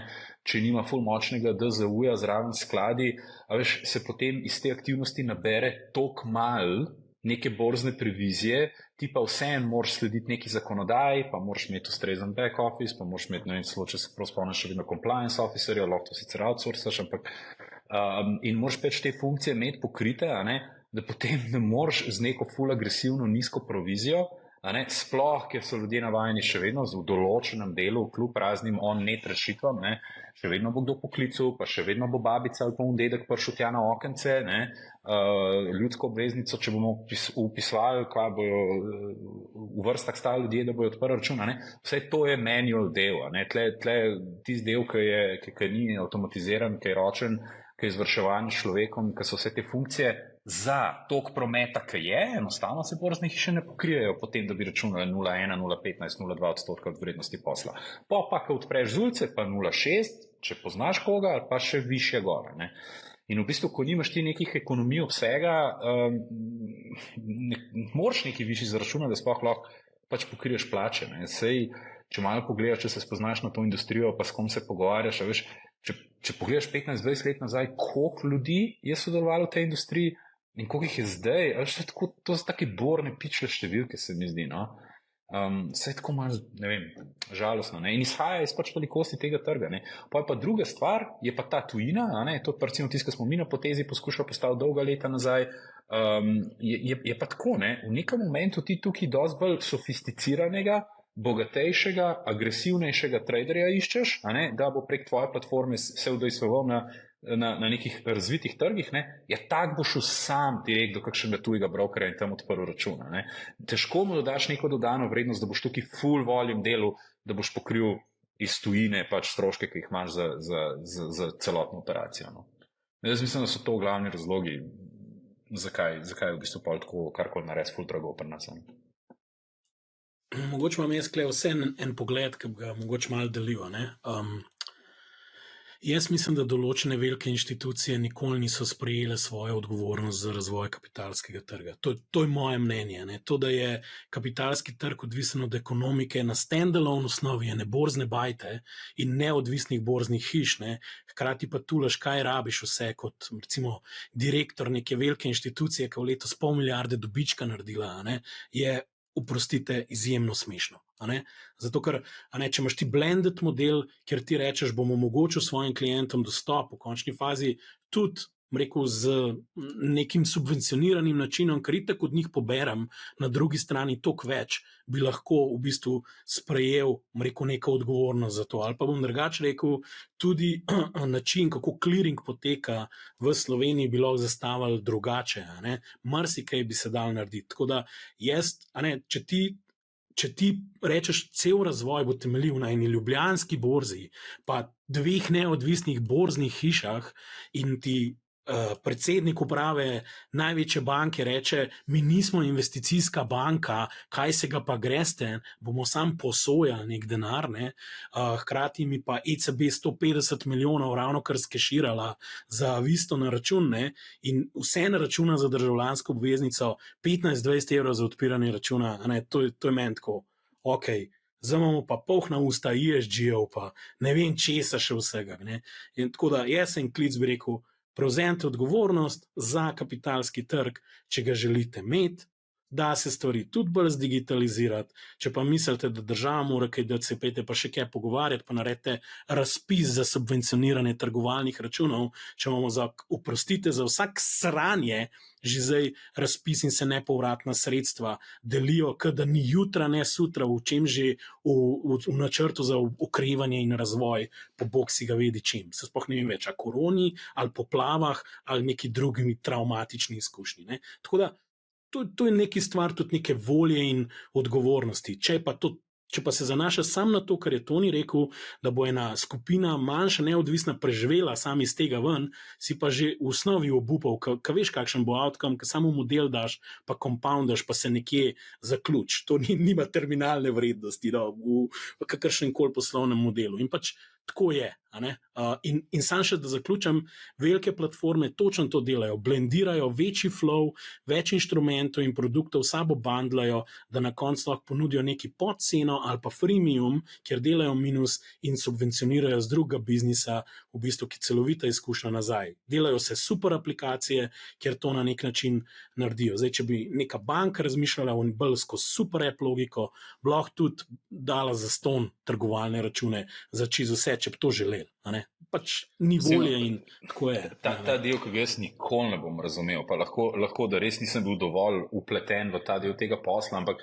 če nima ful močnega DZU-ja zraven skladi, a veš, se potem iz te aktivnosti nabere toliko mal neke borzne previzije, ti pa vseeno moraš slediti neki zakonodaji, pa moraš imeti ustrezen back office, pa moraš imeti, ne vem, celo, če se prav spomniš, še vedno compliance officerja, lahko to sicer outsourcaš, ampak in moraš pač te funkcije imeti pokrite, a ne, da potem ne moreš z neko ful agresivno nizko provizijo, a ne, sploh, ker so ljudje navajeni še vedno v določenem delu, kljub raznim on-net rešitvam, ne, še vedno bo kdo poklical, pa še vedno bo babica ali pa dedek prišel tja na okence, ne, ljudsko obveznico, če bomo upisovali, kaj bojo v vrstah stali ljudje, da bojo odprli račun, a ne, vse to je manual del, a ne, tle tisti del, ki ni avtomatiziran, ki je ročen, ki je izvrševan s človekom, ki so vse te funkcije za tok prometa, ki je, enostavno se borzne hiše ne pokrijejo potem, da bi računali 0,1, 0,15, 0,2% od vrednosti posla. Pa, ko odpreš z ulice, pa 0,6, če poznaš koga, ali pa še više gore, ne. In v bistvu, ko nimaš ti nekih ekonomij obsega, moraš neki višji zaračunati, da sploh lahko pač pokriješ plače, ne. Sej, če malo pogledaš, če se spoznaš na to industrijo, pa s kom se pogovarjaš, a veš, če pogledaš 15-20 let nazaj, koliko ljudi je sodelovalo v tej industriji in koliko jih je zdaj, veš, to so take borne pičle številke, se mi zdi, no. Vse je tako malo, ne vem, žalostno, ne, in izhaja iz pač velikosti tega trga, ne. Pa je pa druga stvar, je pa ta tujina, a ne, to pa recimo tisto, ko smo mi na potezi poskušali postaviti dolga leta nazaj, je pa tako, ne, v nekem momentu ti tukaj dosti bolj sofisticiranega, bogatejšega, agresivnejšega traderja iščeš, a ne, da bo prek tvoje platforme se udejstvoval na nekih razvitih trgih, ne, ja tak boš šel sam direkt do kakšnega tujega brokerja in tam odprl račun, ne. Težko mu dodaš neko dodano vrednost, da boš tukaj full volume delu, da boš pokril iz tujine pač stroške, ki jih imaš za celotno operacijo, no. Jaz mislim, da so to glavni razlogi, zakaj v bistvu pol tako karkoli narediti full drago pri nas. Mogoče imam jaz tukaj vse en pogled, ki bi ga mogoče malo delil, ne. Jaz mislim, da določene velike inštitucije nikoli niso sprejele svoje odgovornost za razvoj kapitalskega trga. To je moje mnenje, ne. To, da je kapitalski trg odvisen od ekonomike na standalone osnovi, ne borzne bajte in neodvisnih borznih hiš, ne. Hkrati pa tulaš, kaj rabiš vse kot recimo direktor neke velike inštitucije, ki v letos 500 milijarde dobička naredila, ne, je oprostite, izjemno smešno. Zato, ker če imaš ti blended model, kjer ti rečeš, bom omogočil svojim klientom dostop v končni fazi tudi rekel, z nekim subvencioniranim načinom, ker itak od njih poberem na drugi strani toliko več, bi lahko v bistvu sprejel, rekel, neko odgovornost za to. Ali pa bom drugače rekel, tudi način, kako clearing poteka v Sloveniji, bi lahko zastavili drugače. Marsikaj bi se dal narediti. Tako da jaz, če ti rečeš, cel razvoj bo temeljil na eni ljubljanski borzi, pa 2 neodvisnih borznih hišah in ti predsednik uprave največje banke reče, mi nismo investicijska banka, kaj se ga pa greste, bomo sam posojali nek denar, ne? Hkrati mi pa ECB 150 milijonov ravno kar skeširala za Visto na račun, ne? In vse na računa za državljansko obveznico, 15-20 evrov za odpiranje računa, ne? To je meni tako, ok, zdaj imamo pa polna usta ESG-ov, pa ne vem česa še vsega. Ne? In tako da jaz en klic bi rekel, prevzemite odgovornost za kapitalski trg, če ga želite imeti, da se stvari tudi bolj zdigitalizirati. Če pa mislite, da država mora kaj dati, se pejte pa še kaj pogovarjati, pa naredite razpis za subvencioniranje trgovalnih računov, če imamo oprostite za vsak sranje, že zdaj razpis in se nepovratna sredstva delijo, da ni jutra, ne sutra, v čem že v načrtu za okrevanje in razvoj, po bog si ga vedi čim. Se sploh ne vem več, a koroni, ali poplavah, ali neki drugimi traumatični izkušnji. Ne? Tako da, to je neki stvar tudi neke volje in odgovornosti. Če pa se zanaša sam na to, kar je Toni rekel, da bo ena skupina manjša, neodvisna preživela sam iz tega ven, si pa že v osnovi obupal, ka veš, kakšen bo outcome, ka samo model daš, pa compoundaš, pa se nekje zaključ. To nima terminalne vrednosti v kakršnem koli poslovnem modelu. In pač tako je. In sam še da zaključam, velike platforme točno to delajo, blendirajo večji flow, več inštrumentov in produktov, sabo bandlajo, da na koncu lahko ponudijo neki podceno ali pa freemium, kjer delajo minus in subvencionirajo z druga biznisa, v bistvu, ki celovita izkušnja nazaj. Delajo se super aplikacije, kjer to na nek način naredijo. Zdaj, če bi neka banka razmišljala o bolj skozi super app logiko, bi lahko tudi dala zastonj trgovalne račune za čisto vse, če bi to želeli. Pač ni volje in tako je. Ta del, ki ga jaz nikoli ne bom razumel, pa lahko da res nisem bil dovolj upleten v ta del tega posla, ampak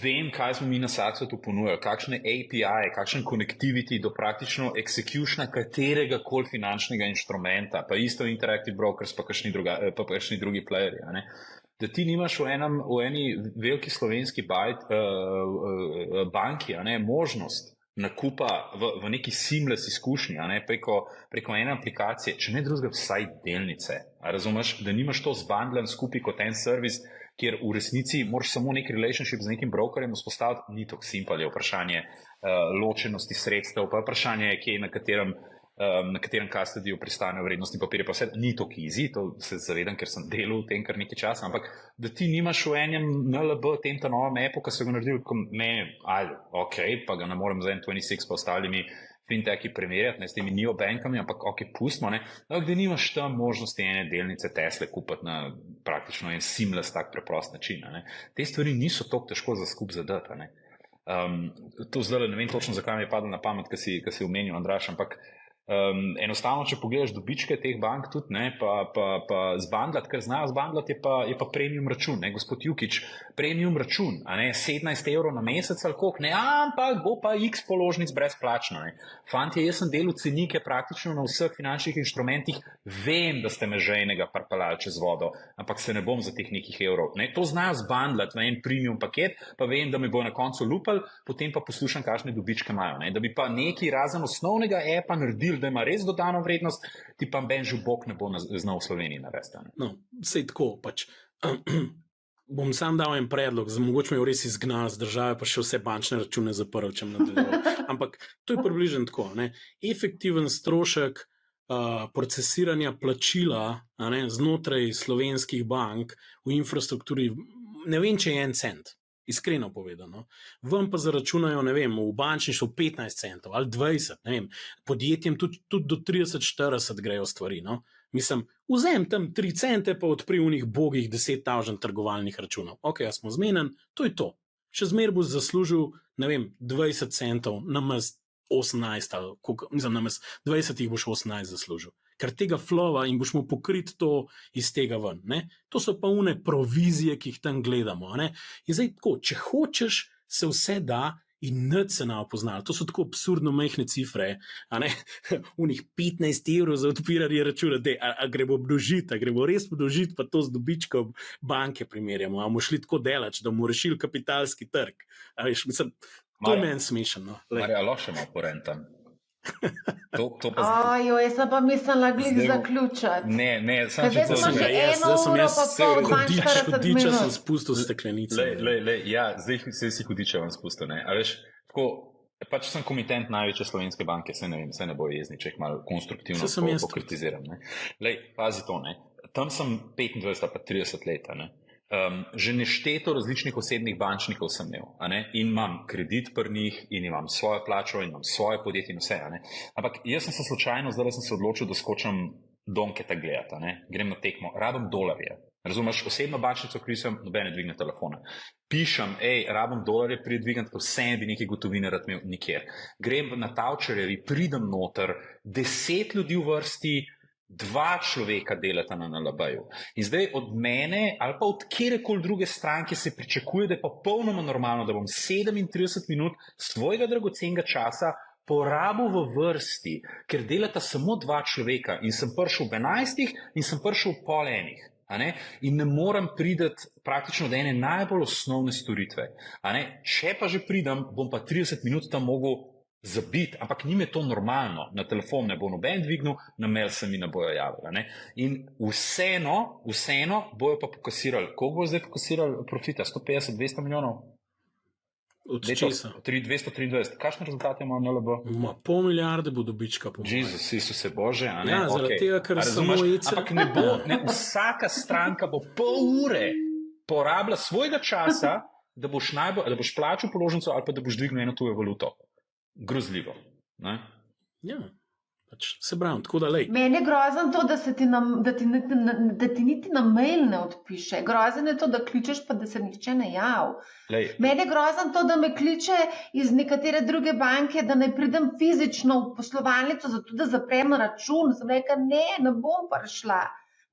vem, kaj smo mi na Saxo tu ponujali, kakšne API, kakšen connectivity do praktično executiona katerega koli finančnega inštrumenta, pa isto Interactive Brokers, pa kakšni drugi playerji. Da ti nimaš v eni veliki slovenski banki možnost nakupa v neki seamless izkušnji, preko ene aplikacije, če ne drugega, vsaj delnice. A razumeš, da nimaš to zbandlen skupaj kot en servis, kjer v resnici moraš samo nek relationship z nekim brokerjem vzpostaviti, ni tako simpel, je vprašanje ločenosti sredstev, pa vprašanje, kje na katerem custodiju pristanejo vrednosti papirja, pa vse ni tako easy, to se zavedam, ker sem delal v tem kar nekaj časa, ampak da ti nimaš v enem NLB, tem ta novem appu, ki so ga naredili, ok, pa ga ne morem za N26 pa ostalimi fintechi primerjati, s temi neobankami, ampak ok, pustimo, da nimaš tam možnosti ene delnice Tesle kupiti na praktično en seamless tak preprost način. Te stvari niso tako težko za skup zadati. To zdaj ne vem točno, zakaj mi je padlo na pamet, ki si omenil, Andraž, ampak enostavno, če pogledaš dobičke teh bank tudi, pa zbandlati, ker znajo zbandlati, je pa premium račun, gospod Jukič, premium račun, 17 evrov na mesec ali koliko, ampak bo pa x položnic brezplačno. Fantje, jaz sem delal cenike praktično na vseh finančnih inštrumentih, vem, da ste me že enega parpeljali čez vodo, ampak se ne bom za teh nekih evrov. To znajo zbandlati v en premium paket, pa vem, da mi bo na koncu lupal, potem pa poslušam, kakšne dobičke imajo. Da bi pa neki razen osnovnega appa naredili, da ima res dodano vrednost, ti pa benžu bok ne bo znal v Sloveniji narediti. No, sej tako, pač. Bom sam dal en predlog, mogoče me je res izgnal z države, pa še vse bančne račune zaprl, če me nadaljeval. Ampak to je približno tako. Efektiven strošek procesiranja plačila znotraj slovenskih bank v infrastrukturi, ne vem, če je 1 cent. Iskreno povedano. Vam pa zaračunajo, ne vem, v bančništvu 15 centov ali 20, ne vem, podjetjem tudi do 30-40 grejo stvari, no. Mislim, vzem tam 3 cente, pa odpri v njih bogih 10,000 trgovalnih računov. Ok, jaz smo zmenen, to je to. Še zmer boš zaslužil, ne vem, 20 centov, namest 18 ali koliko, mislim, namest 20 jih boš 18 zaslužil. ker tega flowa in boš mu pokrit to iz tega ven. Ne? To so pa une provizije, ki jih tam gledamo. Ne? In zdaj tako, če hočeš, se vse da in nič se ne opoznali. To so tako absurdno majhne cifre, unih 15 evrov za odpiranje računa, a gremo obdožiti, a gremo res obdožiti, pa to z dobičkom banke primerjamo, a bomo šli tako delati, da bomo rešili kapitalski trg. A veš, mislim, to je meni smešno. Marja, lahko še malo porentam. Jaz sem pa mislila glih zaključati. Ne, samo če to že hudiča sem spustil steklenice. Zdaj si hudiča vam spustil. A veš, tako, pač sem komitent največje slovenske banke, se ne bo jezni, če jih malo konstruktivno pokritiziram. Pazi to, tam sem 25 pa 30 let, že nešteto različnih osebnih bančnikov sem imel, in imam kredit pri njih, in imam svojo plačo, in imam svoje podjetje in vse, ampak jaz sem se slučajno, zdaj sem se odločil, da skočam Donketa gledati, grem na tekmo, rabim dolarje, razumeš, osebno bančnico križam, nobene dvigne telefona, pišem, rabim dolarje, pridvigam, vse bi nekaj gotovine rad imel, nikjer, grem na Tavčarjevi, pridem noter, 10 ljudi v vrsti, 2 človeka delata na NLB-ju. In zdaj od mene ali pa od kjerekoli druge stranke se pričakuje, da je pa popolnoma normalno, da bom 37 minut svojega dragocenega časa porabil v vrsti, ker delata samo 2 človeka in sem prišel ob 11 in sem prišel ob 10:30. In ne morem priti praktično do ene najbolj osnovne storitve. Če pa že pridem, bom pa 30 minut tam mogel zabiti, ampak njim je to normalno. Na telefon ne bo noben dvignil, na mail se mi ne bojo javili. In vseeno bojo pa pokasirali. Koliko bo zdaj pokasirali profita? 150, 200 milijonov? Od česa? 223. Kakšne rezultate ima NLB? 500 milijarde bo dobička. Jezus, Isuse Bože. Zaradi tega, ker samo ampak ne bo, vsaka stranka bo pol ure porabila svojega časa, da boš plačal položnico ali pa da boš dvignil eno tujo valuto. Grozljivo. Ja, pač se pravim, tako da lej. Meni je grozen to, da ti niti na mail ne odpiše. Grozen je to, da kličeš, pa da se nihče ne jav. Meni je grozen to, da me kliče iz nekatere druge banke, da ne pridem fizično v poslovalnico, zato da zaprem račun. Sem rekla, ne bom prišla.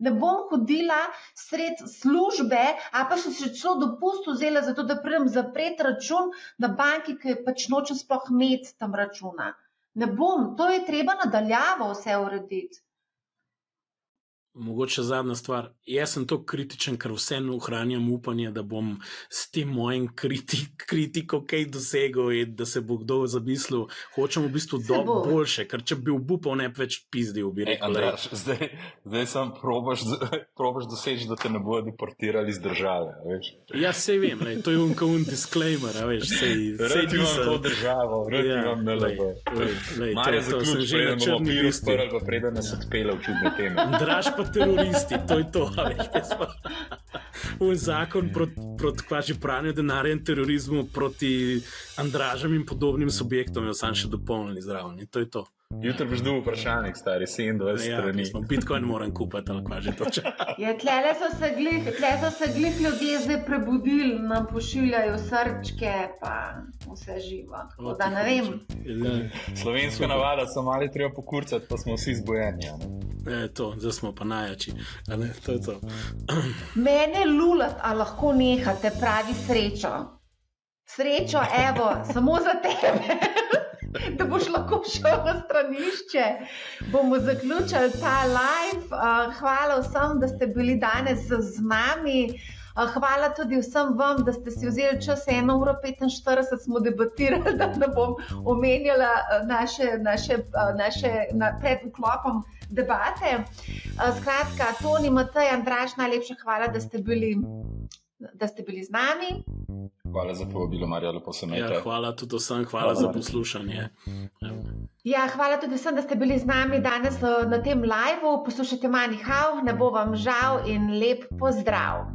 Ne bom hodila sred službe, a pa so se celo dopust vzela zato, da pridem zapreti račun na banki, ki pač noče sploh imeti tam računa. Ne bom, to je treba nadaljavo vse urediti. Mogoče zadnja stvar. Jaz sem to kritičen, ker vseeno ohranjam upanje, da bom s tem mojim kritiko kaj dosegel in da se bo kdo zamislil. Hočem v bistvu boljše, ker če bi obupal, ne bi več pizdil, bi rekel. Andraž, zdaj sem probaš doseči, da te ne bodo deportirali iz države, veš? Ja, sej vem, to je un disclaimer, veš, rad imam to državo, rad imam NLB. Marja, zaključ, preden bomo pili sprl, pa preden nas odpela v čudne teme. Andraž pa teroristi, to je to, veš, zakon proti pranju denarja in terorizmu proti Andražem in podobnim subjektom je sam še dopolnjeni zraven, in to je to. Jutro boš dobil vprašanjik, stari, 27 strani. Bitcoin moram kupiti, ali kva že toče. Tle so se glih ljudje zdaj prebudili, nam pošiljajo srčke, pa vse živo. Tako da ne vem. Slovenska navada, so mali treba pokurcati, pa smo vsi zbojeni. Zdaj smo pa najjači. To je to. Mene lulat, a lahko nehate, pravi Srečo. Srečo, evo, samo za tebe. Da boš lahko šel na stranišče. Bomo zaključili ta live. Hvala vsem, da ste bili danes z nami. Hvala tudi vsem vam, da ste si vzeli čas 1:45 smo debatirali, da ne bom omenjala naše pred vklopom debate. Skratka, Toni, Matej, Andraž, najlepša hvala, da ste bili z nami. Hvala za povabilo, Marja, lepo se imejte. Hvala tudi vsem, hvala za poslušanje. Hvala tudi vsem, da ste bili z nami danes na tem liveu. Poslušajte Money How, ne bo vam žal in lep pozdrav.